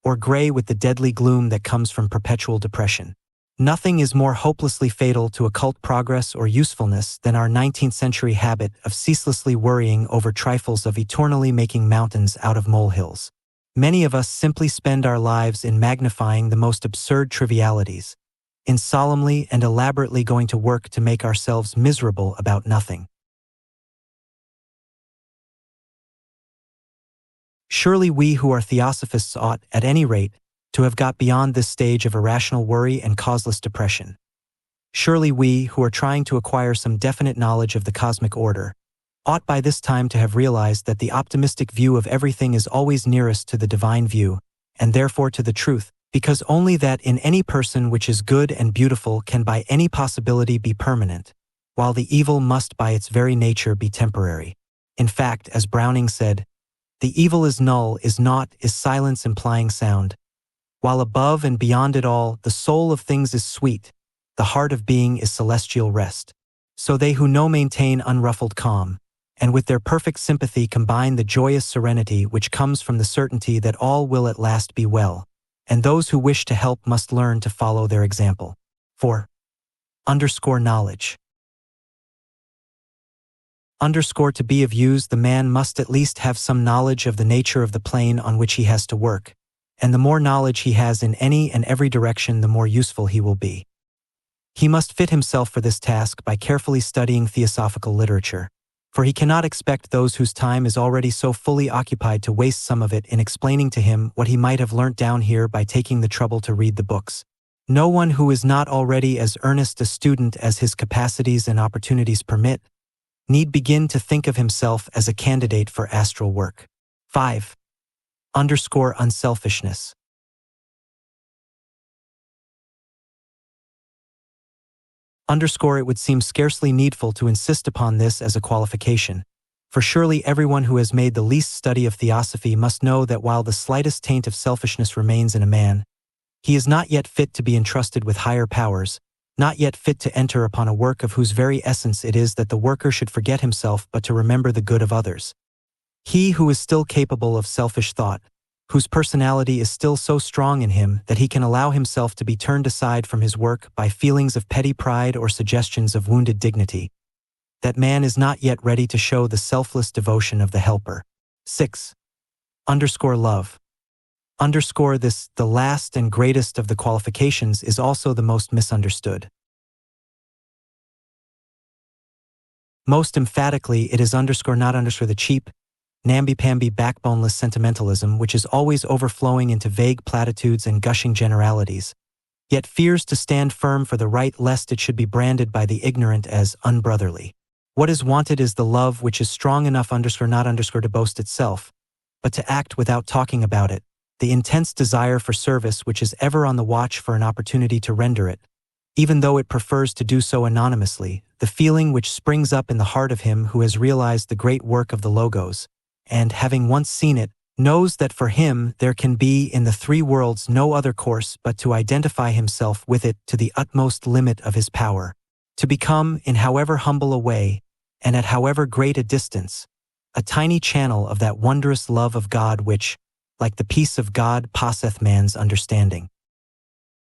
or gray with the deadly gloom that comes from perpetual depression? Nothing is more hopelessly fatal to occult progress or usefulness than our 19th century habit of ceaselessly worrying over trifles, of eternally making mountains out of molehills. Many of us simply spend our lives in magnifying the most absurd trivialities, in solemnly and elaborately going to work to make ourselves miserable about nothing. Surely we who are theosophists ought, at any rate, to have got beyond this stage of irrational worry and causeless depression. Surely we, who are trying to acquire some definite knowledge of the cosmic order, ought by this time to have realized that the optimistic view of everything is always nearest to the divine view, and therefore to the truth, because only that in any person which is good and beautiful can by any possibility be permanent, while the evil must by its very nature be temporary. In fact, as Browning said, the evil is null, is naught, is silence implying sound, while above and beyond it all, the soul of things is sweet, the heart of being is celestial rest. So they who know maintain unruffled calm, and with their perfect sympathy combine the joyous serenity which comes from the certainty that all will at last be well, and those who wish to help must learn to follow their example. 4. Knowledge. To be of use, the man must at least have some knowledge of the nature of the plane on which he has to work, and the more knowledge he has in any and every direction, the more useful he will be. He must fit himself for this task by carefully studying theosophical literature, for he cannot expect those whose time is already so fully occupied to waste some of it in explaining to him what he might have learnt down here by taking the trouble to read the books. No one who is not already as earnest a student as his capacities and opportunities permit need begin to think of himself as a candidate for astral work. 5. Unselfishness. It would seem scarcely needful to insist upon this as a qualification, for surely everyone who has made the least study of theosophy must know that while the slightest taint of selfishness remains in a man, he is not yet fit to be entrusted with higher powers, not yet fit to enter upon a work of whose very essence it is that the worker should forget himself but to remember the good of others. He who is still capable of selfish thought, whose personality is still so strong in him that he can allow himself to be turned aside from his work by feelings of petty pride or suggestions of wounded dignity, that man is not yet ready to show the selfless devotion of the helper. 6. Love. This, the last and greatest of the qualifications, is also the most misunderstood. Most emphatically, it is not the cheap, namby-pamby backboneless sentimentalism which is always overflowing into vague platitudes and gushing generalities, yet fears to stand firm for the right lest it should be branded by the ignorant as unbrotherly. What is wanted is the love which is strong enough not to boast itself, but to act without talking about it, the intense desire for service which is ever on the watch for an opportunity to render it, even though it prefers to do so anonymously, the feeling which springs up in the heart of him who has realized the great work of the Logos, and, having once seen it, knows that for him there can be in the three worlds no other course but to identify himself with it to the utmost limit of his power, to become, in however humble a way, and at however great a distance, a tiny channel of that wondrous love of God which, like the peace of God, passeth man's understanding.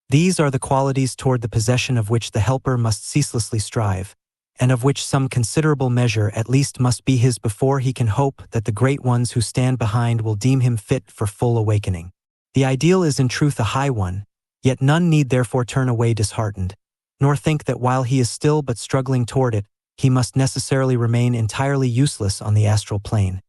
These are the qualities toward the possession of which the helper must ceaselessly strive, and of which some considerable measure at least must be his before he can hope that the great ones who stand behind will deem him fit for full awakening. The ideal is in truth a high one, yet none need therefore turn away disheartened, nor think that while he is still but struggling toward it, he must necessarily remain entirely useless on the astral plane.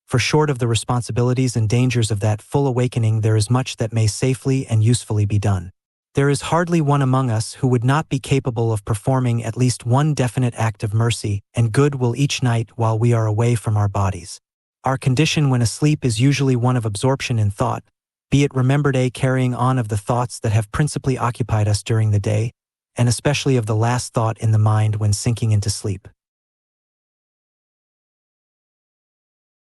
For short of the responsibilities and dangers of that full awakening there is much that may safely and usefully be done. There is hardly one among us who would not be capable of performing at least one definite act of mercy and good will each night while we are away from our bodies. Our condition when asleep is usually one of absorption in thought, be it remembered a carrying on of the thoughts that have principally occupied us during the day, and especially of the last thought in the mind when sinking into sleep.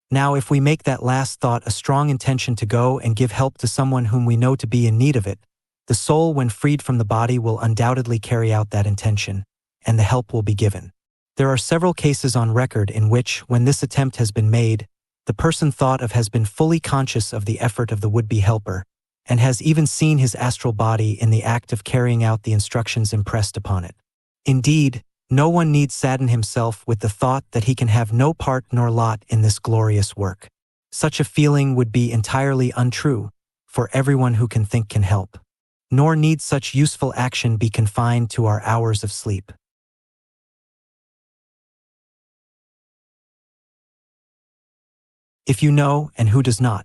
Now, if we make that last thought a strong intention to go and give help to someone whom we know to be in need of it, the soul, when freed from the body, will undoubtedly carry out that intention, and the help will be given. There are several cases on record in which, when this attempt has been made, the person thought of has been fully conscious of the effort of the would-be helper, and has even seen his astral body in the act of carrying out the instructions impressed upon it. Indeed, no one need sadden himself with the thought that he can have no part nor lot in this glorious work. Such a feeling would be entirely untrue, for everyone who can think can help. Nor need such useful action be confined to our hours of sleep. If you know, and who does not,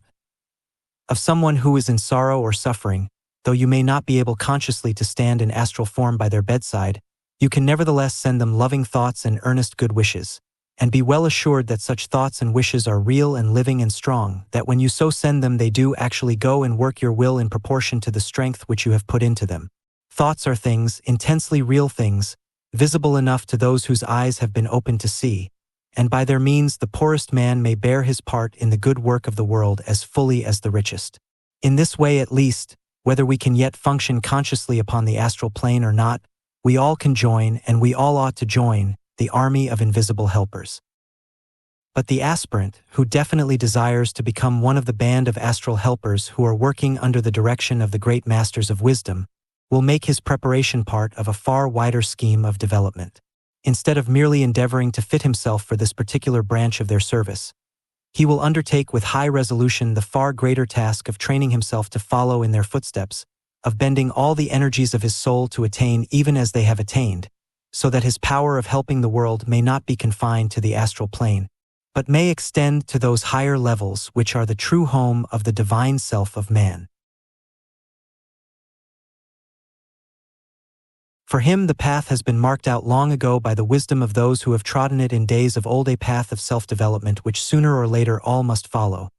of someone who is in sorrow or suffering, though you may not be able consciously to stand in astral form by their bedside, you can nevertheless send them loving thoughts and earnest good wishes, and be well assured that such thoughts and wishes are real and living and strong, that when you so send them they do actually go and work your will in proportion to the strength which you have put into them. Thoughts are things, intensely real things, visible enough to those whose eyes have been opened to see, and by their means the poorest man may bear his part in the good work of the world as fully as the richest. In this way at least, whether we can yet function consciously upon the astral plane or not, we all can join, and we all ought to join, the army of invisible helpers. But the aspirant, who definitely desires to become one of the band of astral helpers who are working under the direction of the great masters of wisdom, will make his preparation part of a far wider scheme of development. Instead of merely endeavoring to fit himself for this particular branch of their service, he will undertake with high resolution the far greater task of training himself to follow in their footsteps, of bending all the energies of his soul to attain even as they have attained, so that his power of helping the world may not be confined to the astral plane, but may extend to those higher levels which are the true home of the divine self of man. For him the path has been marked out long ago by the wisdom of those who have trodden it in days of old, a path of self-development which sooner or later all must follow,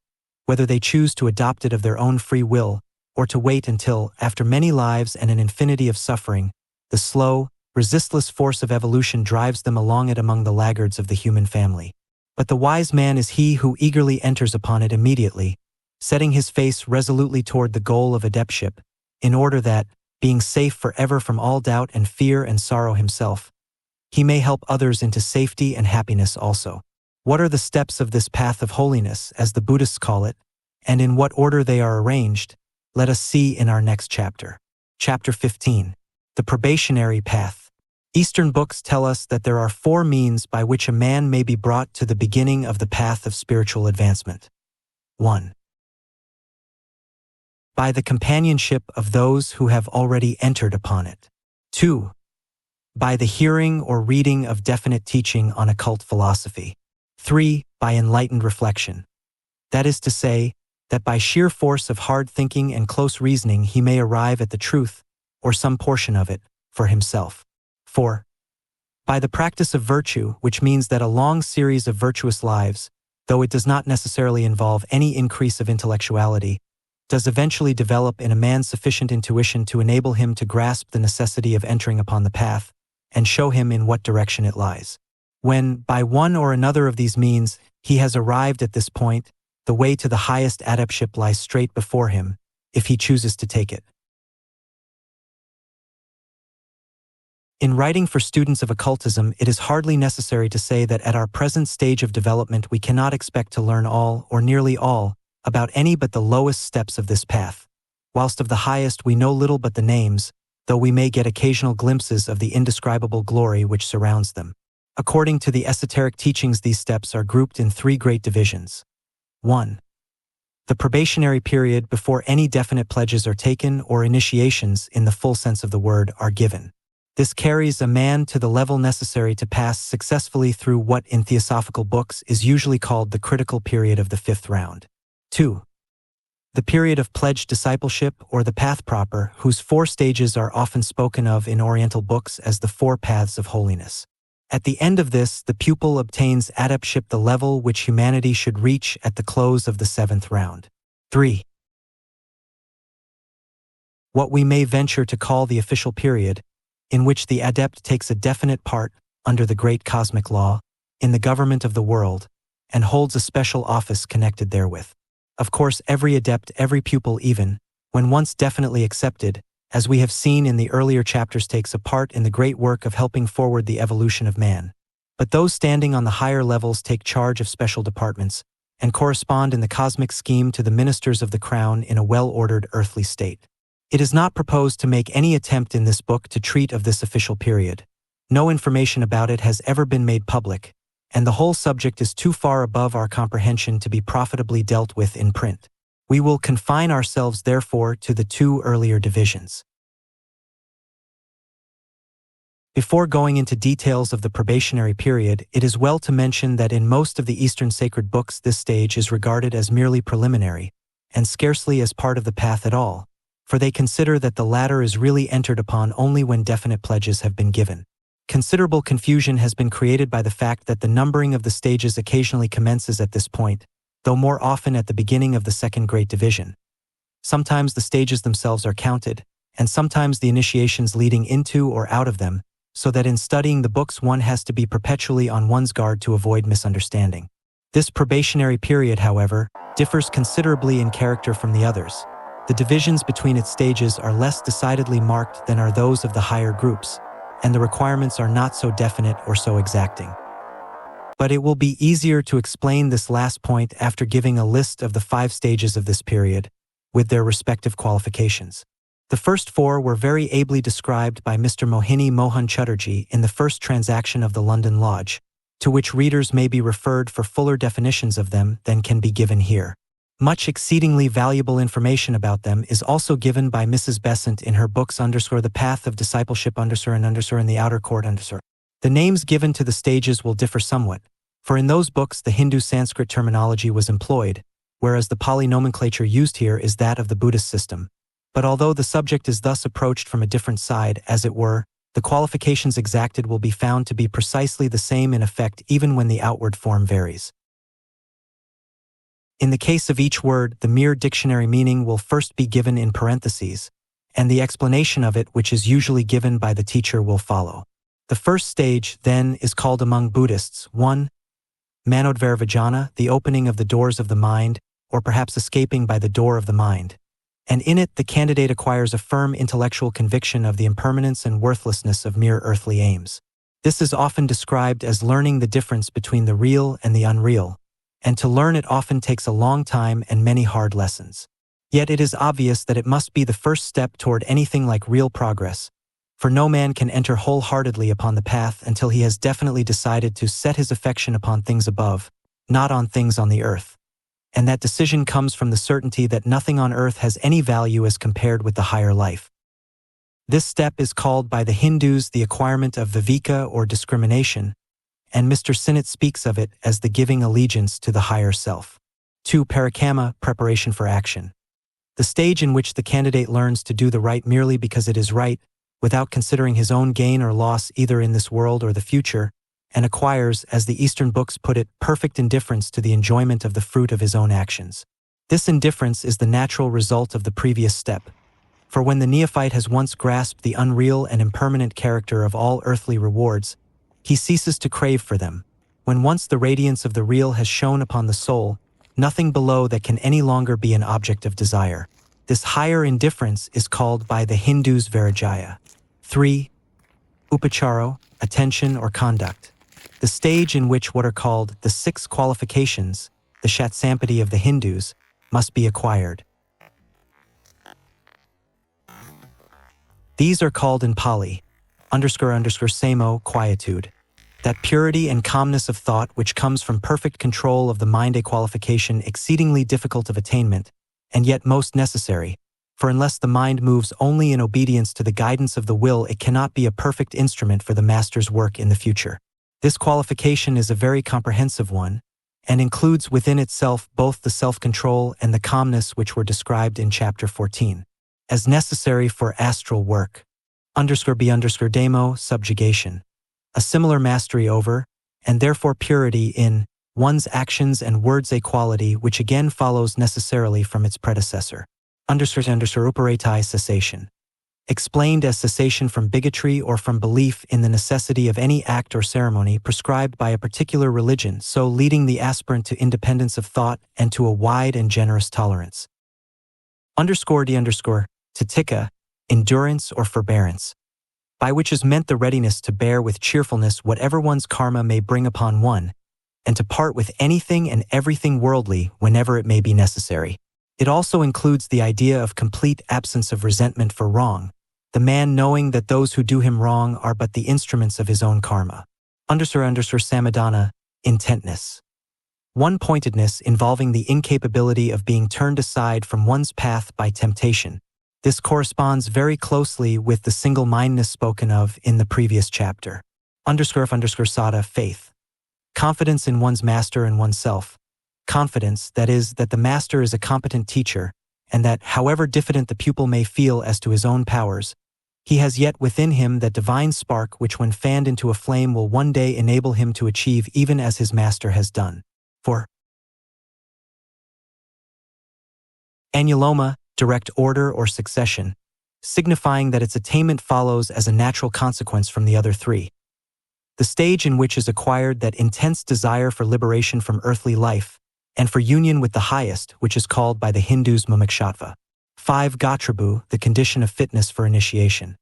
whether they choose to adopt it of their own free will, or to wait until, after many lives and an infinity of suffering, the slow, resistless force of evolution drives them along it among the laggards of the human family. But the wise man is he who eagerly enters upon it immediately, setting his face resolutely toward the goal of adeptship, in order that, being safe forever from all doubt and fear and sorrow himself, he may help others into safety and happiness also. What are the steps of this path of holiness, as the Buddhists call it, and in what order they are arranged, let us see in our next chapter. Chapter 15. The Probationary Path. Eastern books tell us that there are 4 means by which a man may be brought to the beginning of the path of spiritual advancement. 1. By the companionship of those who have already entered upon it. 2. By the hearing or reading of definite teaching on occult philosophy. 3. By enlightened reflection. That is to say, that by sheer force of hard thinking and close reasoning he may arrive at the truth, or some portion of it, for himself. 4. By the practice of virtue, which means that a long series of virtuous lives, though it does not necessarily involve any increase of intellectuality, does eventually develop in a man sufficient intuition to enable him to grasp the necessity of entering upon the path, and show him in what direction it lies. When, by one or another of these means, he has arrived at this point, the way to the highest adeptship lies straight before him, if he chooses to take it. In writing for students of occultism, it is hardly necessary to say that at our present stage of development we cannot expect to learn all, or nearly all, about any but the lowest steps of this path, whilst of the highest we know little but the names, though we may get occasional glimpses of the indescribable glory which surrounds them. According to the esoteric teachings, these steps are grouped in 3 great divisions. 1. The probationary period before any definite pledges are taken or initiations, in the full sense of the word, are given. This carries a man to the level necessary to pass successfully through what in theosophical books is usually called the critical period of the 5th round. 2. The period of pledged discipleship, or the path proper, whose 4 stages are often spoken of in Oriental books as the 4 paths of holiness. At the end of this, the pupil obtains adeptship, the level which humanity should reach at the close of the 7th round. 3. What we may venture to call the official period, in which the adept takes a definite part, under the great cosmic law, in the government of the world, and holds a special office connected therewith. Of course, every adept, every pupil even, when once definitely accepted, as we have seen in the earlier chapters, takes a part in the great work of helping forward the evolution of man. But those standing on the higher levels take charge of special departments, and correspond in the cosmic scheme to the ministers of the crown in a well-ordered earthly state. It is not proposed to make any attempt in this book to treat of this official period. No information about it has ever been made public, and the whole subject is too far above our comprehension to be profitably dealt with in print. We will confine ourselves therefore to the 2 earlier divisions. Before going into details of the probationary period, it is well to mention that in most of the Eastern sacred books this stage is regarded as merely preliminary, and scarcely as part of the path at all, for they consider that the latter is really entered upon only when definite pledges have been given. Considerable confusion has been created by the fact that the numbering of the stages occasionally commences at this point, though more often at the beginning of the 2nd great division. Sometimes the stages themselves are counted, and sometimes the initiations leading into or out of them, so that in studying the books one has to be perpetually on one's guard to avoid misunderstanding. This probationary period, however, differs considerably in character from the others. The divisions between its stages are less decidedly marked than are those of the higher groups, and the requirements are not so definite or so exacting. But it will be easier to explain this last point after giving a list of the 5 stages of this period, with their respective qualifications. The first 4 were very ably described by Mr. Mohini Mohan Chatterjee in the first transaction of the London Lodge, to which readers may be referred for fuller definitions of them than can be given here. Much exceedingly valuable information about them is also given by Mrs. Besant in her books The Path of Discipleship and in the Outer Court . The names given to the stages will differ somewhat, for in those books the Hindu Sanskrit terminology was employed, whereas the Pali nomenclature used here is that of the Buddhist system. But although the subject is thus approached from a different side, as it were, the qualifications exacted will be found to be precisely the same in effect even when the outward form varies. In the case of each word, the mere dictionary meaning will first be given in parentheses, and the explanation of it, which is usually given by the teacher, will follow. The first stage, then, is called among Buddhists 1. Manodvarvajana, the opening of the doors of the mind, or perhaps escaping by the door of the mind. And in it the candidate acquires a firm intellectual conviction of the impermanence and worthlessness of mere earthly aims. This is often described as learning the difference between the real and the unreal, and to learn it often takes a long time and many hard lessons. Yet it is obvious that it must be the first step toward anything like real progress, for no man can enter wholeheartedly upon the path until he has definitely decided to set his affection upon things above, not on things on the earth. And that decision comes from the certainty that nothing on earth has any value as compared with the higher life. This step is called by the Hindus the acquirement of viveka or discrimination, and Mr. Sinnett speaks of it as the giving allegiance to the higher self. 2. Parakama, preparation for action. The stage in which the candidate learns to do the right merely because it is right, without considering his own gain or loss either in this world or the future, and acquires, as the Eastern books put it, perfect indifference to the enjoyment of the fruit of his own actions. This indifference is the natural result of the previous step, for when the neophyte has once grasped the unreal and impermanent character of all earthly rewards, he ceases to crave for them. When once the radiance of the real has shone upon the soul, nothing below that can any longer be an object of desire. This higher indifference is called by the Hindus Vairagya. 3. Upacharo, attention or conduct. The stage in which what are called the 6 qualifications, the Shatsampati of the Hindus, must be acquired. These are called in Pali, _samo, quietude. That purity and calmness of thought which comes from perfect control of the mind, a qualification exceedingly difficult of attainment, and yet most necessary, for unless the mind moves only in obedience to the guidance of the will, it cannot be a perfect instrument for the master's work in the future. This qualification is a very comprehensive one, and includes within itself both the self-control and the calmness which were described in Chapter 14, as necessary for astral work. _b_demo, subjugation. A similar mastery over, and therefore purity in, one's actions and words, a quality which again follows necessarily from its predecessor. _uparatai, cessation. Explained as cessation from bigotry or from belief in the necessity of any act or ceremony prescribed by a particular religion, so leading the aspirant to independence of thought and to a wide and generous tolerance. _d_, titika, endurance or forbearance, by which is meant the readiness to bear with cheerfulness whatever one's karma may bring upon one, and to part with anything and everything worldly whenever it may be necessary. It also includes the idea of complete absence of resentment for wrong, the man knowing that those who do him wrong are but the instruments of his own karma. Samadhana, intentness. One-pointedness involving the incapability of being turned aside from one's path by temptation. This corresponds very closely with the single-mindedness spoken of in the previous chapter. Sada, faith. Confidence in one's master and oneself. Confidence, that is, that the master is a competent teacher, and that, however diffident the pupil may feel as to his own powers, he has yet within him that divine spark which when fanned into a flame will one day enable him to achieve even as his master has done. 4. Anuloma, direct order or succession, signifying that its attainment follows as a natural consequence from the other 3. The stage in which is acquired that intense desire for liberation from earthly life, and for union with the highest, which is called by the Hindus Mumukshatva. 5. Gatrabu, the condition of fitness for initiation.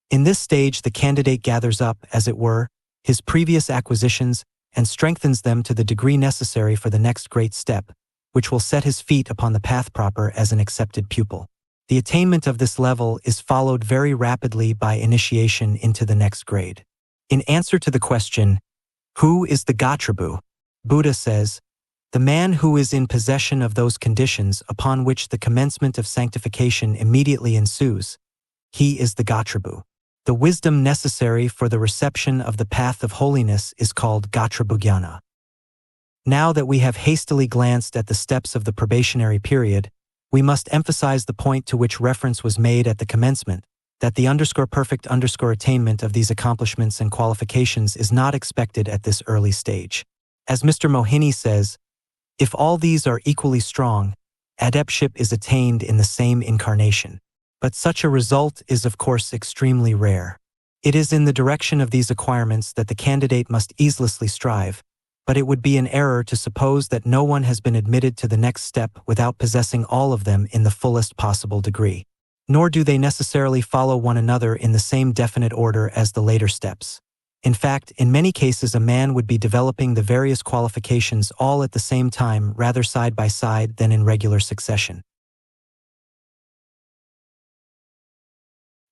In this stage the candidate gathers up, as it were, his previous acquisitions and strengthens them to the degree necessary for the next great step, which will set his feet upon the path proper as an accepted pupil. The attainment of this level is followed very rapidly by initiation into the next grade. In answer to the question, who is the Gatrabu? Buddha says, the man who is in possession of those conditions upon which the commencement of sanctification immediately ensues, he is the Gatrabu. The wisdom necessary for the reception of the path of holiness is called Gatrabugyana. Now that we have hastily glanced at the steps of the probationary period, we must emphasize the point to which reference was made at the commencement, that the _perfect attainment of these accomplishments and qualifications is not expected at this early stage. As Mr. Mohini says, if all these are equally strong, adeptship is attained in the same incarnation. But such a result is of course extremely rare. It is in the direction of these acquirements that the candidate must easelessly strive, but it would be an error to suppose that no one has been admitted to the next step without possessing all of them in the fullest possible degree. Nor do they necessarily follow one another in the same definite order as the later steps. In fact, in many cases a man would be developing the various qualifications all at the same time rather side by side than in regular succession.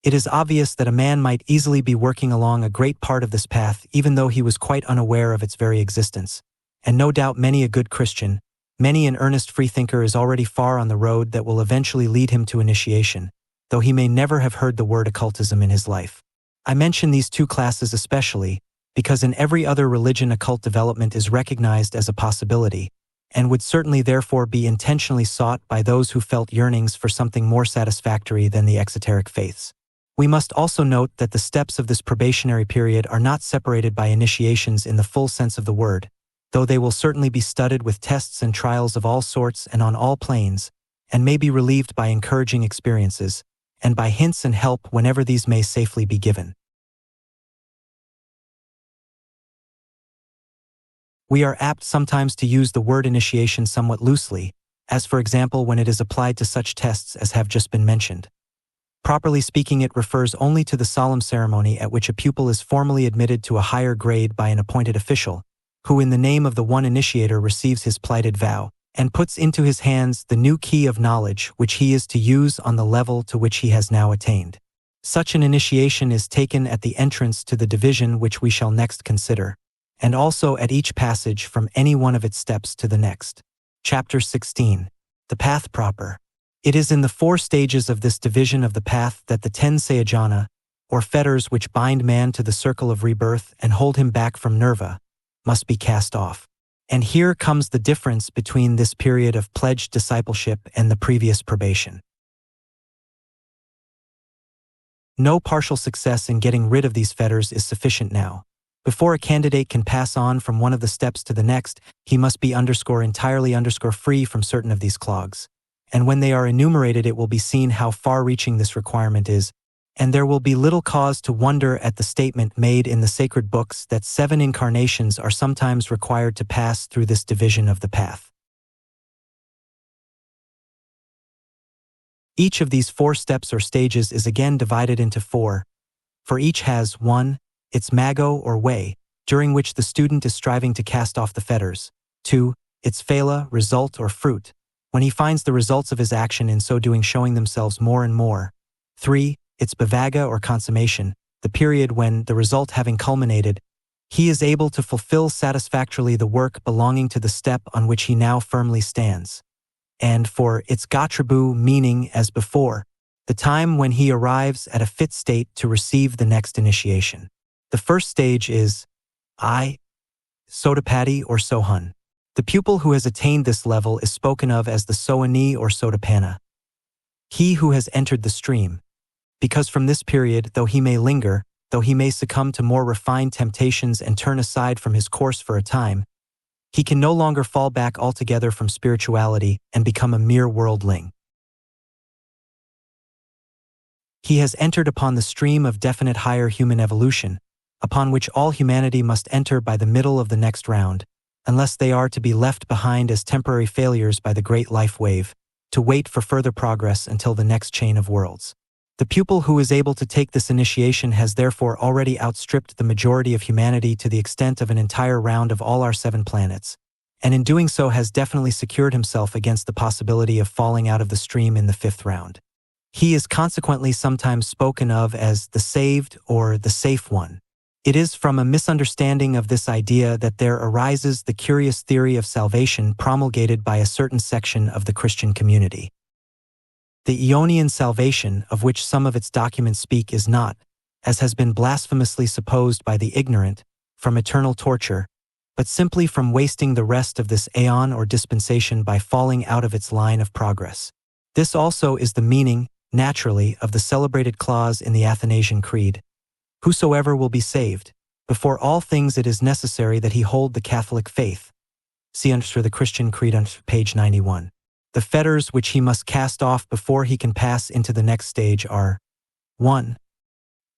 It is obvious that a man might easily be working along a great part of this path even though he was quite unaware of its very existence, and no doubt many a good Christian, many an earnest freethinker is already far on the road that will eventually lead him to initiation, though he may never have heard the word occultism in his life. I mention these two classes especially because in every other religion occult development is recognized as a possibility, and would certainly therefore be intentionally sought by those who felt yearnings for something more satisfactory than the exoteric faiths. We must also note that the steps of this probationary period are not separated by initiations in the full sense of the word, though they will certainly be studded with tests and trials of all sorts and on all planes, and may be relieved by encouraging experiences, and by hints and help whenever these may safely be given. We are apt sometimes to use the word initiation somewhat loosely, as for example when it is applied to such tests as have just been mentioned. Properly speaking, it refers only to the solemn ceremony at which a pupil is formally admitted to a higher grade by an appointed official, who in the name of the one initiator receives his plighted vow, and puts into his hands the new key of knowledge which he is to use on the level to which he has now attained. Such an initiation is taken at the entrance to the division which we shall next consider, and also at each passage from any one of its steps to the next. Chapter 16. The Path Proper. It is in the 4 stages of this division of the path that the 10 sayajana, or fetters which bind man to the circle of rebirth and hold him back from nirvana, must be cast off. And here comes the difference between this period of pledged discipleship and the previous probation. No partial success in getting rid of these fetters is sufficient now. Before a candidate can pass on from one of the steps to the next, he must be entirely free from certain of these clogs. And when they are enumerated, it will be seen how far-reaching this requirement is, and there will be little cause to wonder at the statement made in the sacred books that 7 incarnations are sometimes required to pass through this division of the path. Each of these 4 steps or stages is again divided into 4, for each has 1. Its mago or way, during which the student is striving to cast off the fetters. 2. Its phala, result or fruit, when he finds the results of his action in so doing showing themselves more and more. 3. Its bhavaga or consummation, the period when, the result having culminated, he is able to fulfill satisfactorily the work belonging to the step on which he now firmly stands. And 4. Its gatrabhu, meaning, as before, the time when he arrives at a fit state to receive the next initiation. The first stage is Sotapati or Sohun. The pupil who has attained this level is spoken of as the Sohani or Sotapanna, he who has entered the stream, because from this period, though he may linger, though he may succumb to more refined temptations and turn aside from his course for a time, he can no longer fall back altogether from spirituality and become a mere worldling. He has entered upon the stream of definite higher human evolution, upon which all humanity must enter by the middle of the next round, unless they are to be left behind as temporary failures by the great life wave, to wait for further progress until the next chain of worlds. The pupil who is able to take this initiation has therefore already outstripped the majority of humanity to the extent of an entire round of all our 7 planets, and in doing so has definitely secured himself against the possibility of falling out of the stream in the 5th round. He is consequently sometimes spoken of as the saved or the safe one. It is from a misunderstanding of this idea that there arises the curious theory of salvation promulgated by a certain section of the Christian community. The Aeonian salvation, of which some of its documents speak, is not, as has been blasphemously supposed by the ignorant, from eternal torture, but simply from wasting the rest of this aeon or dispensation by falling out of its line of progress. This also is the meaning, naturally, of the celebrated clause in the Athanasian Creed, "Whosoever will be saved, before all things it is necessary that he hold the Catholic faith." See under the Christian Creed on page 91. The fetters which he must cast off before he can pass into the next stage are 1.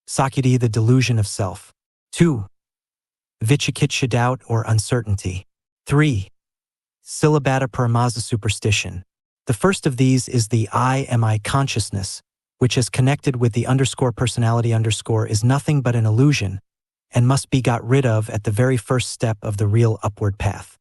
Sakyati, the delusion of self. 2. Vichikitsha, doubt or uncertainty. 3. Silabata paramaza, superstition. The first of these is the I am I consciousness, which is connected with the personality is nothing but an illusion and must be got rid of at the very first step of the real upward path.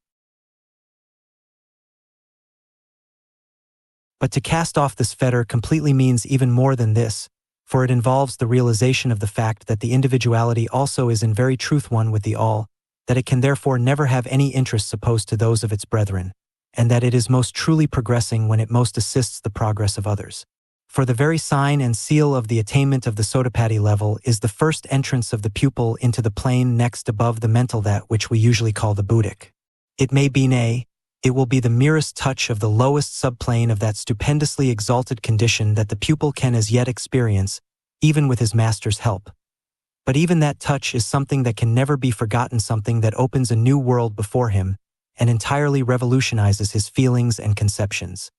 But to cast off this fetter completely means even more than this, for it involves the realization of the fact that the individuality also is in very truth one with the all, that it can therefore never have any interests opposed to those of its brethren, and that it is most truly progressing when it most assists the progress of others. For the very sign and seal of the attainment of the Sotapatti level is the first entrance of the pupil into the plane next above the mental, that which we usually call the Buddhic. It may be, nay, it will be the merest touch of the lowest subplane of that stupendously exalted condition that the pupil can as yet experience, even with his master's help. But even that touch is something that can never be forgotten, something that opens a new world before him and entirely revolutionizes his feelings and conceptions.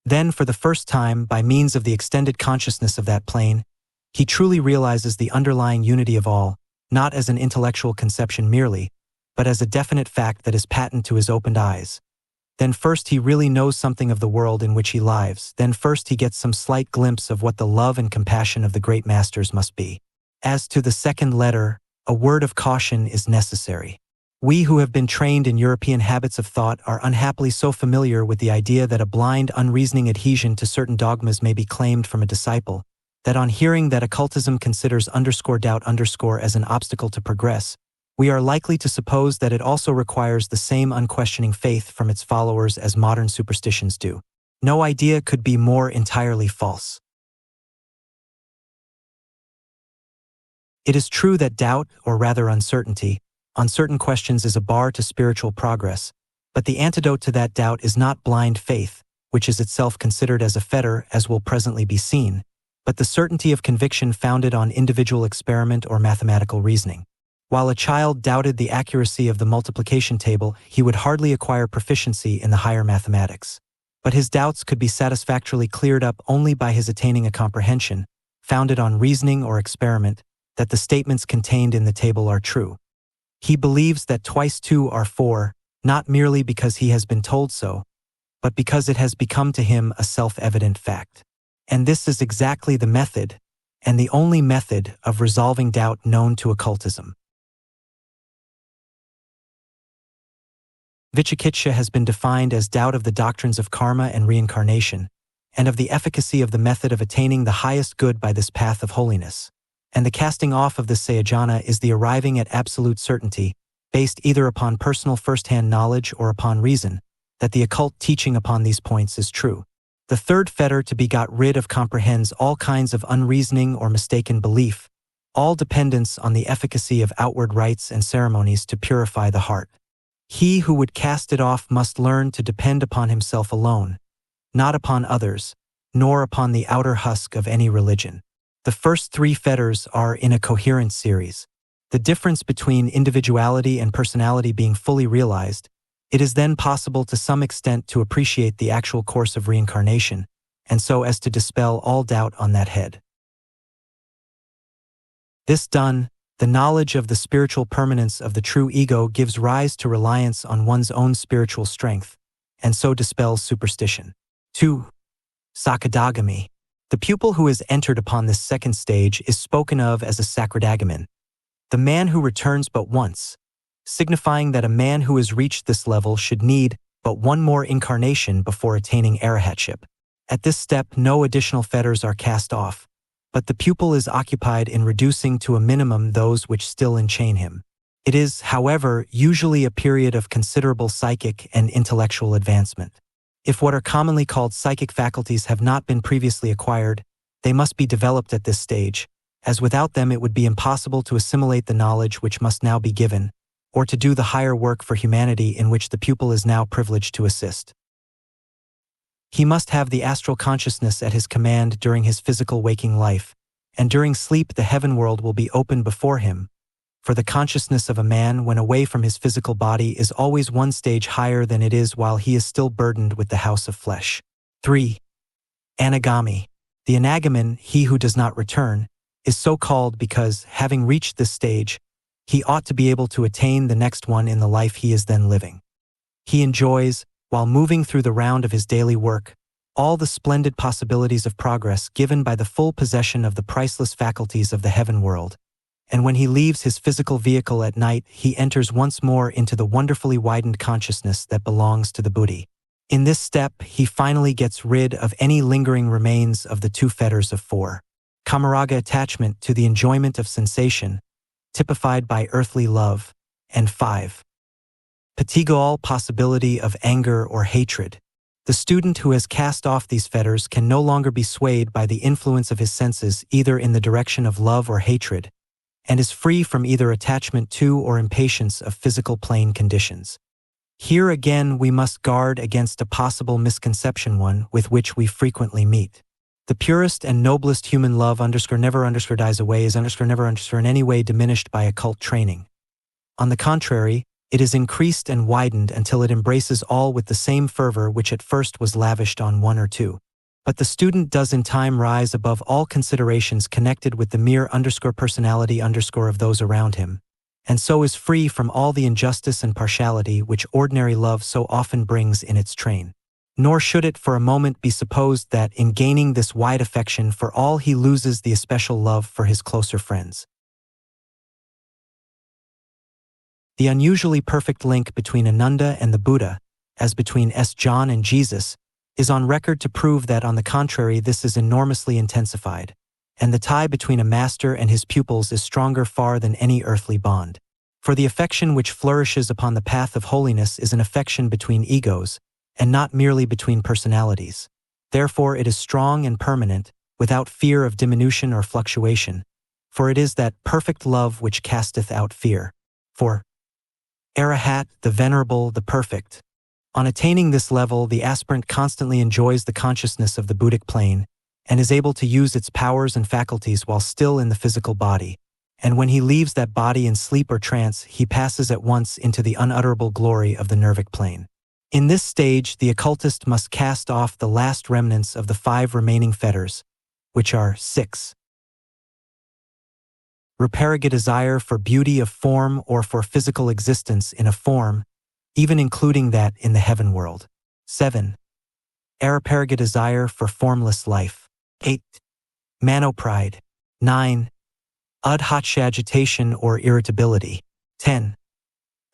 Then, for the first time, by means of the extended consciousness of that plane, he truly realizes the underlying unity of all, not as an intellectual conception merely, but as a definite fact that is patent to his opened eyes. Then first he really knows something of the world in which he lives. Then first he gets some slight glimpse of what the love and compassion of the great masters must be. As to the second letter, a word of caution is necessary. We who have been trained in European habits of thought are unhappily so familiar with the idea that a blind, unreasoning adhesion to certain dogmas may be claimed from a disciple, that on hearing that occultism considers _doubt_ as an obstacle to progress, we are likely to suppose that it also requires the same unquestioning faith from its followers as modern superstitions do. No idea could be more entirely false. It is true that doubt, or rather uncertainty, on certain questions is a bar to spiritual progress, but the antidote to that doubt is not blind faith, which is itself considered as a fetter, as will presently be seen, but the certainty of conviction founded on individual experiment or mathematical reasoning. While a child doubted the accuracy of the multiplication table, he would hardly acquire proficiency in the higher mathematics. But his doubts could be satisfactorily cleared up only by his attaining a comprehension, founded on reasoning or experiment, that the statements contained in the table are true. He believes that 2 × 2 are 4, not merely because he has been told so, but because it has become to him a self-evident fact. And this is exactly the method, and the only method, of resolving doubt known to occultism. Vicikitsha has been defined as doubt of the doctrines of karma and reincarnation, and of the efficacy of the method of attaining the highest good by this path of holiness. And the casting off of this sayajana is the arriving at absolute certainty, based either upon personal first-hand knowledge or upon reason, that the occult teaching upon these points is true. The third fetter to be got rid of comprehends all kinds of unreasoning or mistaken belief, all dependence on the efficacy of outward rites and ceremonies to purify the heart. He who would cast it off must learn to depend upon himself alone, not upon others, nor upon the outer husk of any religion. The first 3 fetters are in a coherent series. The difference between individuality and personality being fully realized, it is then possible to some extent to appreciate the actual course of reincarnation, and so as to dispel all doubt on that head. This done, the knowledge of the spiritual permanence of the true ego gives rise to reliance on one's own spiritual strength, and so dispels superstition. 2. Sakadagami. The pupil who has entered upon this second stage is spoken of as a sakradagamin, the man who returns but once, signifying that a man who has reached this level should need but one more incarnation before attaining arahatship. At this step, no additional fetters are cast off, but the pupil is occupied in reducing to a minimum those which still enchain him. It is, however, usually a period of considerable psychic and intellectual advancement. If what are commonly called psychic faculties have not been previously acquired, they must be developed at this stage, as without them it would be impossible to assimilate the knowledge which must now be given, or to do the higher work for humanity in which the pupil is now privileged to assist. He must have the astral consciousness at his command during his physical waking life, and during sleep the heaven world will be open before him, for the consciousness of a man when away from his physical body is always one stage higher than it is while he is still burdened with the house of flesh. 3. Anagami. The anagamin, he who does not return, is so called because, having reached this stage, he ought to be able to attain the next one in the life he is then living. He enjoys, while moving through the round of his daily work, all the splendid possibilities of progress given by the full possession of the priceless faculties of the heaven world. And when he leaves his physical vehicle at night, he enters once more into the wonderfully widened consciousness that belongs to the Buddhi. In this step, he finally gets rid of any lingering remains of the 2 fetters of 4. Kamaraga attachment to the enjoyment of sensation, typified by earthly love, and 5. Patigal possibility of anger or hatred. The student who has cast off these fetters can no longer be swayed by the influence of his senses either in the direction of love or hatred, and is free from either attachment to or impatience of physical plane conditions. Here again we must guard against a possible misconception, one with which we frequently meet. The purest and noblest human love never dies away is never in any way diminished by occult training. On the contrary, it is increased and widened until it embraces all with the same fervor which at first was lavished on one or two. But the student does in time rise above all considerations connected with the mere personality of those around him, and so is free from all the injustice and partiality which ordinary love so often brings in its train. Nor should it for a moment be supposed that in gaining this wide affection for all he loses the especial love for his closer friends. The unusually perfect link between Ananda and the Buddha, as between John and Jesus, is on record to prove that, on the contrary, this is enormously intensified, and the tie between a master and his pupils is stronger far than any earthly bond. For the affection which flourishes upon the path of holiness is an affection between egos, and not merely between personalities. Therefore it is strong and permanent, without fear of diminution or fluctuation, for it is that perfect love which casteth out fear. For Arahat, the venerable, the perfect. On attaining this level, the aspirant constantly enjoys the consciousness of the Buddhic plane and is able to use its powers and faculties while still in the physical body. And when he leaves that body in sleep or trance, he passes at once into the unutterable glory of the nervic plane. In this stage, the occultist must cast off the last remnants of the 5 remaining fetters, which are 6. Rupariga desire for beauty of form or for physical existence in a form, even including that in the heaven world. 7. Arapariga desire for formless life. 8. Manopride. 9. Udhatsha agitation or irritability. 10.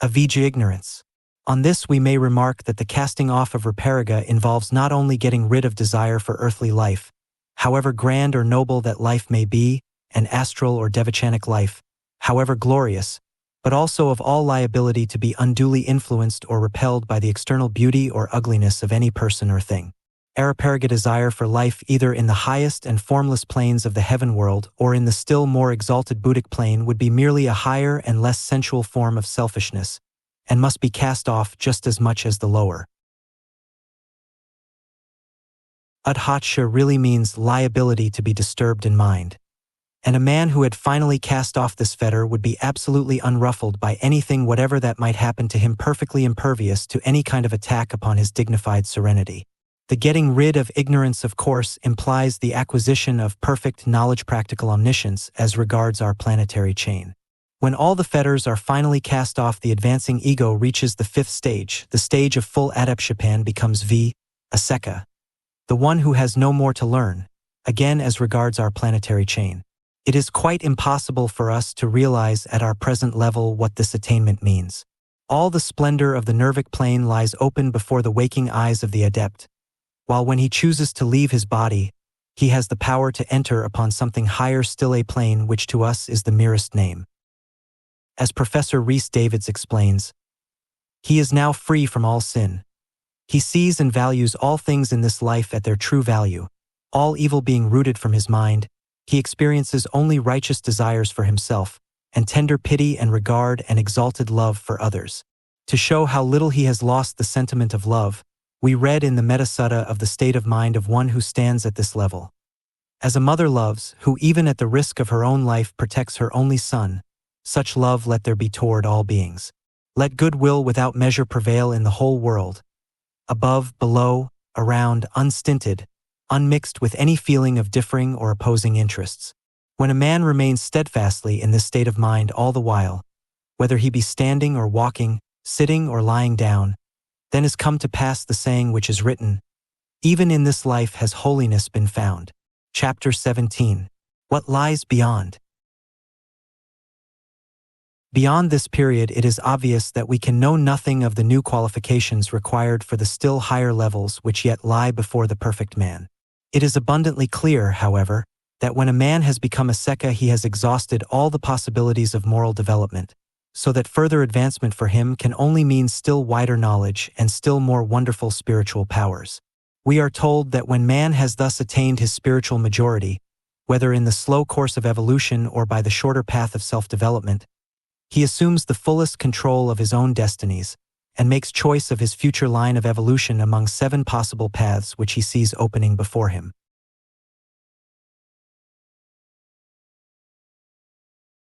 Avijja ignorance. On this we may remark that the casting off of Rupariga involves not only getting rid of desire for earthly life, however grand or noble that life may be, and astral or devachanic life, however glorious, but also of all liability to be unduly influenced or repelled by the external beauty or ugliness of any person or thing. Arapariga desire for life either in the highest and formless planes of the heaven world or in the still more exalted Buddhic plane would be merely a higher and less sensual form of selfishness, and must be cast off just as much as the lower. Udhatsha really means liability to be disturbed in mind. And a man who had finally cast off this fetter would be absolutely unruffled by anything whatever that might happen to him, perfectly impervious to any kind of attack upon his dignified serenity. The getting rid of ignorance, of course, implies the acquisition of perfect knowledge, practical omniscience as regards our planetary chain. When all the fetters are finally cast off, the advancing ego reaches the 5th stage. The stage of full adepshipan becomes Aseka, the one who has no more to learn, again as regards our planetary chain. It is quite impossible for us to realize at our present level what this attainment means. All the splendor of the nervic plane lies open before the waking eyes of the adept, while when he chooses to leave his body, he has the power to enter upon something higher still, a plane which to us is the merest name. As Professor Rhys Davids explains, he is now free from all sin. He sees and values all things in this life at their true value, all evil being rooted from his mind. He experiences only righteous desires for himself, and tender pity and regard and exalted love for others. To show how little he has lost the sentiment of love, we read in the Metasutta of the state of mind of one who stands at this level. As a mother loves, who even at the risk of her own life protects her only son, such love let there be toward all beings. Let goodwill without measure prevail in the whole world, above, below, around, unstinted, unmixed with any feeling of differing or opposing interests. When a man remains steadfastly in this state of mind all the while, whether he be standing or walking, sitting or lying down, then is come to pass the saying which is written, "Even in this life has holiness been found." Chapter 17. What lies beyond? Beyond this period, it is obvious that we can know nothing of the new qualifications required for the still higher levels which yet lie before the perfect man. It is abundantly clear, however, that when a man has become a Aseka, he has exhausted all the possibilities of moral development, so that further advancement for him can only mean still wider knowledge and still more wonderful spiritual powers. We are told that when man has thus attained his spiritual majority, whether in the slow course of evolution or by the shorter path of self-development, he assumes the fullest control of his own destinies and makes choice of his future line of evolution among 7 possible paths which he sees opening before him.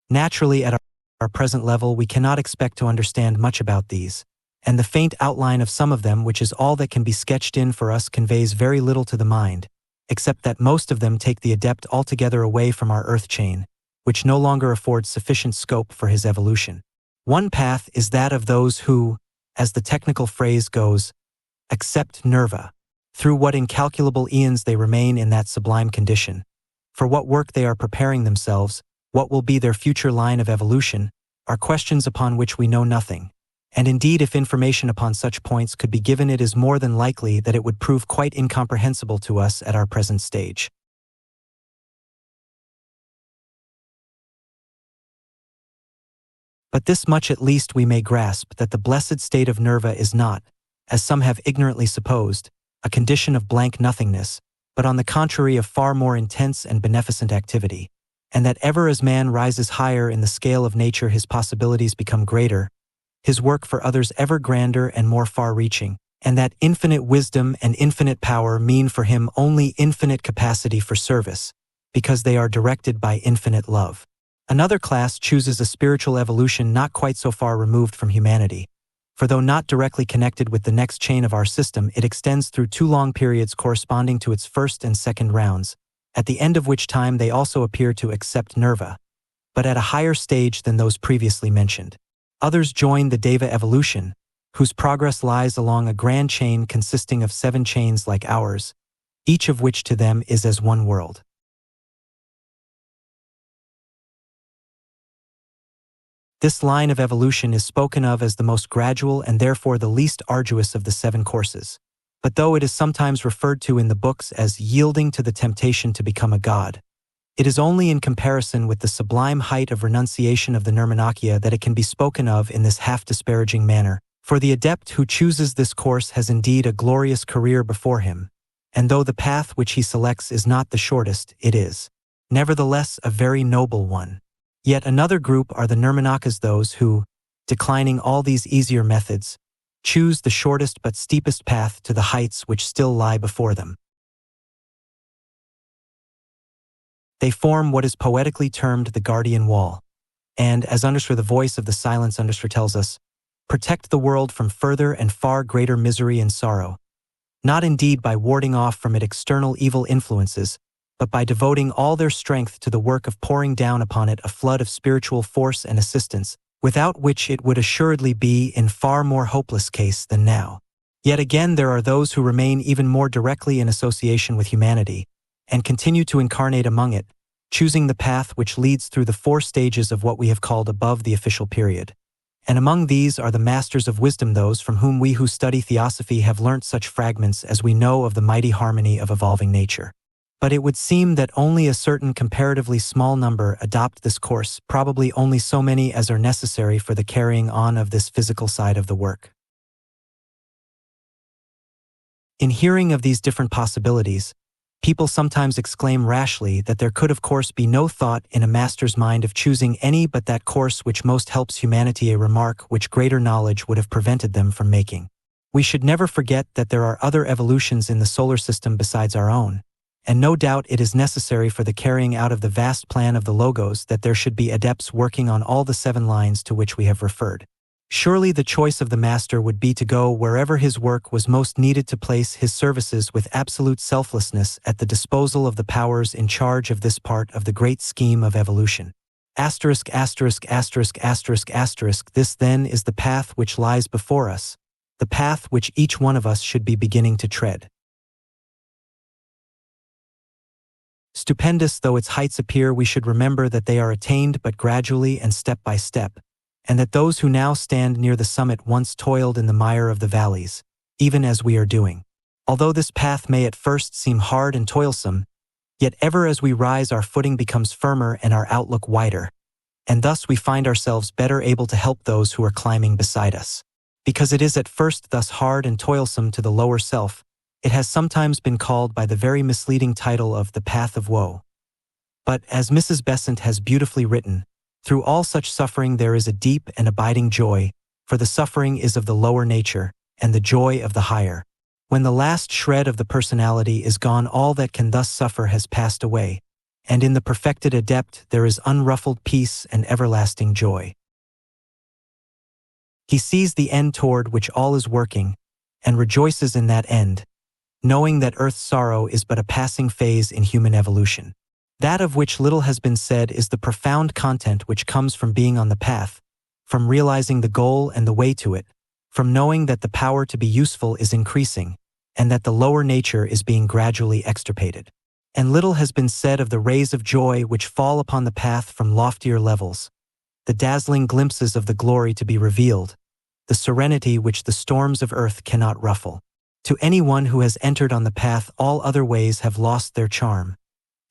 Naturally, at our present level, we cannot expect to understand much about these, and the faint outline of some of them, which is all that can be sketched in for us, conveys very little to the mind, except that most of them take the adept altogether away from our earth chain, which no longer affords sufficient scope for his evolution. One path is that of those who, as the technical phrase goes, accept nirva. Through what incalculable eons they remain in that sublime condition, for what work they are preparing themselves, what will be their future line of evolution, are questions upon which we know nothing. And indeed, if information upon such points could be given, it is more than likely that it would prove quite incomprehensible to us at our present stage. But this much at least we may grasp, that the blessed state of nirva is not, as some have ignorantly supposed, a condition of blank nothingness, but on the contrary of far more intense and beneficent activity, and that ever as man rises higher in the scale of nature his possibilities become greater, his work for others ever grander and more far-reaching, and that infinite wisdom and infinite power mean for him only infinite capacity for service, because they are directed by infinite love. Another class chooses a spiritual evolution not quite so far removed from humanity, for though not directly connected with the next chain of our system, it extends through 2 long periods corresponding to its first and second rounds, at the end of which time they also appear to accept nirva, but at a higher stage than those previously mentioned. Others join the Deva evolution, whose progress lies along a grand chain consisting of 7 chains like ours, each of which to them is as one world. This line of evolution is spoken of as the most gradual and therefore the least arduous of the 7 courses. But though it is sometimes referred to in the books as yielding to the temptation to become a god, it is only in comparison with the sublime height of renunciation of the Nirmanakya that it can be spoken of in this half-disparaging manner, for the adept who chooses this course has indeed a glorious career before him, and though the path which he selects is not the shortest, it is, nevertheless, a very noble one. Yet another group are the Nirmanakas, those who, declining all these easier methods, choose the shortest but steepest path to the heights which still lie before them. They form what is poetically termed the guardian wall, and, as the voice of the silence tells us, protect the world from further and far greater misery and sorrow, not indeed by warding off from it external evil influences, but by devoting all their strength to the work of pouring down upon it a flood of spiritual force and assistance, without which it would assuredly be in far more hopeless case than now. Yet again there are those who remain even more directly in association with humanity, and continue to incarnate among it, choosing the path which leads through the 4 stages of what we have called above the official period. And among these are the masters of wisdom, those from whom we who study theosophy have learnt such fragments as we know of the mighty harmony of evolving nature. But it would seem that only a certain comparatively small number adopt this course, probably only so many as are necessary for the carrying on of this physical side of the work. In hearing of these different possibilities, people sometimes exclaim rashly that there could of course be no thought in a master's mind of choosing any but that course which most helps humanity, a remark which greater knowledge would have prevented them from making. We should never forget that there are other evolutions in the solar system besides our own, and no doubt it is necessary for the carrying out of the vast plan of the Logos that there should be adepts working on all the 7 lines to which we have referred. Surely the choice of the master would be to go wherever his work was most needed, to place his services with absolute selflessness at the disposal of the powers in charge of this part of the great scheme of evolution. This then is the path which lies before us, the path which each one of us should be beginning to tread. Stupendous though its heights appear, we should remember that they are attained but gradually and step by step, and that those who now stand near the summit once toiled in the mire of the valleys, even as we are doing. Although this path may at first seem hard and toilsome, yet ever as we rise our footing becomes firmer and our outlook wider, and thus we find ourselves better able to help those who are climbing beside us. Because it is at first thus hard and toilsome to the lower self, It has sometimes been called by the very misleading title of the Path of Woe. But, as Mrs. Besant has beautifully written, through all such suffering there is a deep and abiding joy, for the suffering is of the lower nature, and the joy of the higher. When the last shred of the personality is gone, all that can thus suffer has passed away, and in the perfected adept there is unruffled peace and everlasting joy. He sees the end toward which all is working, and rejoices in that end, knowing that earth's sorrow is but a passing phase in human evolution. That of which little has been said is the profound content which comes from being on the path, from realizing the goal and the way to it, from knowing that the power to be useful is increasing, and that the lower nature is being gradually extirpated. And little has been said of the rays of joy which fall upon the path from loftier levels, the dazzling glimpses of the glory to be revealed, the serenity which the storms of earth cannot ruffle. To anyone who has entered on the path, all other ways have lost their charm,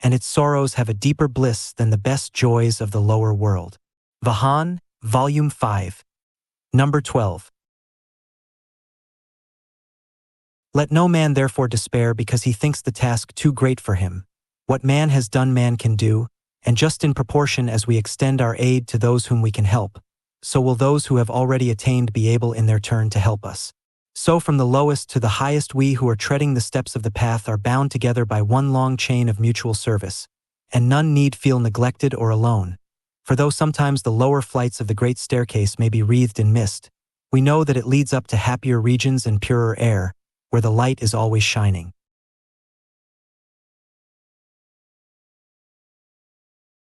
and its sorrows have a deeper bliss than the best joys of the lower world. Vahan, Volume 5. Number 12. Let no man therefore despair because he thinks the task too great for him. What man has done man can do, and just in proportion as we extend our aid to those whom we can help, so will those who have already attained be able in their turn to help us. So from the lowest to the highest, we who are treading the steps of the path are bound together by one long chain of mutual service, and none need feel neglected or alone. For though sometimes the lower flights of the great staircase may be wreathed in mist, we know that it leads up to happier regions and purer air, where the light is always shining.